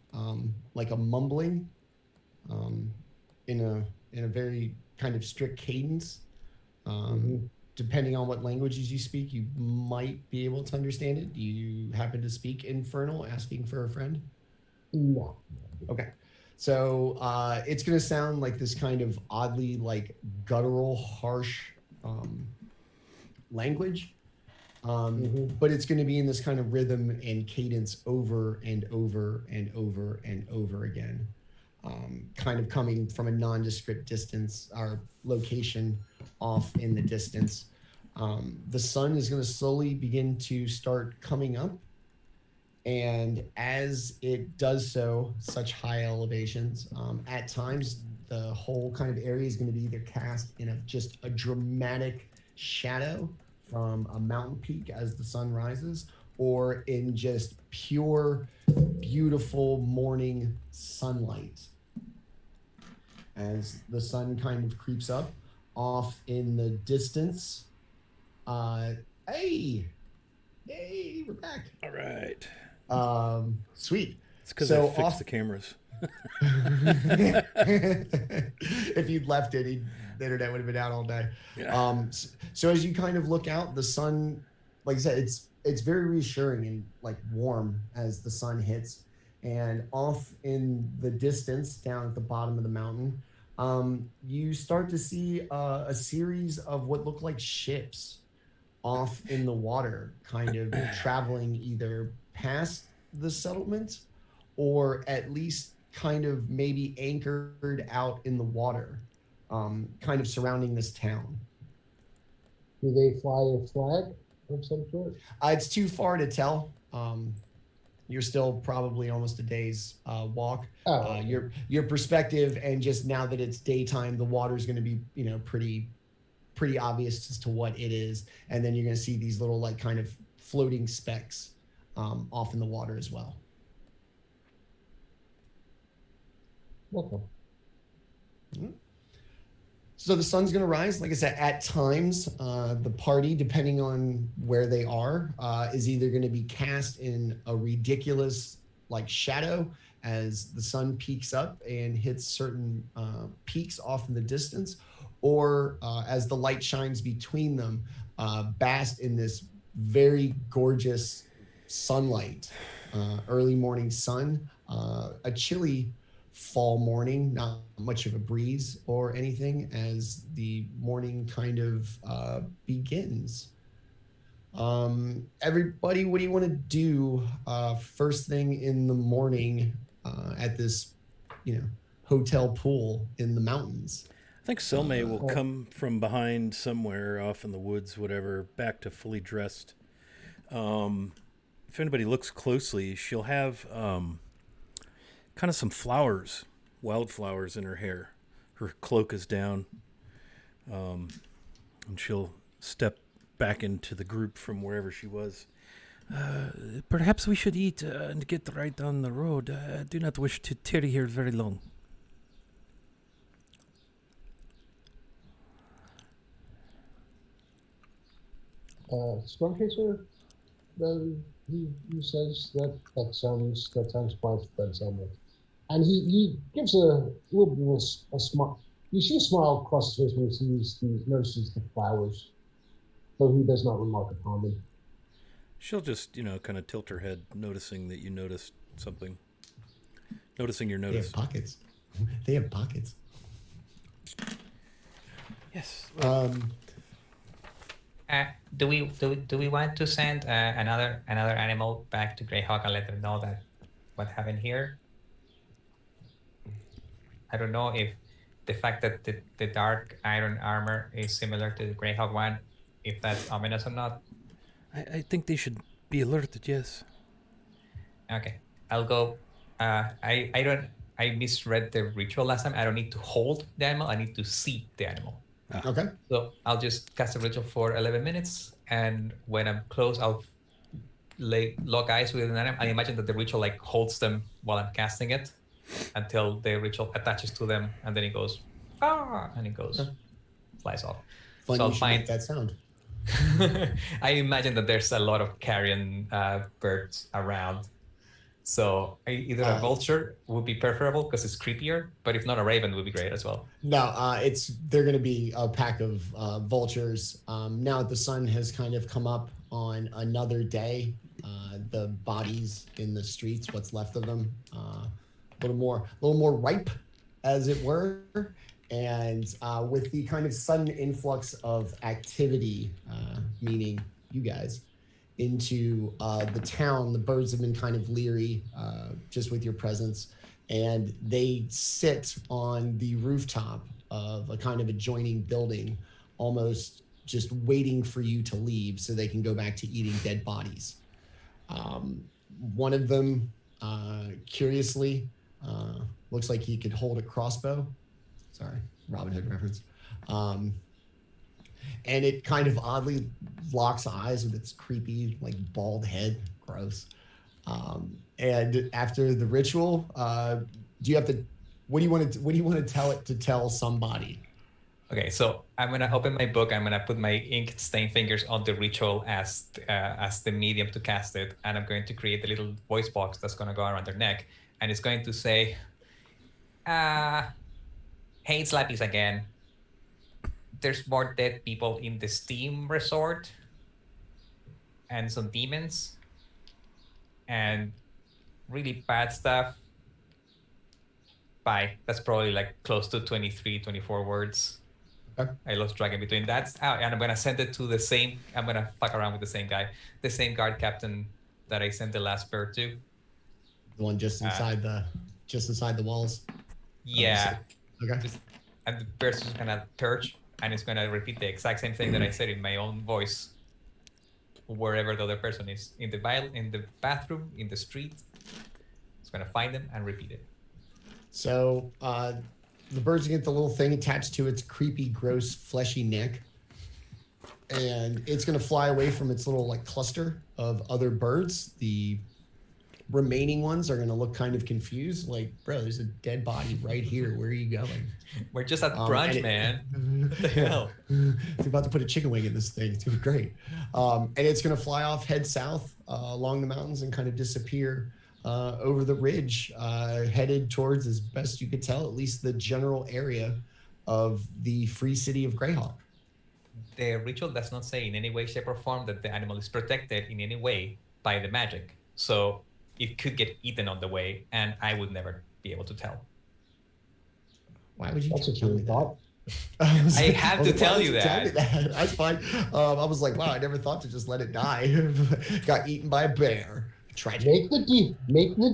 like a mumbling in a very kind of strict cadence, depending on what languages you speak, you might be able to understand it. Do you happen to speak Infernal, asking for a friend? No. Okay. So it's going to sound like this kind of oddly like guttural, harsh language. But it's going to be in this kind of rhythm and cadence over and over and over and over again. Kind of coming from a nondescript distance or location off in the distance. The sun is going to slowly begin to start coming up. And as it does so, such high elevations, at times the whole kind of area is going to be either cast in just a dramatic shadow from a mountain peak as the sun rises, or in just pure, beautiful morning sunlight. As the sun kind of creeps up off in the distance. Hey, we're back. All right. Sweet. It's because I fixed the cameras. If you'd left it, the internet would have been out all day. Yeah. So as you kind of look out, the sun, like I said, it's very reassuring and like warm as the sun hits. And off in the distance, down at the bottom of the mountain, you start to see a series of what look like ships off in the water, kind of traveling either past the settlement or at least kind of maybe anchored out in the water, kind of surrounding this town. Do they fly a flag of some sort? It's too far to tell. You're still probably almost a day's walk. Your perspective, and just now that it's daytime, the water's going to be pretty obvious as to what it is, and then you're going to see these little like kind of floating specks off in the water as well. Okay. So the sun's going to rise. Like I said, at times, the party, depending on where they are, is either going to be cast in a ridiculous like shadow as the sun peaks up and hits certain peaks off in the distance, or as the light shines between them, bask in this very gorgeous sunlight, early morning sun, a chilly fall morning, not much of a breeze or anything as the morning kind of begins. Everybody, what do you want to do first thing in the morning at this, hotel pool in the mountains? I think Selmay will come from behind somewhere off in the woods, whatever, back to fully dressed. If anybody looks closely, she'll have kind of some flowers, wildflowers in her hair. Her cloak is down, and she'll step back into the group from wherever she was. Perhaps we should eat and get right on the road. I do not wish to tarry here very long. Stormchaser, he says that sounds fine for Selma. And he gives a little bit of a smile. You see a smile across his face when he notices the flowers, though he does not remark upon them. She'll just, kind of tilt her head, noticing that you noticed something. Noticing your notice. They have pockets. They have pockets. Yes. Do we want to send another animal back to Greyhawk and let them know that what happened here? I don't know if the fact that the dark iron armor is similar to the Greyhawk one, if that's ominous or not. I think they should be alerted, yes. Okay, I'll go. I misread the ritual last time. I don't need to hold the animal. I need to see the animal. Okay. So I'll just cast a ritual for 11 minutes, and when I'm close, I'll lock eyes with an animal. I imagine that the ritual holds them while I'm casting it until the ritual attaches to them, and then it goes, and it goes, flies off. Funny So I'll you should find make that sound. I imagine that there's a lot of carrion birds around. So either a vulture would be preferable because it's creepier, but if not, a raven would be great as well. No, they're going to be a pack of vultures. Now that the sun has kind of come up on another day, the bodies in the streets, what's left of them, a little more ripe, as it were. And with the kind of sudden influx of activity, meaning you guys, into the town, the birds have been kind of leery just with your presence. And they sit on the rooftop of a kind of adjoining building, almost just waiting for you to leave so they can go back to eating dead bodies. One of them, curiously, looks like he could hold a crossbow. Sorry, Robin Hood reference. And it kind of oddly locks eyes with its creepy, like, bald head. Gross. And after the ritual, do you have to? What do you want to tell it to tell somebody? Okay, so I'm gonna open my book. I'm gonna put my ink stained fingers on the ritual as the medium to cast it, and I'm going to create a little voice box that's gonna go around their neck, and it's going to say, "Hey, it's Lapis again. There's more dead people in the Steam Resort, and some demons, and really bad stuff. Bye." That's probably like close to 23, 24 words. Okay. I lost track in between. And I'm gonna send it to the same. I'm gonna fuck around with the same guy, the same guard captain that I sent the last bird to. The one just inside the walls. Yeah. Okay. And the bird's just gonna perch, and it's gonna repeat the exact same thing that I said in my own voice, wherever the other person is, in the bathroom, in the street. It's gonna find them and repeat it. So the bird's gonna get the little thing attached to its creepy, gross, fleshy neck, and it's gonna fly away from its little like cluster of other birds. The remaining ones are gonna look kind of confused, like, bro, there's a dead body right here. Where are you going? We're just at brunch, man. What the hell? It's about to put a chicken wing in this thing. It's gonna be great. And it's gonna fly off, head south along the mountains, and kind of disappear over the ridge, headed towards, as best you could tell, at least the general area of the free city of Greyhawk. The ritual does not say in any way, shape, or form that the animal is protected in any way by the magic. So it could get eaten on the way, and I would never be able to tell. Why would you That's tell me thought. that? I have to tell you that. Tell me that. That's fine. I was like, wow, I never thought to just let it die. Got eaten by a bear. Tragic. Make the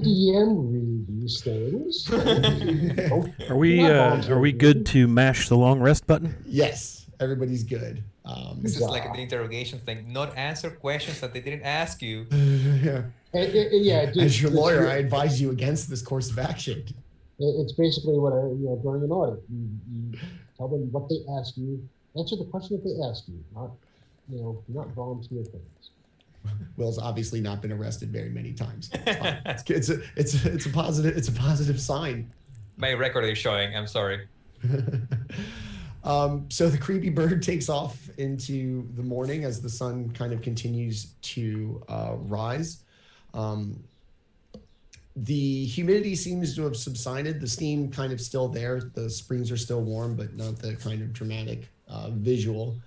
DM read these things. Are we good to mash the long rest button? Yes, everybody's good. This is like the interrogation thing. Not answer questions that they didn't ask you. Yeah. As your lawyer, I advise you against this course of action. It's basically what during an audit, you tell them what they ask you, answer the question that they ask you, not volunteer things. Will's obviously not been arrested very many times. It's a positive sign. My record is showing. I'm sorry. So the creepy bird takes off into the morning as the sun kind of continues to rise. The humidity seems to have subsided. The steam kind of still there. The springs are still warm, but not the kind of dramatic visual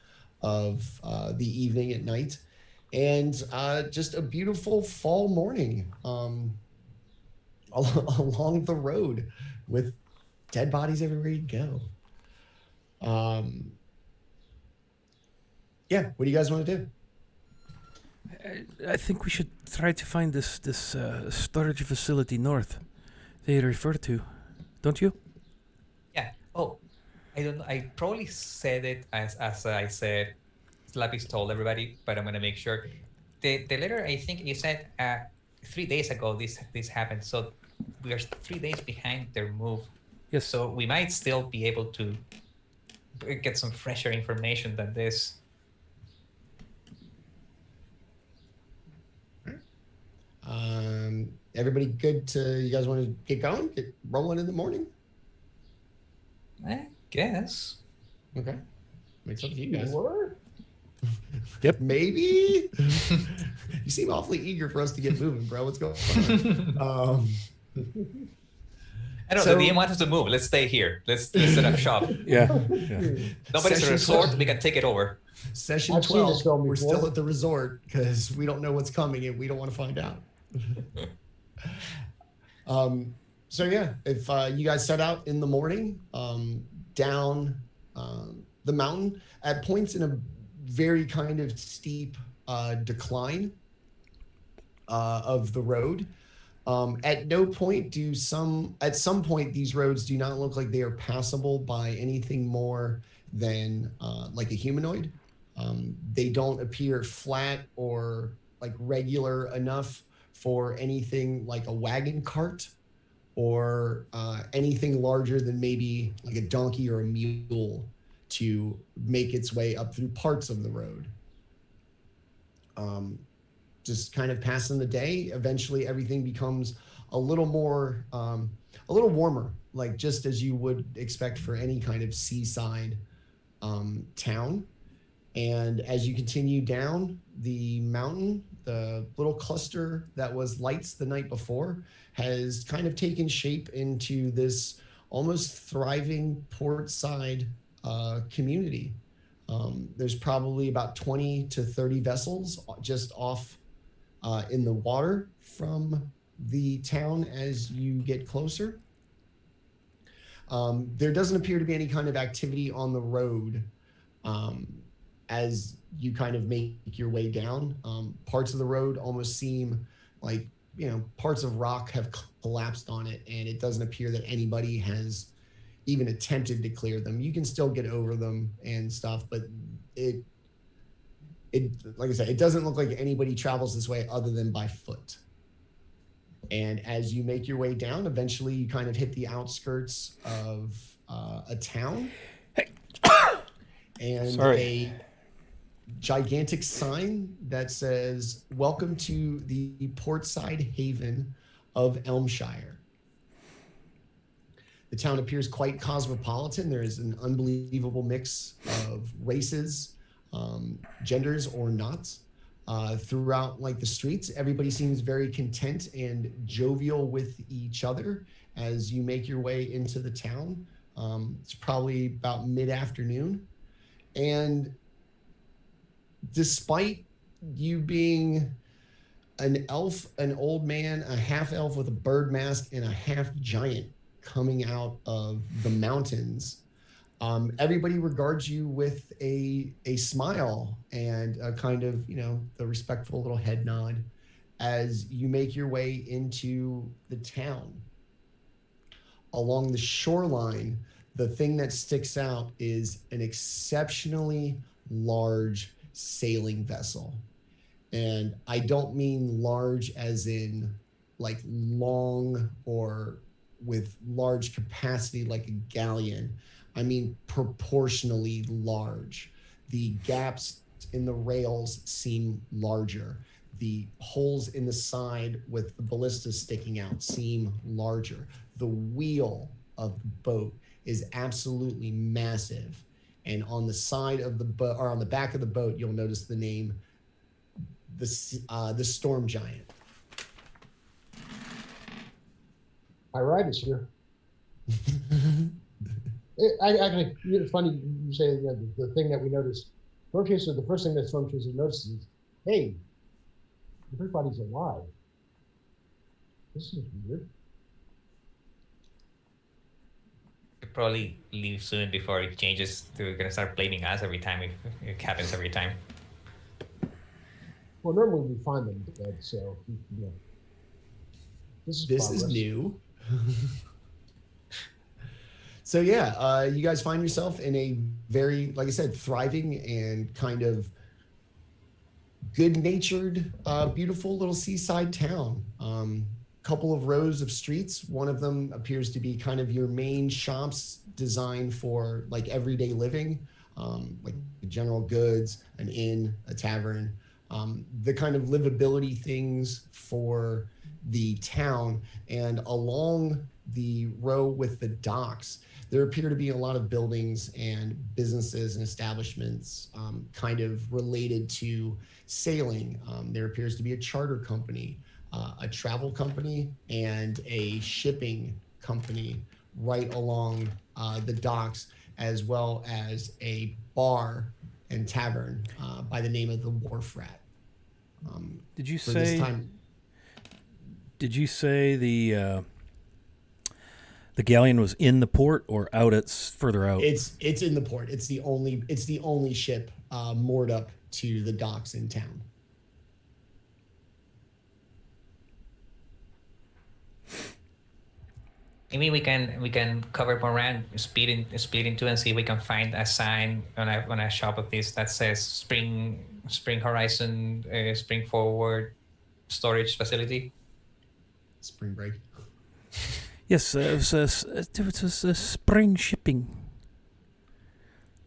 of the evening at night. And just a beautiful fall morning along the road with dead bodies everywhere you go. What do you guys want to do? I think we should try to find this storage facility north they refer to, don't you? Yeah. Oh, I don't know. I probably said it as I said. Lapis told everybody, but I'm gonna make sure. The letter, I think you said 3 days ago this happened, so we are 3 days behind their move. Yes. So we might still be able to get some fresher information than this. Everybody good to, you guys want to get going? Get rolling in the morning? I guess. Okay. Makes up to you guys. Sure. Yep. Maybe. You seem awfully eager for us to get moving, bro. What's going on? I know So- the DM wants us to move. Let's stay here. Let's set up shop. Yeah. Nobody's a Session resort. 12. We can take it over. Session I've seen this 12, film we're before. still at the resort because we don't know what's coming and we don't want to find out. So yeah, if you guys set out in the morning down the mountain at points in a very kind of steep decline of the road. At no point at some point, these roads do not look like they are passable by anything more than like a humanoid. They don't appear flat or like regular enough for anything like a wagon cart or anything larger than maybe like a donkey or a mule to make its way up through parts of the road. Just kind of passing the day, eventually everything becomes a little more, a little warmer, like just as you would expect for any kind of seaside town. And as you continue down the mountain, the little cluster that was lights the night before has kind of taken shape into this almost thriving portside community. There's probably about 20 to 30 vessels just off in the water from the town as you get closer. There doesn't appear to be any kind of activity on the road as you kind of make your way down. Parts of the road almost seem like, parts of rock have collapsed on it, and it doesn't appear that anybody has even attempted to clear them. You can still get over them and stuff, but it like I said, it doesn't look like anybody travels this way other than by foot. And as you make your way down, eventually you kind of hit the outskirts of a town. And a gigantic sign that says, "Welcome to the Portside Haven of Elmshire." The town appears quite cosmopolitan. There is an unbelievable mix of races, genders or not, throughout like the streets. Everybody seems very content and jovial with each other as you make your way into the town. It's probably about mid-afternoon. And despite you being an elf, an old man, a half elf with a bird mask, and a half giant coming out of the mountains, everybody regards you with a smile and a kind of, the respectful little head nod as you make your way into the town. Along the shoreline, the thing that sticks out is an exceptionally large sailing vessel. And I don't mean large as in like long or with large capacity like a galleon. I mean proportionally large. The gaps in the rails seem larger. The holes in the side with the ballistas sticking out seem larger. The wheel of the boat is absolutely massive. And on the side of the boat, or on the back of the boat, you'll notice the name, the Storm Giant. My ride is here. It's funny you say the thing that we noticed. Storm Chaser, the first thing that Storm Chaser notices is, hey, everybody's alive. This is weird. We'll probably leave soon before it changes to we're gonna start blaming us every time it happens every time. Well, normally we find them dead, so this is new. So yeah, you guys find yourself in a very, like I said, thriving and kind of good-natured, beautiful little seaside town. Couple of rows of streets. One of them appears to be kind of your main shops designed for like everyday living, like general goods, an inn, a tavern, the kind of livability things for the town, and along the row with the docks, there appear to be a lot of buildings and businesses and establishments kind of related to sailing. There appears to be a charter company, a travel company, and a shipping company right along the docks, as well as a bar and tavern by the name of the Wharf Rat. Did you for this say? time, Did you say the galleon was in the port or out at further out? it's in the port. It's the only ship moored up to the docks in town. Maybe we can cover more around, speed into, and see if we can find a sign on a shop of this that says Spring Horizon, Spring Forward storage facility. Spring break. Yes, it was spring shipping,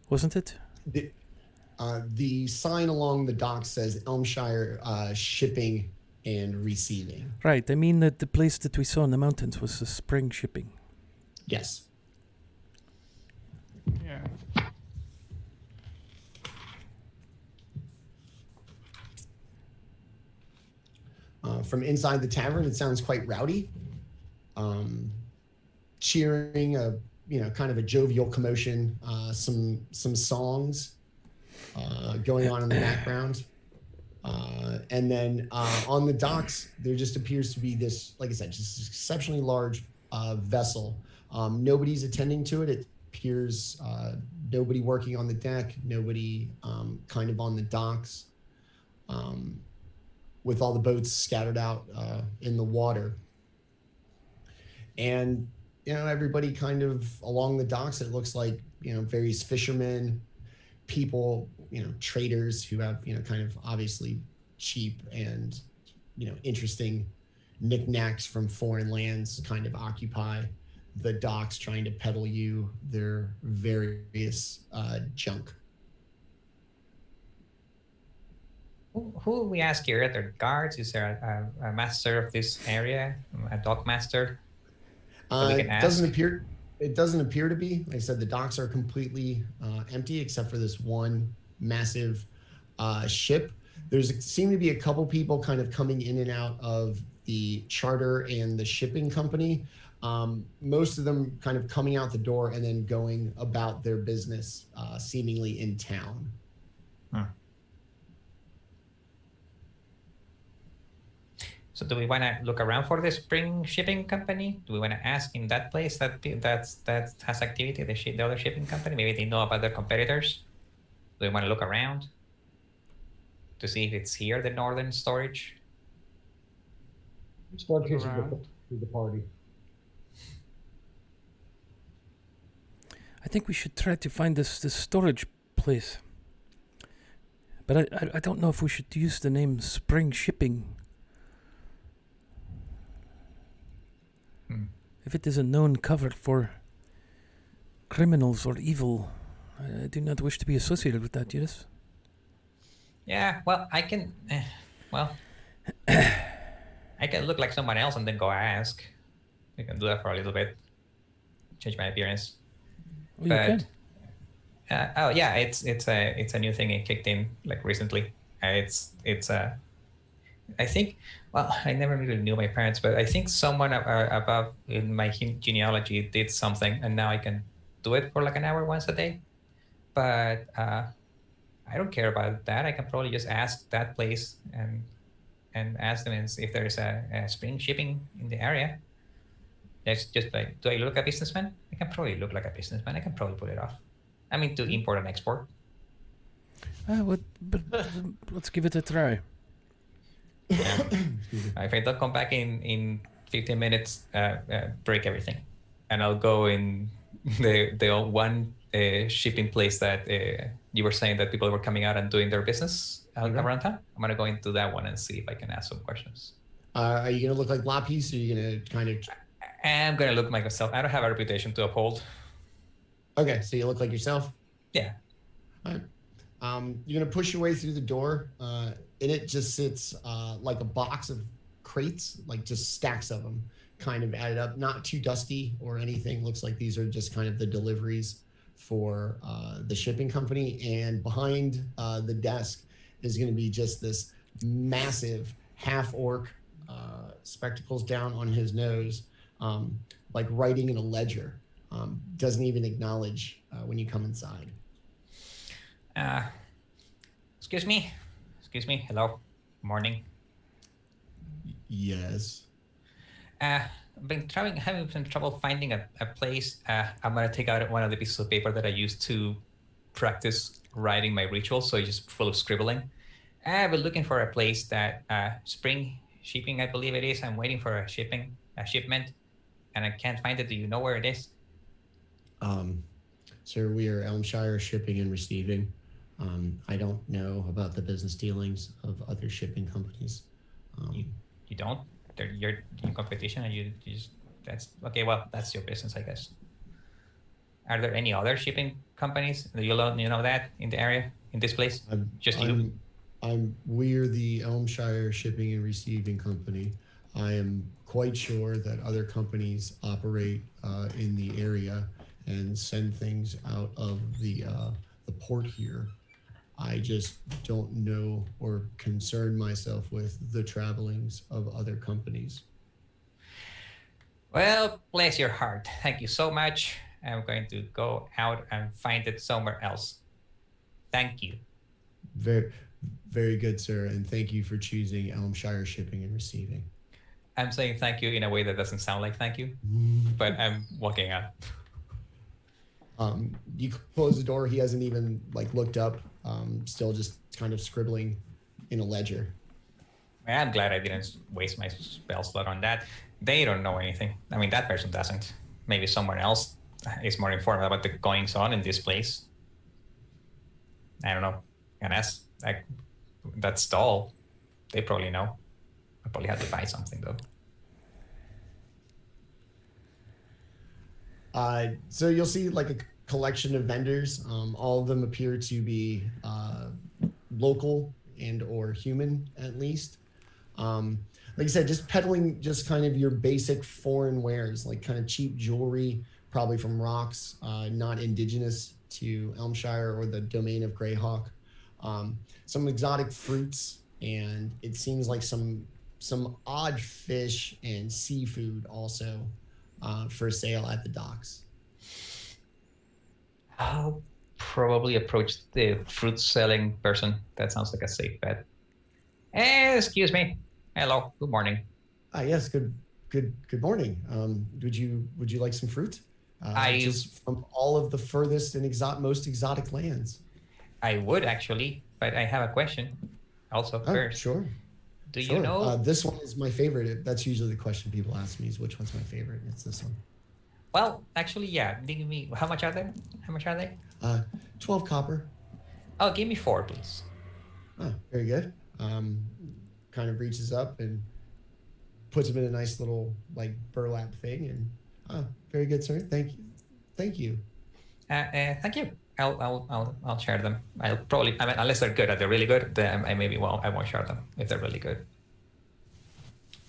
wasn't it? The sign along the dock says Elmshire Shipping and Receiving. Right. I mean that the place that we saw in the mountains was the spring shipping. Yes. Yeah. From inside the tavern, it sounds quite rowdy. Cheering, kind of a jovial commotion. Some songs going on in the background. And then on the docks, there just appears to be this, like I said, just this exceptionally large vessel. Nobody's attending to it. It appears nobody working on the deck, nobody kind of on the docks, with all the boats scattered out in the water. And, everybody kind of along the docks, it looks like, various fishermen, people, traders who have, kind of obviously cheap and, interesting knickknacks from foreign lands kind of occupy the docks, trying to peddle you their various junk. Who we ask here? Are there guards? Is there a master of this area, a dock master? We can It ask? doesn't appear to be. Like I said, the docks are completely empty except for this one massive ship. Seem to be a couple people kind of coming in and out of the charter and the shipping company. Most of them kind of coming out the door and then going about their business, seemingly in town. Huh. So do we want to look around for the spring shipping company? Do we want to ask in that place that has activity, the other shipping company? Maybe they know about their competitors. Do we want to look around to see if it's here, the northern storage? Start chasing Around. the party. I think we should try to find this storage place. But I don't know if we should use the name Spring Shipping. If it is a known cover for criminals or evil, I do not wish to be associated with that, yes? Yeah, well, I can look like someone else and then go ask. I can do that for a little bit. Change my appearance. Oh, you can. Yeah, it's a new thing. It kicked in like recently. I think. Well, I never really knew my parents, but I think someone above in my genealogy did something, and now I can do it for like an hour once a day. But I don't care about that. I can probably just ask that place and ask them if there's a spring shipping in the area. That's just like, do I look like a businessman? I can probably look like a businessman. I can probably pull it off. I mean, to import and export. But let's give it a try. Yeah. If I don't come back in 15 minutes, break everything, and I'll go in the one shipping place that you were saying that people were coming out and doing their business around town. I'm gonna go into that one and see if I can ask some questions. Are you gonna look like Lapis, or are you gonna kind of? I'm gonna look like myself. I don't have a reputation to uphold. Okay, so you look like yourself. Yeah. All right. You're gonna push your way through the door. In it just sits like a box of crates, like just stacks of them, kind of added up. Not too dusty or anything. Looks like these are just kind of the deliveries for the shipping company. And behind the desk is going to be just this massive half-orc, spectacles down on his nose, like writing in a ledger. Doesn't even acknowledge when you come inside. Excuse me. Hello. Morning. Yes. I've been having some trouble finding a place. I'm gonna take out one of the pieces of paper that I used to practice writing my rituals, so it's just full of scribbling. I've been looking for a place that Spring Shipping, I believe it is. I'm waiting for a shipment, and I can't find it. Do you know where it is? Sir, we are Elmshire Shipping and Receiving. I don't know about the business dealings of other shipping companies. You don't? You're in competition, and you just that's okay. Well, that's your business, I guess. Are there any other shipping companies? Do you know that in the area, in this place? We're the Elmshire Shipping and Receiving Company. I am quite sure that other companies operate in the area and send things out of the port here. I just don't know or concern myself with the travelings of other companies. Well, bless your heart. Thank you so much. I'm going to go out and find it somewhere else. Thank you. Very, very good, sir, and thank you for choosing Elmshire Shipping and Receiving. I'm saying thank you in a way that doesn't sound like thank you, but I'm walking out. You close the door. He hasn't even looked up. Still just kind of scribbling in a ledger. I'm glad I didn't waste my spell slot on that. They don't know anything. I mean, that person doesn't. Maybe someone else is more informed about the goings on in this place. I don't know. And that stall, they probably know. I probably had to buy something though. So you'll see a collection of vendors. All of them appear to be local and or human, at least. Like I said, just peddling just kind of your basic foreign wares, like kind of cheap jewelry, probably from rocks, not indigenous to Elmshire or the domain of Greyhawk. Some exotic fruits, and it seems like some odd fish and seafood also for sale at the docks. I'll probably approach the fruit selling person. That sounds like a safe bet. Excuse me. Hello. Good morning. Yes. Good morning. Would you like some fruit? Just from all of the furthest and most exotic lands. I would actually, but I have a question. Also, first. Sure. Do you know? This one is my favorite. That's usually the question people ask me: is which one's my favorite? It's this one. Well, actually, yeah. Give me. How much are they? 12 copper. Oh, give me 4, please. Oh, very good. Kind of reaches up and puts them in a nice little burlap thing, and very good, sir. Thank you. Thank you. I'll share them. I'll probably. I mean, unless they're good. If they're really good, then I won't share them. If they're really good.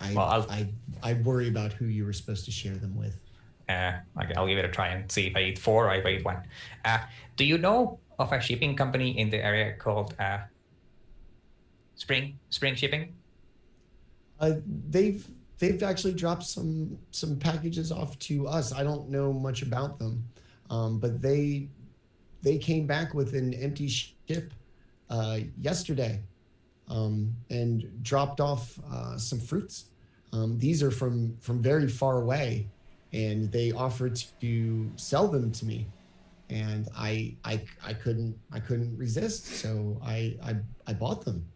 I worry about who you were supposed to share them with. I'll give it a try and see if I eat 4 or if I eat 1. Do you know of a shipping company in the area called Spring Shipping? They've actually dropped some packages off to us. I don't know much about them, but they came back with an empty ship yesterday, and dropped off some fruits. These are from very far away, and they offered to sell them to me, and I couldn't resist, so I bought them.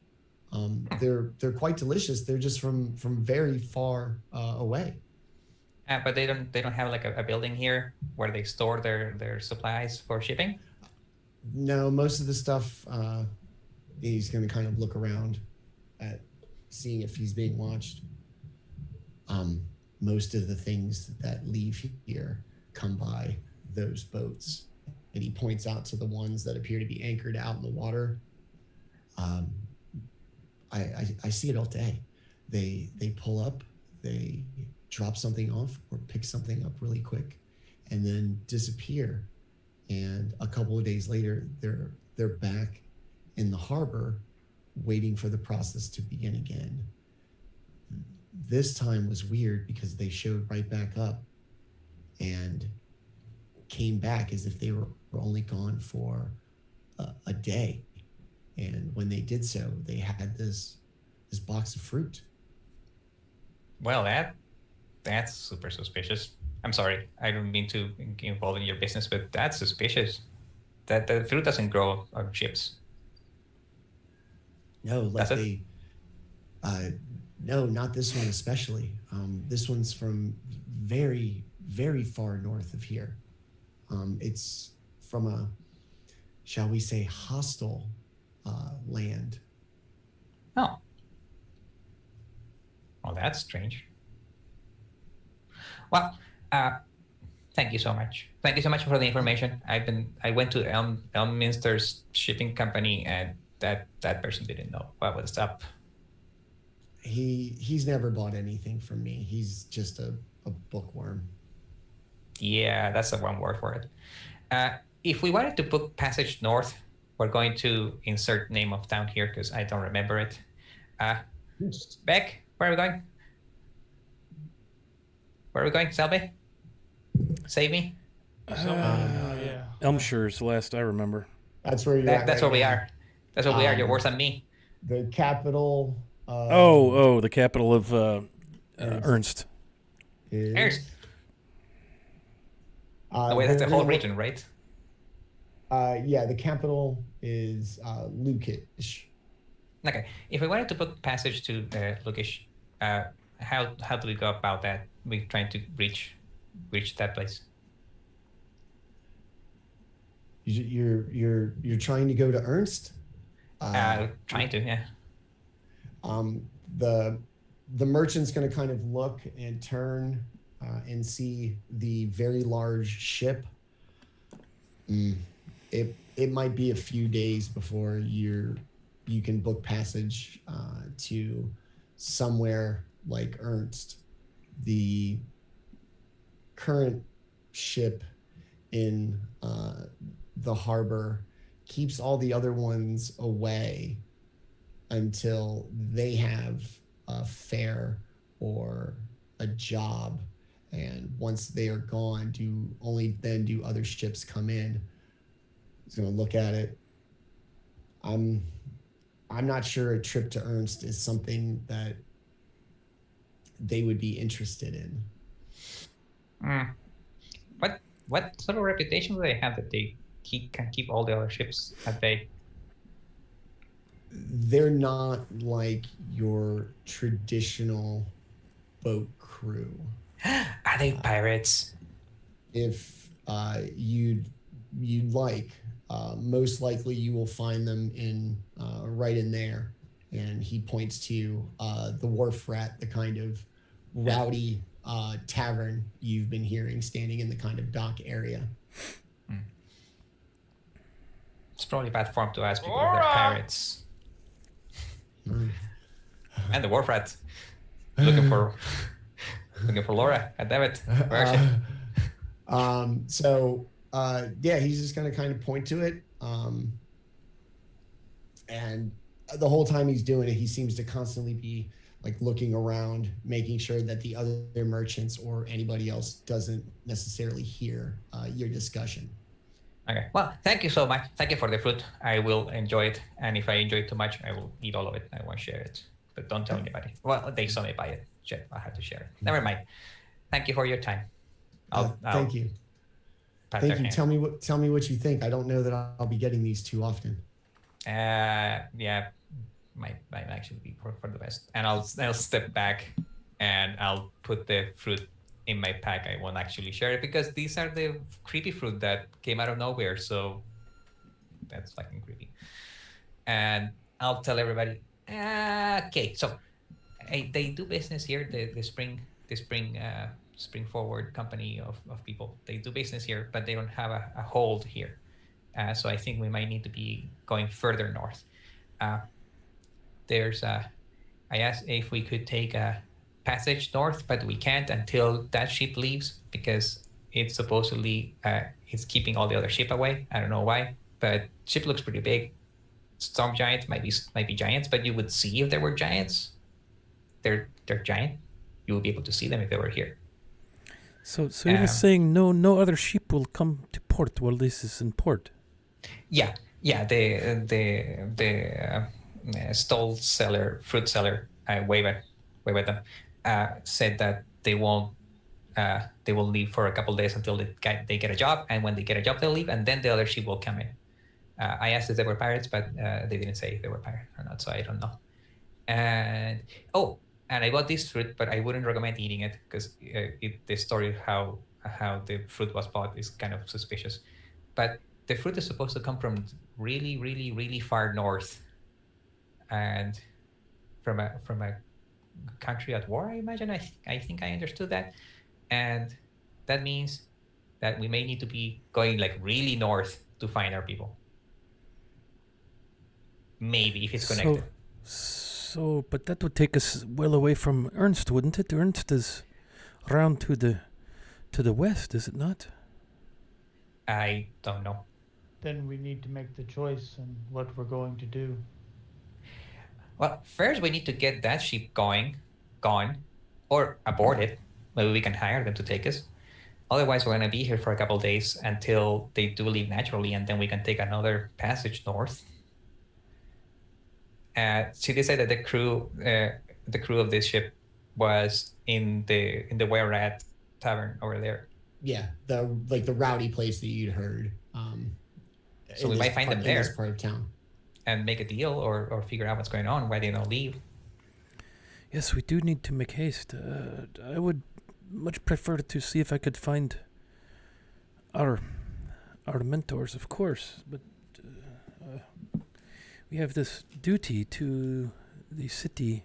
They're quite delicious. They're just from very far away. But they don't have a building here where they store their supplies for shipping? No, most of the stuff, he's going to kind of look around at seeing if he's being watched. Most of the things that leave here come by those boats. And he points out to the ones that appear to be anchored out in the water. I see it all day. They pull up, they drop something off or pick something up really quick, and then disappear. And a couple of days later, they're back in the harbor, waiting for the process to begin again. This time was weird because they showed right back up and came back as if they were only gone for a day. And when they did so, they had this box of fruit. Well, that's super suspicious. I'm sorry, I don't mean to involve in your business, but that's suspicious. That the fruit doesn't grow on ships. No, like Does it? no, not this one especially. This one's from very, very far north of here. It's from a, shall we say, hostile land. Oh. Well, that's strange. Well, thank you so much. Thank you so much for the information. I went to Elminster's shipping company, and that person didn't know what was up. He's never bought anything from me. He's just a bookworm. Yeah, that's the one word for it. If we wanted to book passage north, we're going to insert name of town here because I don't remember it. Beck, where are we going? Where are we going, Selby? Save me. Yeah. Elmshire's the last I remember. That's where you're at. That's right where we now. are. That's where we are. You're worse than me. The capital. The capital of Ernst. Is, Ernst. Wait, that's the whole very- region, right? Yeah, the capital is Lukish. Okay. If we wanted to book passage to Lukish, how do we go about that? We're trying to reach that place. You're trying to go to Ernst. Trying to, yeah. The merchant's going to kind of look and turn and see the very large ship. It might be a few days before you can book passage to somewhere like Ernst. The current ship in the harbor keeps all the other ones away until they have a fare or a job, and once they are gone, only then do other ships come in. He's gonna look at it. I'm not sure a trip to Ernst is something that they would be interested in. What sort of reputation do they have that they can keep all the other ships at bay? They're not like your traditional boat crew. Are they pirates? If you'd like, most likely you will find them in right in there. And he points to the wharf rat, the kind of rowdy tavern you've been hearing standing in the kind of dock area. It's probably bad form to ask people if they're pirates. And the wharf rat looking for Laura. God damn it. Where is she? Yeah, he's just gonna kind of point to it. And the whole time he's doing it, he seems to constantly be like looking around, making sure that the other merchants or anybody else doesn't necessarily hear your discussion. Okay. Well, thank you so much. Thank you for the fruit. I will enjoy it. And if I enjoy it too much, I will eat all of it. I won't share it. But don't tell anybody. Well, they saw me buy it. Shit, I have to share it. Never mind. Thank you for your time. Thank you. pat Thank their you. hand. Tell me what you think. I don't know that I'll be getting these too often. Yeah, might actually be for the best. And I'll step back and I'll put the fruit in my pack. I won't actually share it because these are the creepy fruit that came out of nowhere. So that's fucking creepy. And I'll tell everybody. Okay, so they do business here. The Spring Forward company of people. They do business here, but they don't have a hold here. So I think we might need to be going further north. There's I asked if we could take a passage north, but we can't until that ship leaves because it's supposedly it's keeping all the other ship away. I don't know why, but ship looks pretty big. Storm giants might be giants, but you would see if there were giants. They're giant. You would be able to see them if they were here. So you're saying no other ship will come to port while this is in port? Yeah. The stall seller, fruit seller, wave at them, said that they won't. They will leave for a couple of days until they get a job, and when they get a job, they'll leave, and then the other ship will come in. I asked if they were pirates, but they didn't say if they were pirates or not, so I don't know. And I bought this fruit, but I wouldn't recommend eating it because the story how the fruit was bought is kind of suspicious. But the fruit is supposed to come from really, really, really far north, and from a country at war. I imagine. I think I understood that, and that means that we may need to be going like really north to find our people. Maybe if it's connected. So, but that would take us well away from Ernst, wouldn't it? Ernst is round to the west, is it not? I don't know. Then we need to make the choice on what we're going to do. Well, first we need to get that ship gone, or aboard it. Maybe we can hire them to take us. Otherwise, we're going to be here for a couple of days until they do leave naturally, and then we can take another passage north. She did say that the crew of this ship was in the Whale Rat Tavern over there. Yeah, the rowdy place that you'd heard. So we might find them there. In this part of town. And make a deal or figure out what's going on, why they don't leave. Yes, we do need to make haste. I would much prefer to see if I could find our mentors, of course, but we have this duty to the city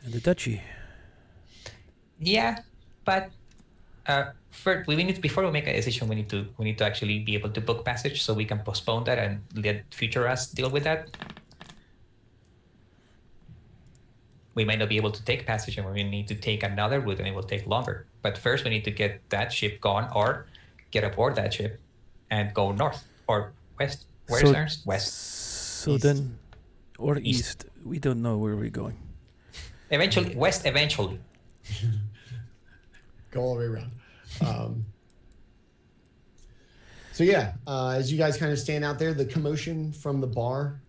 and the duchy. Yeah, but first before we make a decision, we need to actually be able to book passage so we can postpone that and let future us deal with that. We might not be able to take passage, and we need to take another route, and it will take longer. But first, we need to get that ship gone, or get aboard that ship and go north or west. Where's Ernst? West. So East. then, or east. We don't know where we're going. Eventually, west. Eventually. Go all the way around. So yeah, as you guys kind of stand out there, the commotion from the bar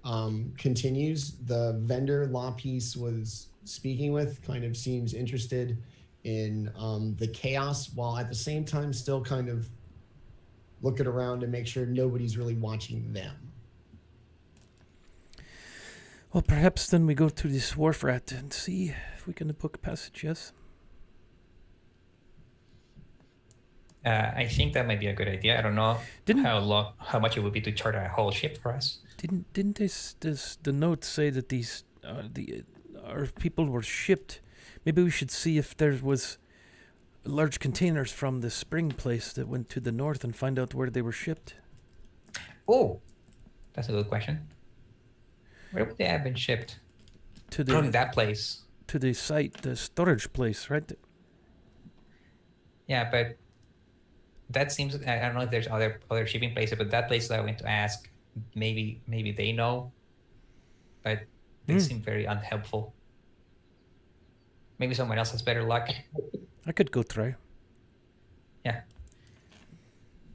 continues. The vendor Lapice was speaking with kind of seems interested in the chaos, while at the same time still kind of looking around to make sure nobody's really watching them. Well, perhaps then we go to this wharf rat and see if we can book a passage, yes? I think that might be a good idea. I don't know how much it would be to charter a whole ship for us. Didn't the note say that our people were shipped? Maybe we should see if there was large containers from the spring place that went to the north and find out where they were shipped. Oh, that's a good question. Where would they have been shipped? Probably that place. To the site, the storage place, right? Yeah, but that seems, I don't know if there's other shipping places, but that place that I went to ask, maybe they know, but they seem very unhelpful. Maybe someone else has better luck. I could go try. Yeah.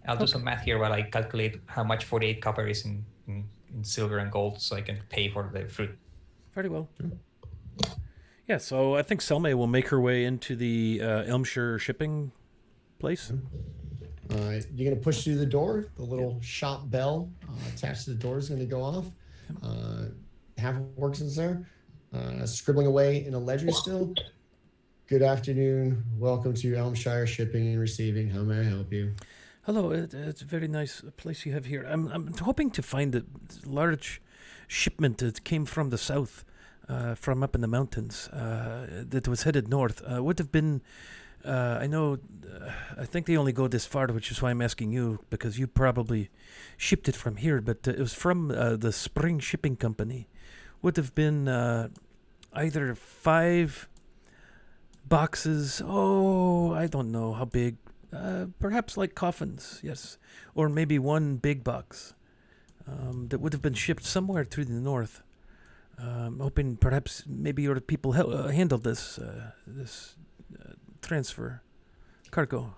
I'll do some math here while I calculate how much 48 copper is in silver and gold so I can pay for the fruit. Very well. Yeah, so I think Selma will make her way into the Elmshire shipping place. All right, you're going to push through the door. The little shop bell attached to the door is going to go off. Half of works is there. Scribbling away in a ledger still. Good afternoon. Welcome to Elmshire Shipping and Receiving. How may I help you? Hello, it's a very nice place you have here. I'm hoping to find a large shipment that came from the south, from up in the mountains, that was headed north. Would have been, I think they only go this far, which is why I'm asking you, because you probably shipped it from here, but it was from the Spring Shipping Company. Would have been either 5 boxes. Oh, I don't know how big. Perhaps like coffins, yes, or maybe 1 big box that would have been shipped somewhere through the north. Hoping perhaps maybe your people handled this transfer cargo.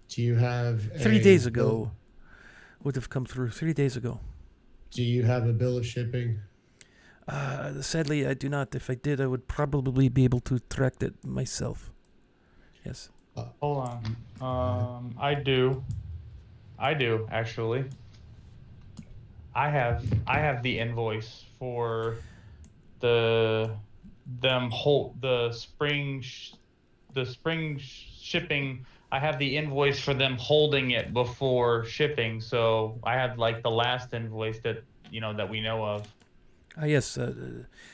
Do you have 3 days ago? Would have come through 3 days ago. Do you have a bill of shipping? Sadly, I do not. If I did, I would probably be able to track it myself. Yes. Hold on. I do actually. I have the invoice for the spring shipping. I have the invoice for them holding it before shipping. So I have like the last invoice that that we know of. Yes.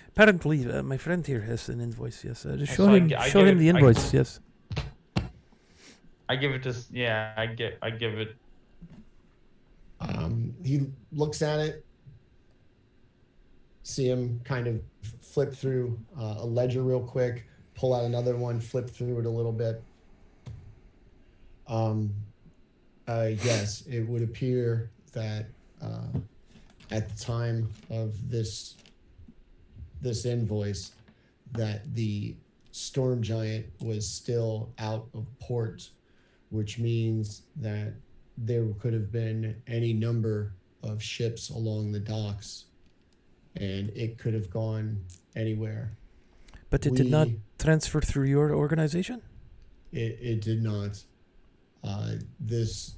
Apparently, my friend here has an invoice. Yes. Just show So him. Show him the invoice. Yes. I give it to I give it. He looks at it. See him kind of flip through a ledger real quick, pull out another one, flip through it a little bit. Yes, it would appear that at the time of this invoice, that the Storm Giant was still out of port, which means that there could have been any number of ships along the docks, and it could have gone anywhere. But it did not transfer through your organization? It did not. This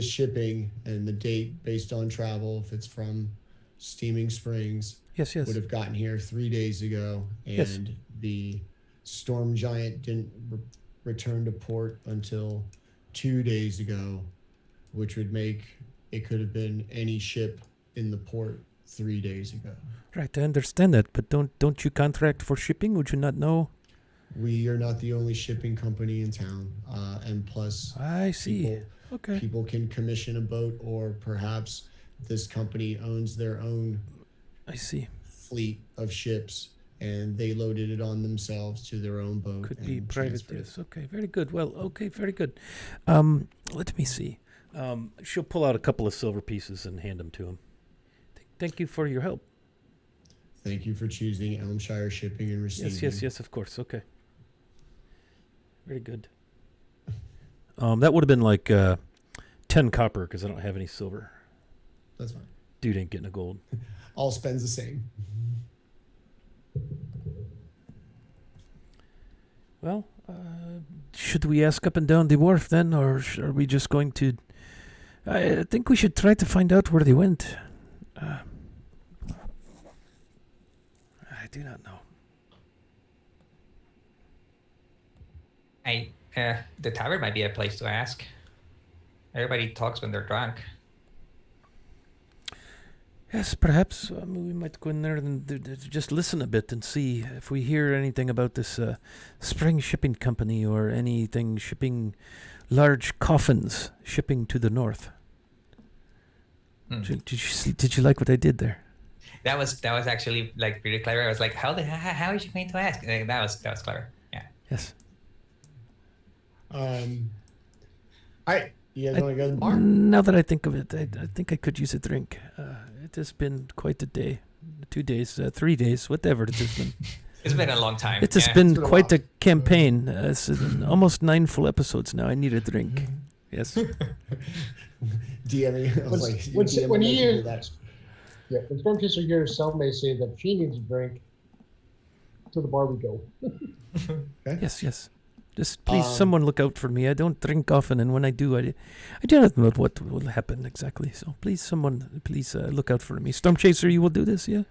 shipping and the date based on travel, if it's from Steaming Springs, yes, would have gotten here 3 days ago, and the Storm Giant didn't return to port until 2 days ago, which would make it could have been any ship in the port 3 days ago. Right, I understand that, but don't you contract for shipping? Would you not know? We are not the only shipping company in town, and plus, I see. People can commission a boat, or perhaps this company owns their own. I see. Fleet of ships, and they loaded it on themselves to their own boat. Could be private. Yes. Okay. Very good. Well. Okay. Very good. Let me see. She'll pull out a couple of silver pieces and hand them to him. Thank you for your help. Thank you for choosing Elmshire Shipping and Receiving. Yes. Of course. Okay. Very good. That would have been like 10 copper because I don't have any silver. That's fine. Dude ain't getting a gold. All spends the same. Well, should we ask up and down the wharf then, or are we just going to... I think we should try to find out where they went. I do not know. The tavern might be a place to ask. Everybody talks when they're drunk. Yes, perhaps we might go in there and just listen a bit and see if we hear anything about this spring shipping company or anything shipping large coffins shipping to the north. Did you like what I did there? That was actually like pretty clever. I was like, how is she going to ask? And that was clever. Yeah. Yes. You guys want to go to the bar? Now that I think of it, I think I could use a drink. It has been quite a day. 2 days, 3 days, whatever it has been. It's been a long time. It has been quite a campaign. It's almost 9 full episodes now. I need a drink. Yes. DMing. I was like, when he hears that, when Stormchaser hears Selma say that she needs a drink, to the bar we go. Okay. Yes. Just please, someone look out for me. I don't drink often, and when I do, I do not know what will happen exactly. So please, someone, look out for me. Stormchaser, you will do this, yeah?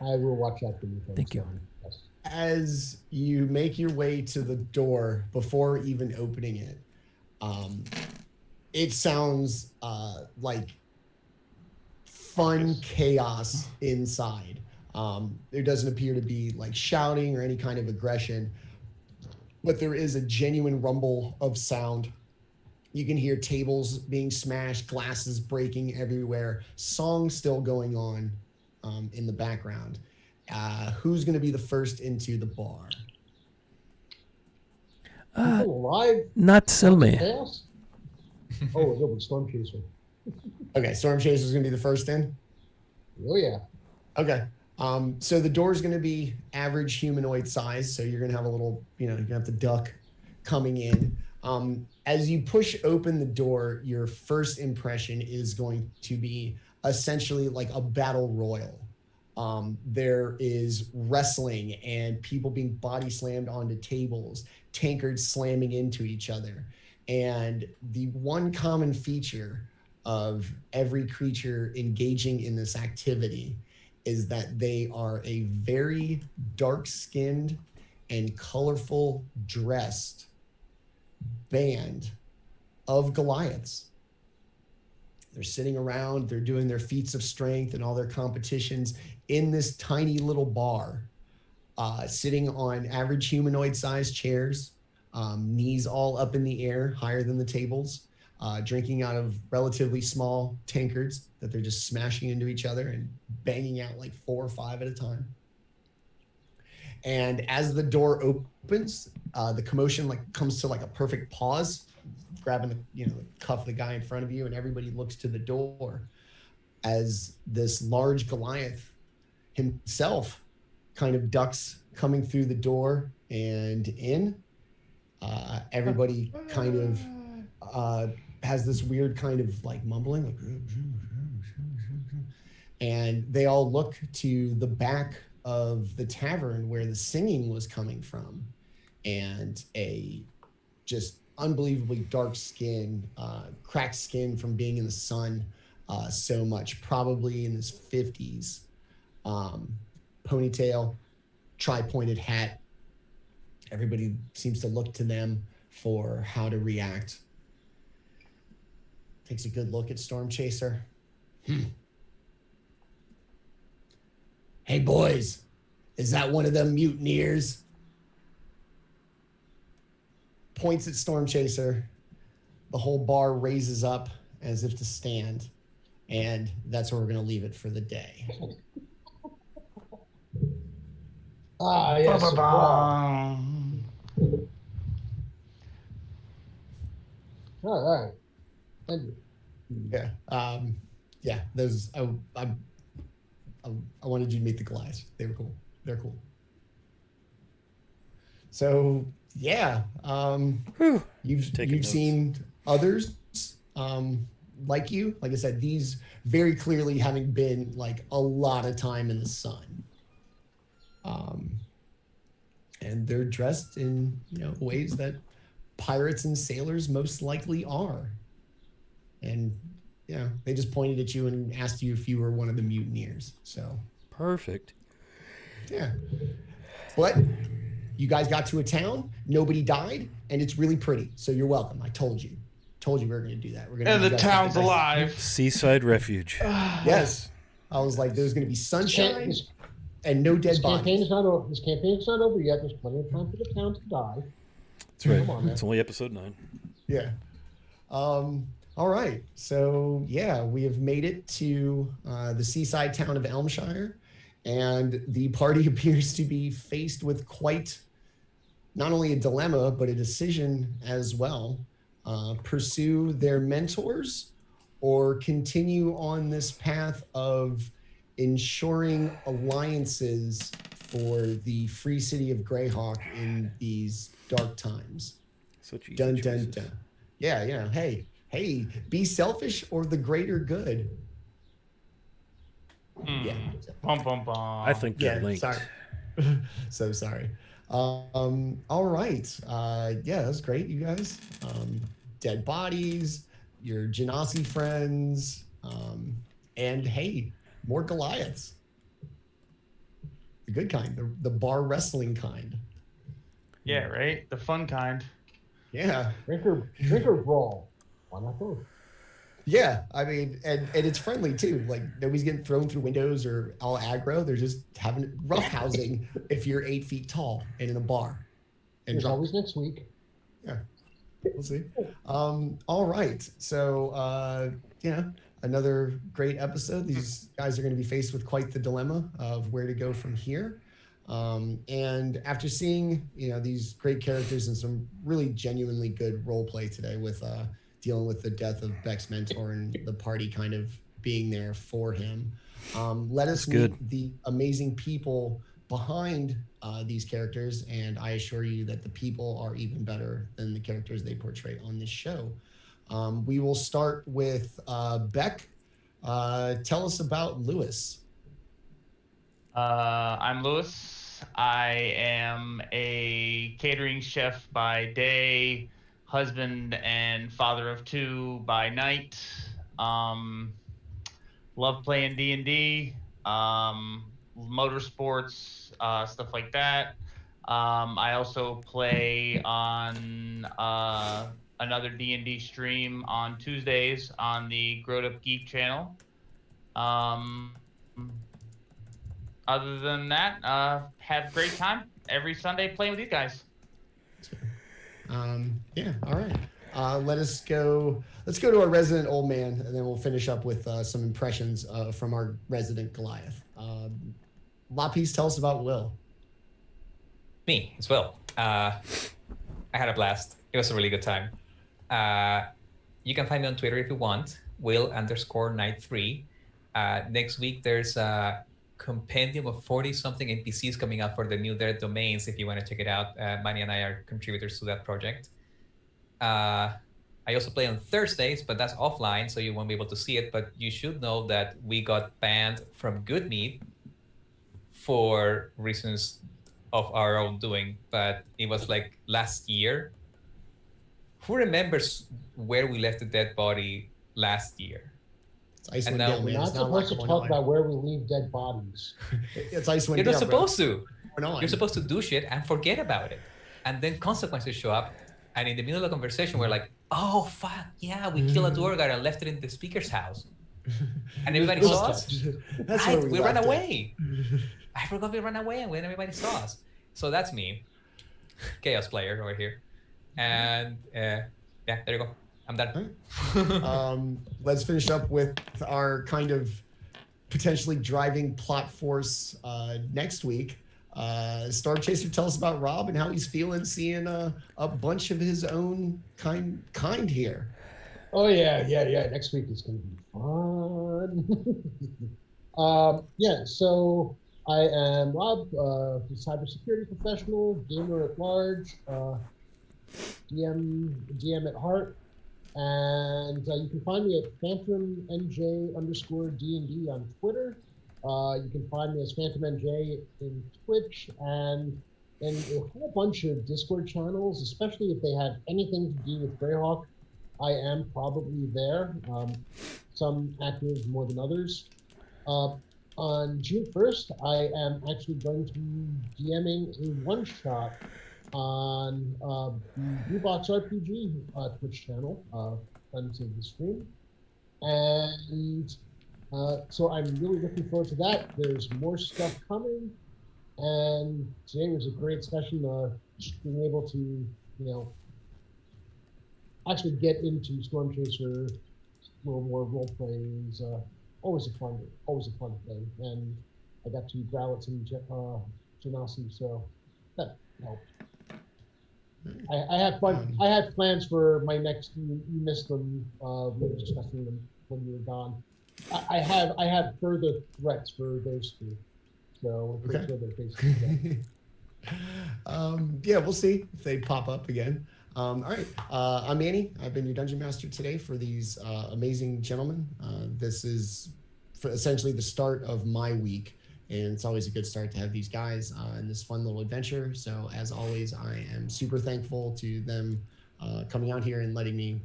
I will watch out for you. Thank you. Yes. As you make your way to the door, before even opening it, it sounds like fun chaos inside. There doesn't appear to be like shouting or any kind of aggression, but there is a genuine rumble of sound. You can hear tables being smashed, glasses breaking everywhere, songs still going on in the background. Who's going to be the first into the bar? People alive? Not so, man. Chaos? Oh, it'll be Storm Chaser. Okay, Storm Chaser is going to be the first in. Oh yeah. Okay. So the door is going to be average humanoid size. So you're going to have a little, you're going to have the duck coming in. As you push open the door, your first impression is going to be essentially like a battle royal. There is wrestling and people being body slammed onto tables, tankards slamming into each other. And the one common feature of every creature engaging in this activity is that they are a very dark-skinned and colorful dressed band of Goliaths. They're sitting around, they're doing their feats of strength and all their competitions in this tiny little bar, sitting on average humanoid-sized chairs, knees all up in the air, higher than the tables, drinking out of relatively small tankards that they're just smashing into each other and banging out like 4 or 5 at a time. And as the door opens, the commotion like comes to like a perfect pause, grabbing the cuff of the guy in front of you, and everybody looks to the door as this large Goliath himself kind of ducks coming through the door and in. Everybody kind of has this weird kind of like mumbling, like, and they all look to the back of the tavern where the singing was coming from, and a just unbelievably dark skin, cracked skin from being in the sun so much, probably in his 50s, ponytail, tri-pointed hat. Everybody seems to look to them for how to react. Takes a good look at Storm Chaser. Hey boys, is that one of them mutineers? Points at Storm Chaser. The whole bar raises up as if to stand. And that's where we're going to leave it for the day. Yes. Wow. All right. Thank you. Yeah. Those. I wanted you to meet the Goliaths. They were cool. They're cool. So yeah, you've seen others like you. Like I said, these very clearly having been like a lot of time in the sun. And they're dressed in ways that pirates and sailors most likely are. And they just pointed at you and asked you if you were one of the mutineers. So perfect. Yeah. But you guys got to a town, nobody died, and it's really pretty. So you're welcome. I told you we were going to do that. We're going to. And the town's alive. Seaside Refuge. Yes. I was like, there's going to be sunshine and no dead bodies. This campaign's not over yet. There's plenty of time for the town to die. That's right. Come on, it's only episode 9. Yeah. All right. So yeah, we have made it to the seaside town of Elmshire, and the party appears to be faced with quite not only a dilemma, but a decision as well. Pursue their mentors or continue on this path of ensuring alliances for the free city of Greyhawk in these dark times. Such easy dun, choices. dun, dun. Yeah. Hey, be selfish or the greater good. Yeah. Bum, bum, bum. I think they're linked. Sorry. So sorry. All right. Yeah, that was great, you guys. Dead bodies, your Genasi friends, and hey, more Goliaths. The good kind, the bar wrestling kind. Yeah, right? The fun kind. Yeah. Drinker brawl. Why not both? Yeah, I mean, and it's friendly too. Like nobody's getting thrown through windows or all aggro. They're just having roughhousing if you're 8 feet tall and in a bar. And There's drunk. always next week. Yeah, we'll see. All right, so another great episode. These guys are going to be faced with quite the dilemma of where to go from here. And after seeing, these great characters and some really genuinely good role play today with dealing with the death of Beck's mentor and the party kind of being there for him, let us meet the amazing people behind these characters. And I assure you that the people are even better than the characters they portray on this show. We will start with Beck. Tell us about Lewis. I'm Lewis. I am a catering chef by day, husband and father of 2 by night. Love playing D&D, motorsports, stuff like that. I also play on another D&D stream on Tuesdays on the Growed Up Geek channel. Other than that, have a great time every Sunday playing with you guys. Yeah, all right. Let's go to our resident old man, and then we'll finish up with some impressions from our resident Goliath. Lapis, tell us about Will. Me as well. I had a blast. It was a really good time. You can find me on Twitter if you want, Will_Night3. Next week, there's a compendium of 40-something NPCs coming up for the new Dead Domains if you want to check it out. Manny and I are contributors to that project. I also play on Thursdays, but that's offline, so you won't be able to see it. But you should know that we got banned from Good Meat for reasons of our own doing. But it was like last year. Who remembers where we left the dead body last year? It's Icewind Dale, man. We're not supposed to talk about where we leave dead bodies. It's Icewind Dale. You're not supposed to. No, You're supposed to do shit and forget about it. And then consequences show up. And in the middle of the conversation, we're like, oh, fuck, yeah, we killed a Dwargar and left it in the speaker's house. And everybody saw us. That's right, where we left ran it. away. I forgot we ran away and when everybody saw us. So that's me, Chaos player over here. And yeah, there you go. I'm done. Let's finish up with our kind of potentially driving plot force next week. Storm Chaser, tell us about Rob and how he's feeling seeing a bunch of his own kind here. Oh yeah. Next week is going to be fun. So I am Rob, a cybersecurity professional, gamer at large, GM at heart. And you can find me at PhantomNJ_D&D on Twitter. You can find me as PhantomNJ in Twitch and in a whole bunch of Discord channels, especially if they have anything to do with Greyhawk. I am probably there, some active more than others. On June 1st, I am actually going to be DMing a one-shot on the Blue Box RPG Twitch channel, friends of the stream. And so I'm really looking forward to that. There's more stuff coming. And today was a great session, just being able to, actually get into Storm Chaser. A little more role playing is always a fun thing. And I got to growl at some Genasi, so that helped. I had fun. I had plans for my next. You missed them. We were discussing them when you were gone. I have further threats for those 2. So I'm pretty sure they're facing. Yeah, we'll see if they pop up again. All right, I'm Manny. I've been your dungeon master today for these amazing gentlemen. This is essentially the start of my week, and it's always a good start to have these guys in this fun little adventure. So as always, I am super thankful to them coming out here and letting me,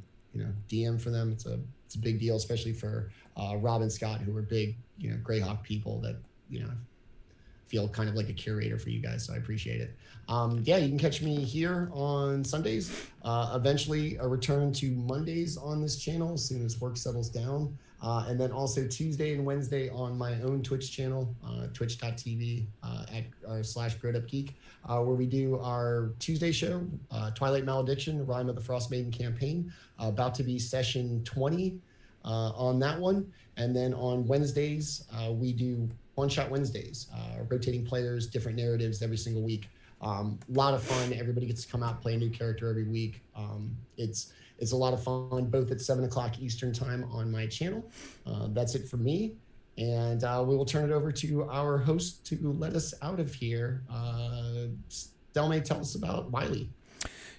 DM for them. It's a big deal, especially for Rob and Scott, who are big, Greyhawk people that, feel kind of like a curator for you guys. So I appreciate it. Yeah, you can catch me here on Sundays. Eventually a return to Mondays on this channel as soon as work settles down. And then also Tuesday and Wednesday on my own Twitch channel, twitch.tv /GrowedUpGeek, where we do our Tuesday show, Twilight Malediction, Rime of the Frost Maiden campaign, about to be session 20. on that one. And then on Wednesdays, we do one-shot Wednesdays, rotating players, different narratives every single week. A lot of fun. Everybody gets to come out, play a new character every week. It's a lot of fun, both at 7 o'clock Eastern time on my channel. That's it for me. And we will turn it over to our host to let us out of here. Delmay, tell us about Wiley.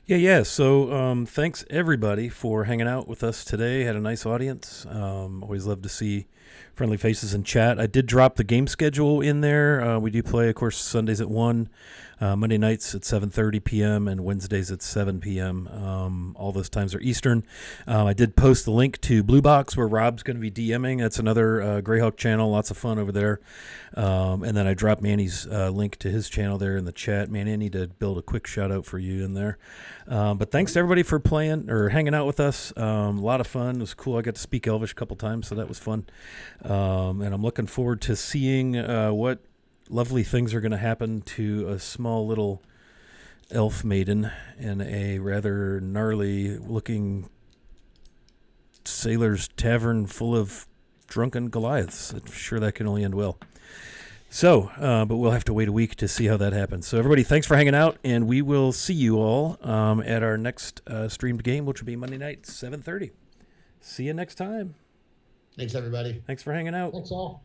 Yeah. So thanks, everybody, for hanging out with us today. Had a nice audience. Always love to see friendly faces in chat. I did drop the game schedule in there. We do play, of course, Sundays at 1, Monday nights at 7:30 p.m., and Wednesdays at 7 p.m. All those times are Eastern. I did post the link to Blue Box, where Rob's going to be DMing. That's another Greyhawk channel. Lots of fun over there. And then I dropped Manny's link to his channel there in the chat. Manny, I need to build a quick shout-out for you in there. But thanks to everybody for playing or hanging out with us. A lot of fun. It was cool. I got to speak Elvish a couple times, so that was fun. And I'm looking forward to seeing what lovely things are going to happen to a small little elf maiden in a rather gnarly looking sailor's tavern full of drunken Goliaths. I'm sure that can only end well. So, but we'll have to wait a week to see how that happens. So everybody, thanks for hanging out, and we will see you all at our next streamed game, which will be Monday night, 7:30. See you next time. Thanks, everybody. Thanks for hanging out. Thanks all.